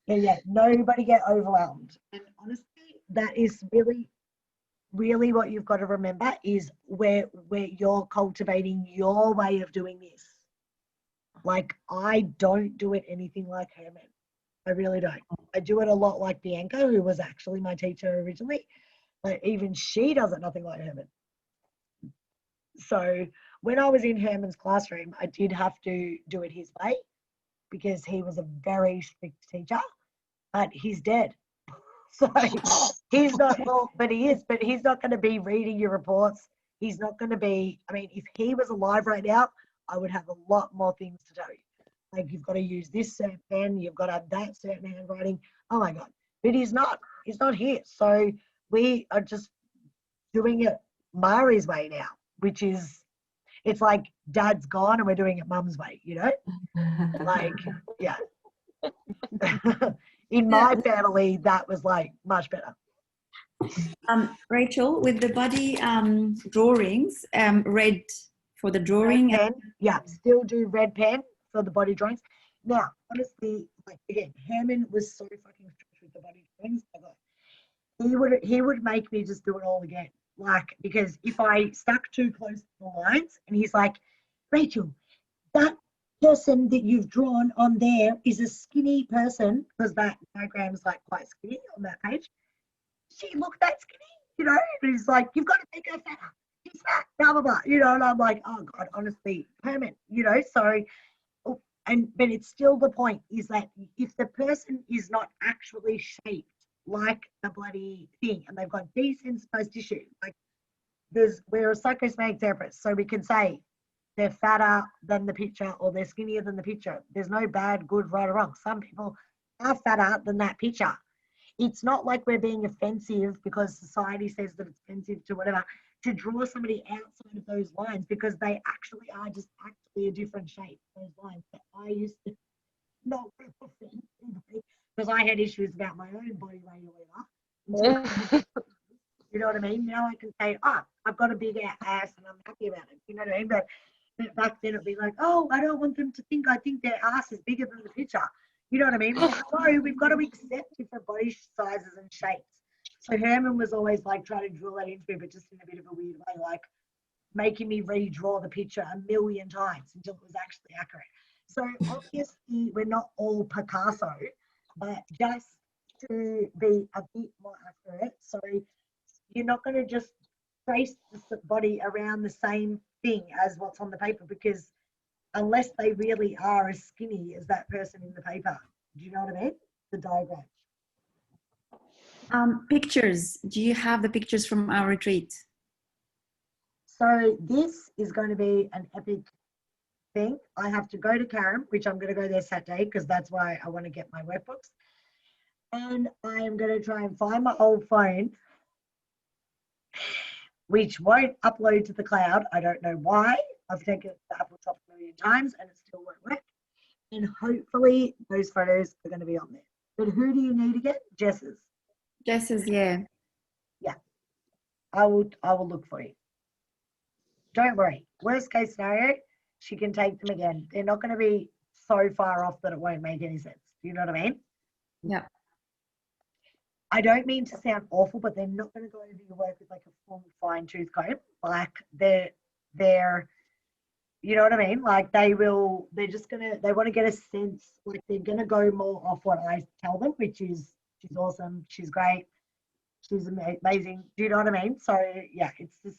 Yeah, nobody get overwhelmed. And honestly, that is really what you've got to remember is where you're cultivating your way of doing this. Like, I don't do it anything like Herman. I really don't. I do it a lot like Bianca, who was actually my teacher originally, but even she does it nothing like Herman. So when I was in Herman's classroom, I did have to do it his way because he was a very strict teacher, but he's dead. So he's not, well, but he is, but he's not going to be reading your reports. He's not going to be, I mean, if he was alive right now, I would have a lot more things to tell you. Like, you've got to use this certain pen, you've got to have that certain handwriting. Oh my God. But he's not here. So we are just doing it Mari's way now, which is, it's like dad's gone and we're doing it mum's way, you know? Like, yeah. In my family, that was like much better. Rachel, with the body drawings, red for the drawing. Red pen, yeah, still do red pen for the body drawings. Now, honestly, like, again, Herman was so fucking strict with the body drawings. He would make me just do it all again. Like, because if I stuck too close to the lines, and he's like, Rachel, that person that you've drawn on there is a skinny person, because that diagram is like quite skinny on that page. She looked that skinny, you know, and he's like, you've got to make her fatter. She's fat, blah, blah, blah, you know, and I'm like, oh God, honestly, Herman, you know, so, but it's still the point is that if the person is not actually shaped like the bloody thing and they've got decent supposed tissue, like, we're a psychosomatic therapist, so we can say they're fatter than the picture or they're skinnier than the picture. There's no bad, good, right or wrong. Some people are fatter than that picture. It's not like we're being offensive because society says that it's offensive to whatever, to draw somebody outside of those lines, because they actually are just actually a different shape, those lines. But I used to not offend because I had issues about my own body weight or whatever. You know what I mean? Now I can say, oh, I've got a big ass and I'm happy about it. You know what I mean? But back then it'd be like, oh, I don't want them to think I think their ass is bigger than the picture. You know what I mean? Like, no, we've got to accept different body sizes and shapes. So Herman was always like trying to drill that into me, but just in a bit of a weird way, like making me redraw the picture 1,000,000 times until it was actually accurate. So obviously we're not all Picasso, but just to be a bit more accurate. So you're not going to just trace the body around the same thing as what's on the paper, because unless they really are as skinny as that person in the paper, do you know what I mean? The diagram. Pictures. Do you have the pictures from our retreat? So this is going to be an epic thing. I have to go to Karen, which I'm going to go there Saturday because that's why I want to get my workbooks. And I am going to try and find my old phone, which won't upload to the cloud. I don't know why. I've taken it to Apple Top 1,000,000 times and it still won't work. And hopefully those photos are going to be on there. But who do you need again? Jess's. Jess's, yeah. Yeah. I will look for you. Don't worry. Worst case scenario, she can take them again. They're not going to be so far off that it won't make any sense. Do you know what I mean? Yeah. I don't mean to sound awful, but they're not going to go over your work with like a full fine tooth comb. Like they're, you know what I mean? Like they want to get a sense, like they're going to go more off what I tell them, which is she's awesome, she's great, she's amazing. Do you know what I mean? So yeah,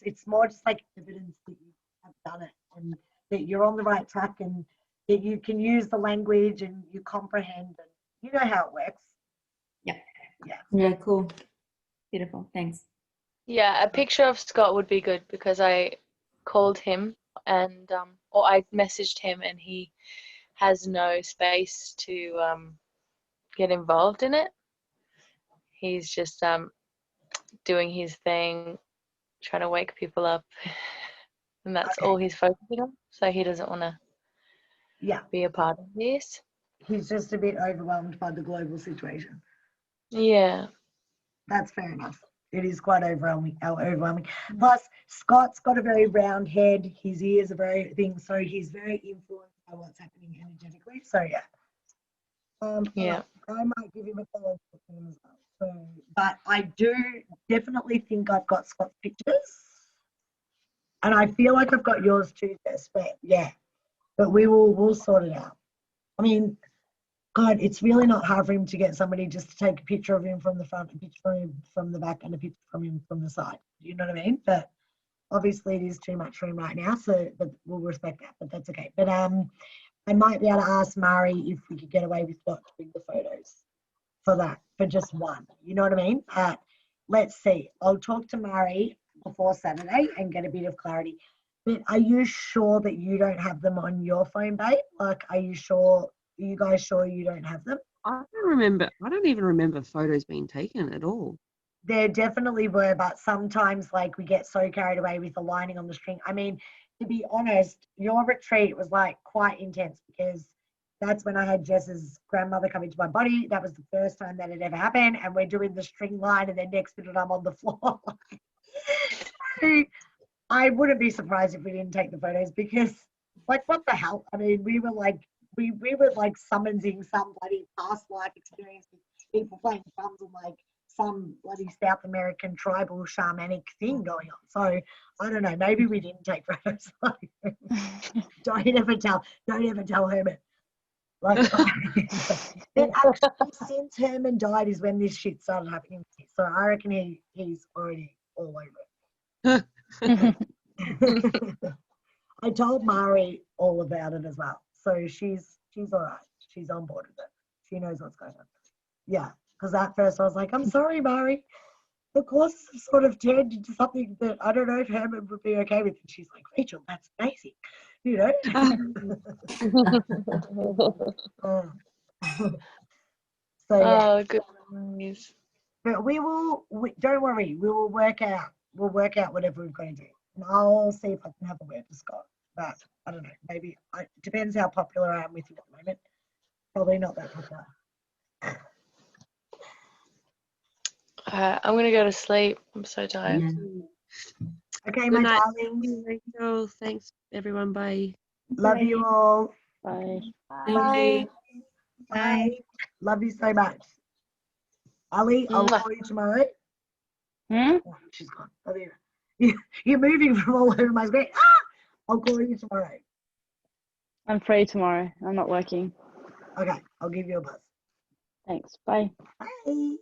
it's more just like evidence that you have done it and that you're on the right track and that you can use the language and you comprehend and you know how it works. Yeah. Yeah. Yeah, cool. Beautiful. Thanks. Yeah, a picture of Scott would be good because I called him and or I messaged him and he has no space to get involved in it. He's just doing his thing, trying to wake people up, and that's all he's focusing on. So he doesn't want to be a part of this. He's just a bit overwhelmed by the global situation. Yeah. That's fair enough. It is quite overwhelming. Plus, Scott's got a very round head. His ears are very thing, so he's very influenced by what's happening energetically. So yeah. I might give him a follow as well. So, but I do definitely think I've got Scott's pictures, and I feel like I've got yours too, Jess. But yeah, but we'll sort it out. I mean, God, it's really not hard for him to get somebody just to take a picture of him from the front, a picture of him from the back, and a picture from him from the side. You know what I mean? But obviously, it is too much for him right now, so but we'll respect that. But that's okay. But I might be able to ask Mari if we could get away with not doing the photos for that, for just one. You know what I mean? Let's see. I'll talk to Mari before Saturday and get a bit of clarity. But are you sure that you don't have them on your phone, babe? Like, are you sure? Are you guys sure you don't have them? I don't even remember photos being taken at all. There definitely were, but sometimes like we get so carried away with the lining on the string. I mean, to be honest, your retreat was like quite intense because that's when I had Jess's grandmother come into my body. That was the first time that had ever happened. And we're doing the string line and then next minute I'm on the floor. I wouldn't be surprised if we didn't take the photos because like, what the hell? I mean, we were like summoning some bloody past life experience with people playing drums and like some bloody South American tribal shamanic thing going on. So I don't know, maybe we didn't take photos. Don't ever tell Herman. Like then actually since Herman died is when this shit started happening. So I reckon he's already all over it. I told Mari all about it as well. So she's all right. She's on board with it. She knows what's going on. Yeah, because at first I was like, I'm sorry, Mari. The courses have sort of turned into something that I don't know if Herman would be okay with. And she's like, Rachel, that's amazing. You know? So yeah. Oh, good news. But don't worry, we'll work out whatever we've got to do. And I'll see if I can have a word with Scott. But I don't know, maybe it depends how popular I am with you at the moment. Probably not that popular. I'm going to go to sleep. I'm so tired. Yeah. Okay, Good my night. darlings. Rachel, thanks everyone. Bye. Love you all. Bye. Thank you. Bye. Love you so much. Ali, I'll call you tomorrow. Hmm? Oh, she's gone. Oh, there. You're moving from all over my screen. I'll call you tomorrow. I'm free tomorrow. I'm not working. Okay, I'll give you a buzz. Thanks. Bye. Bye.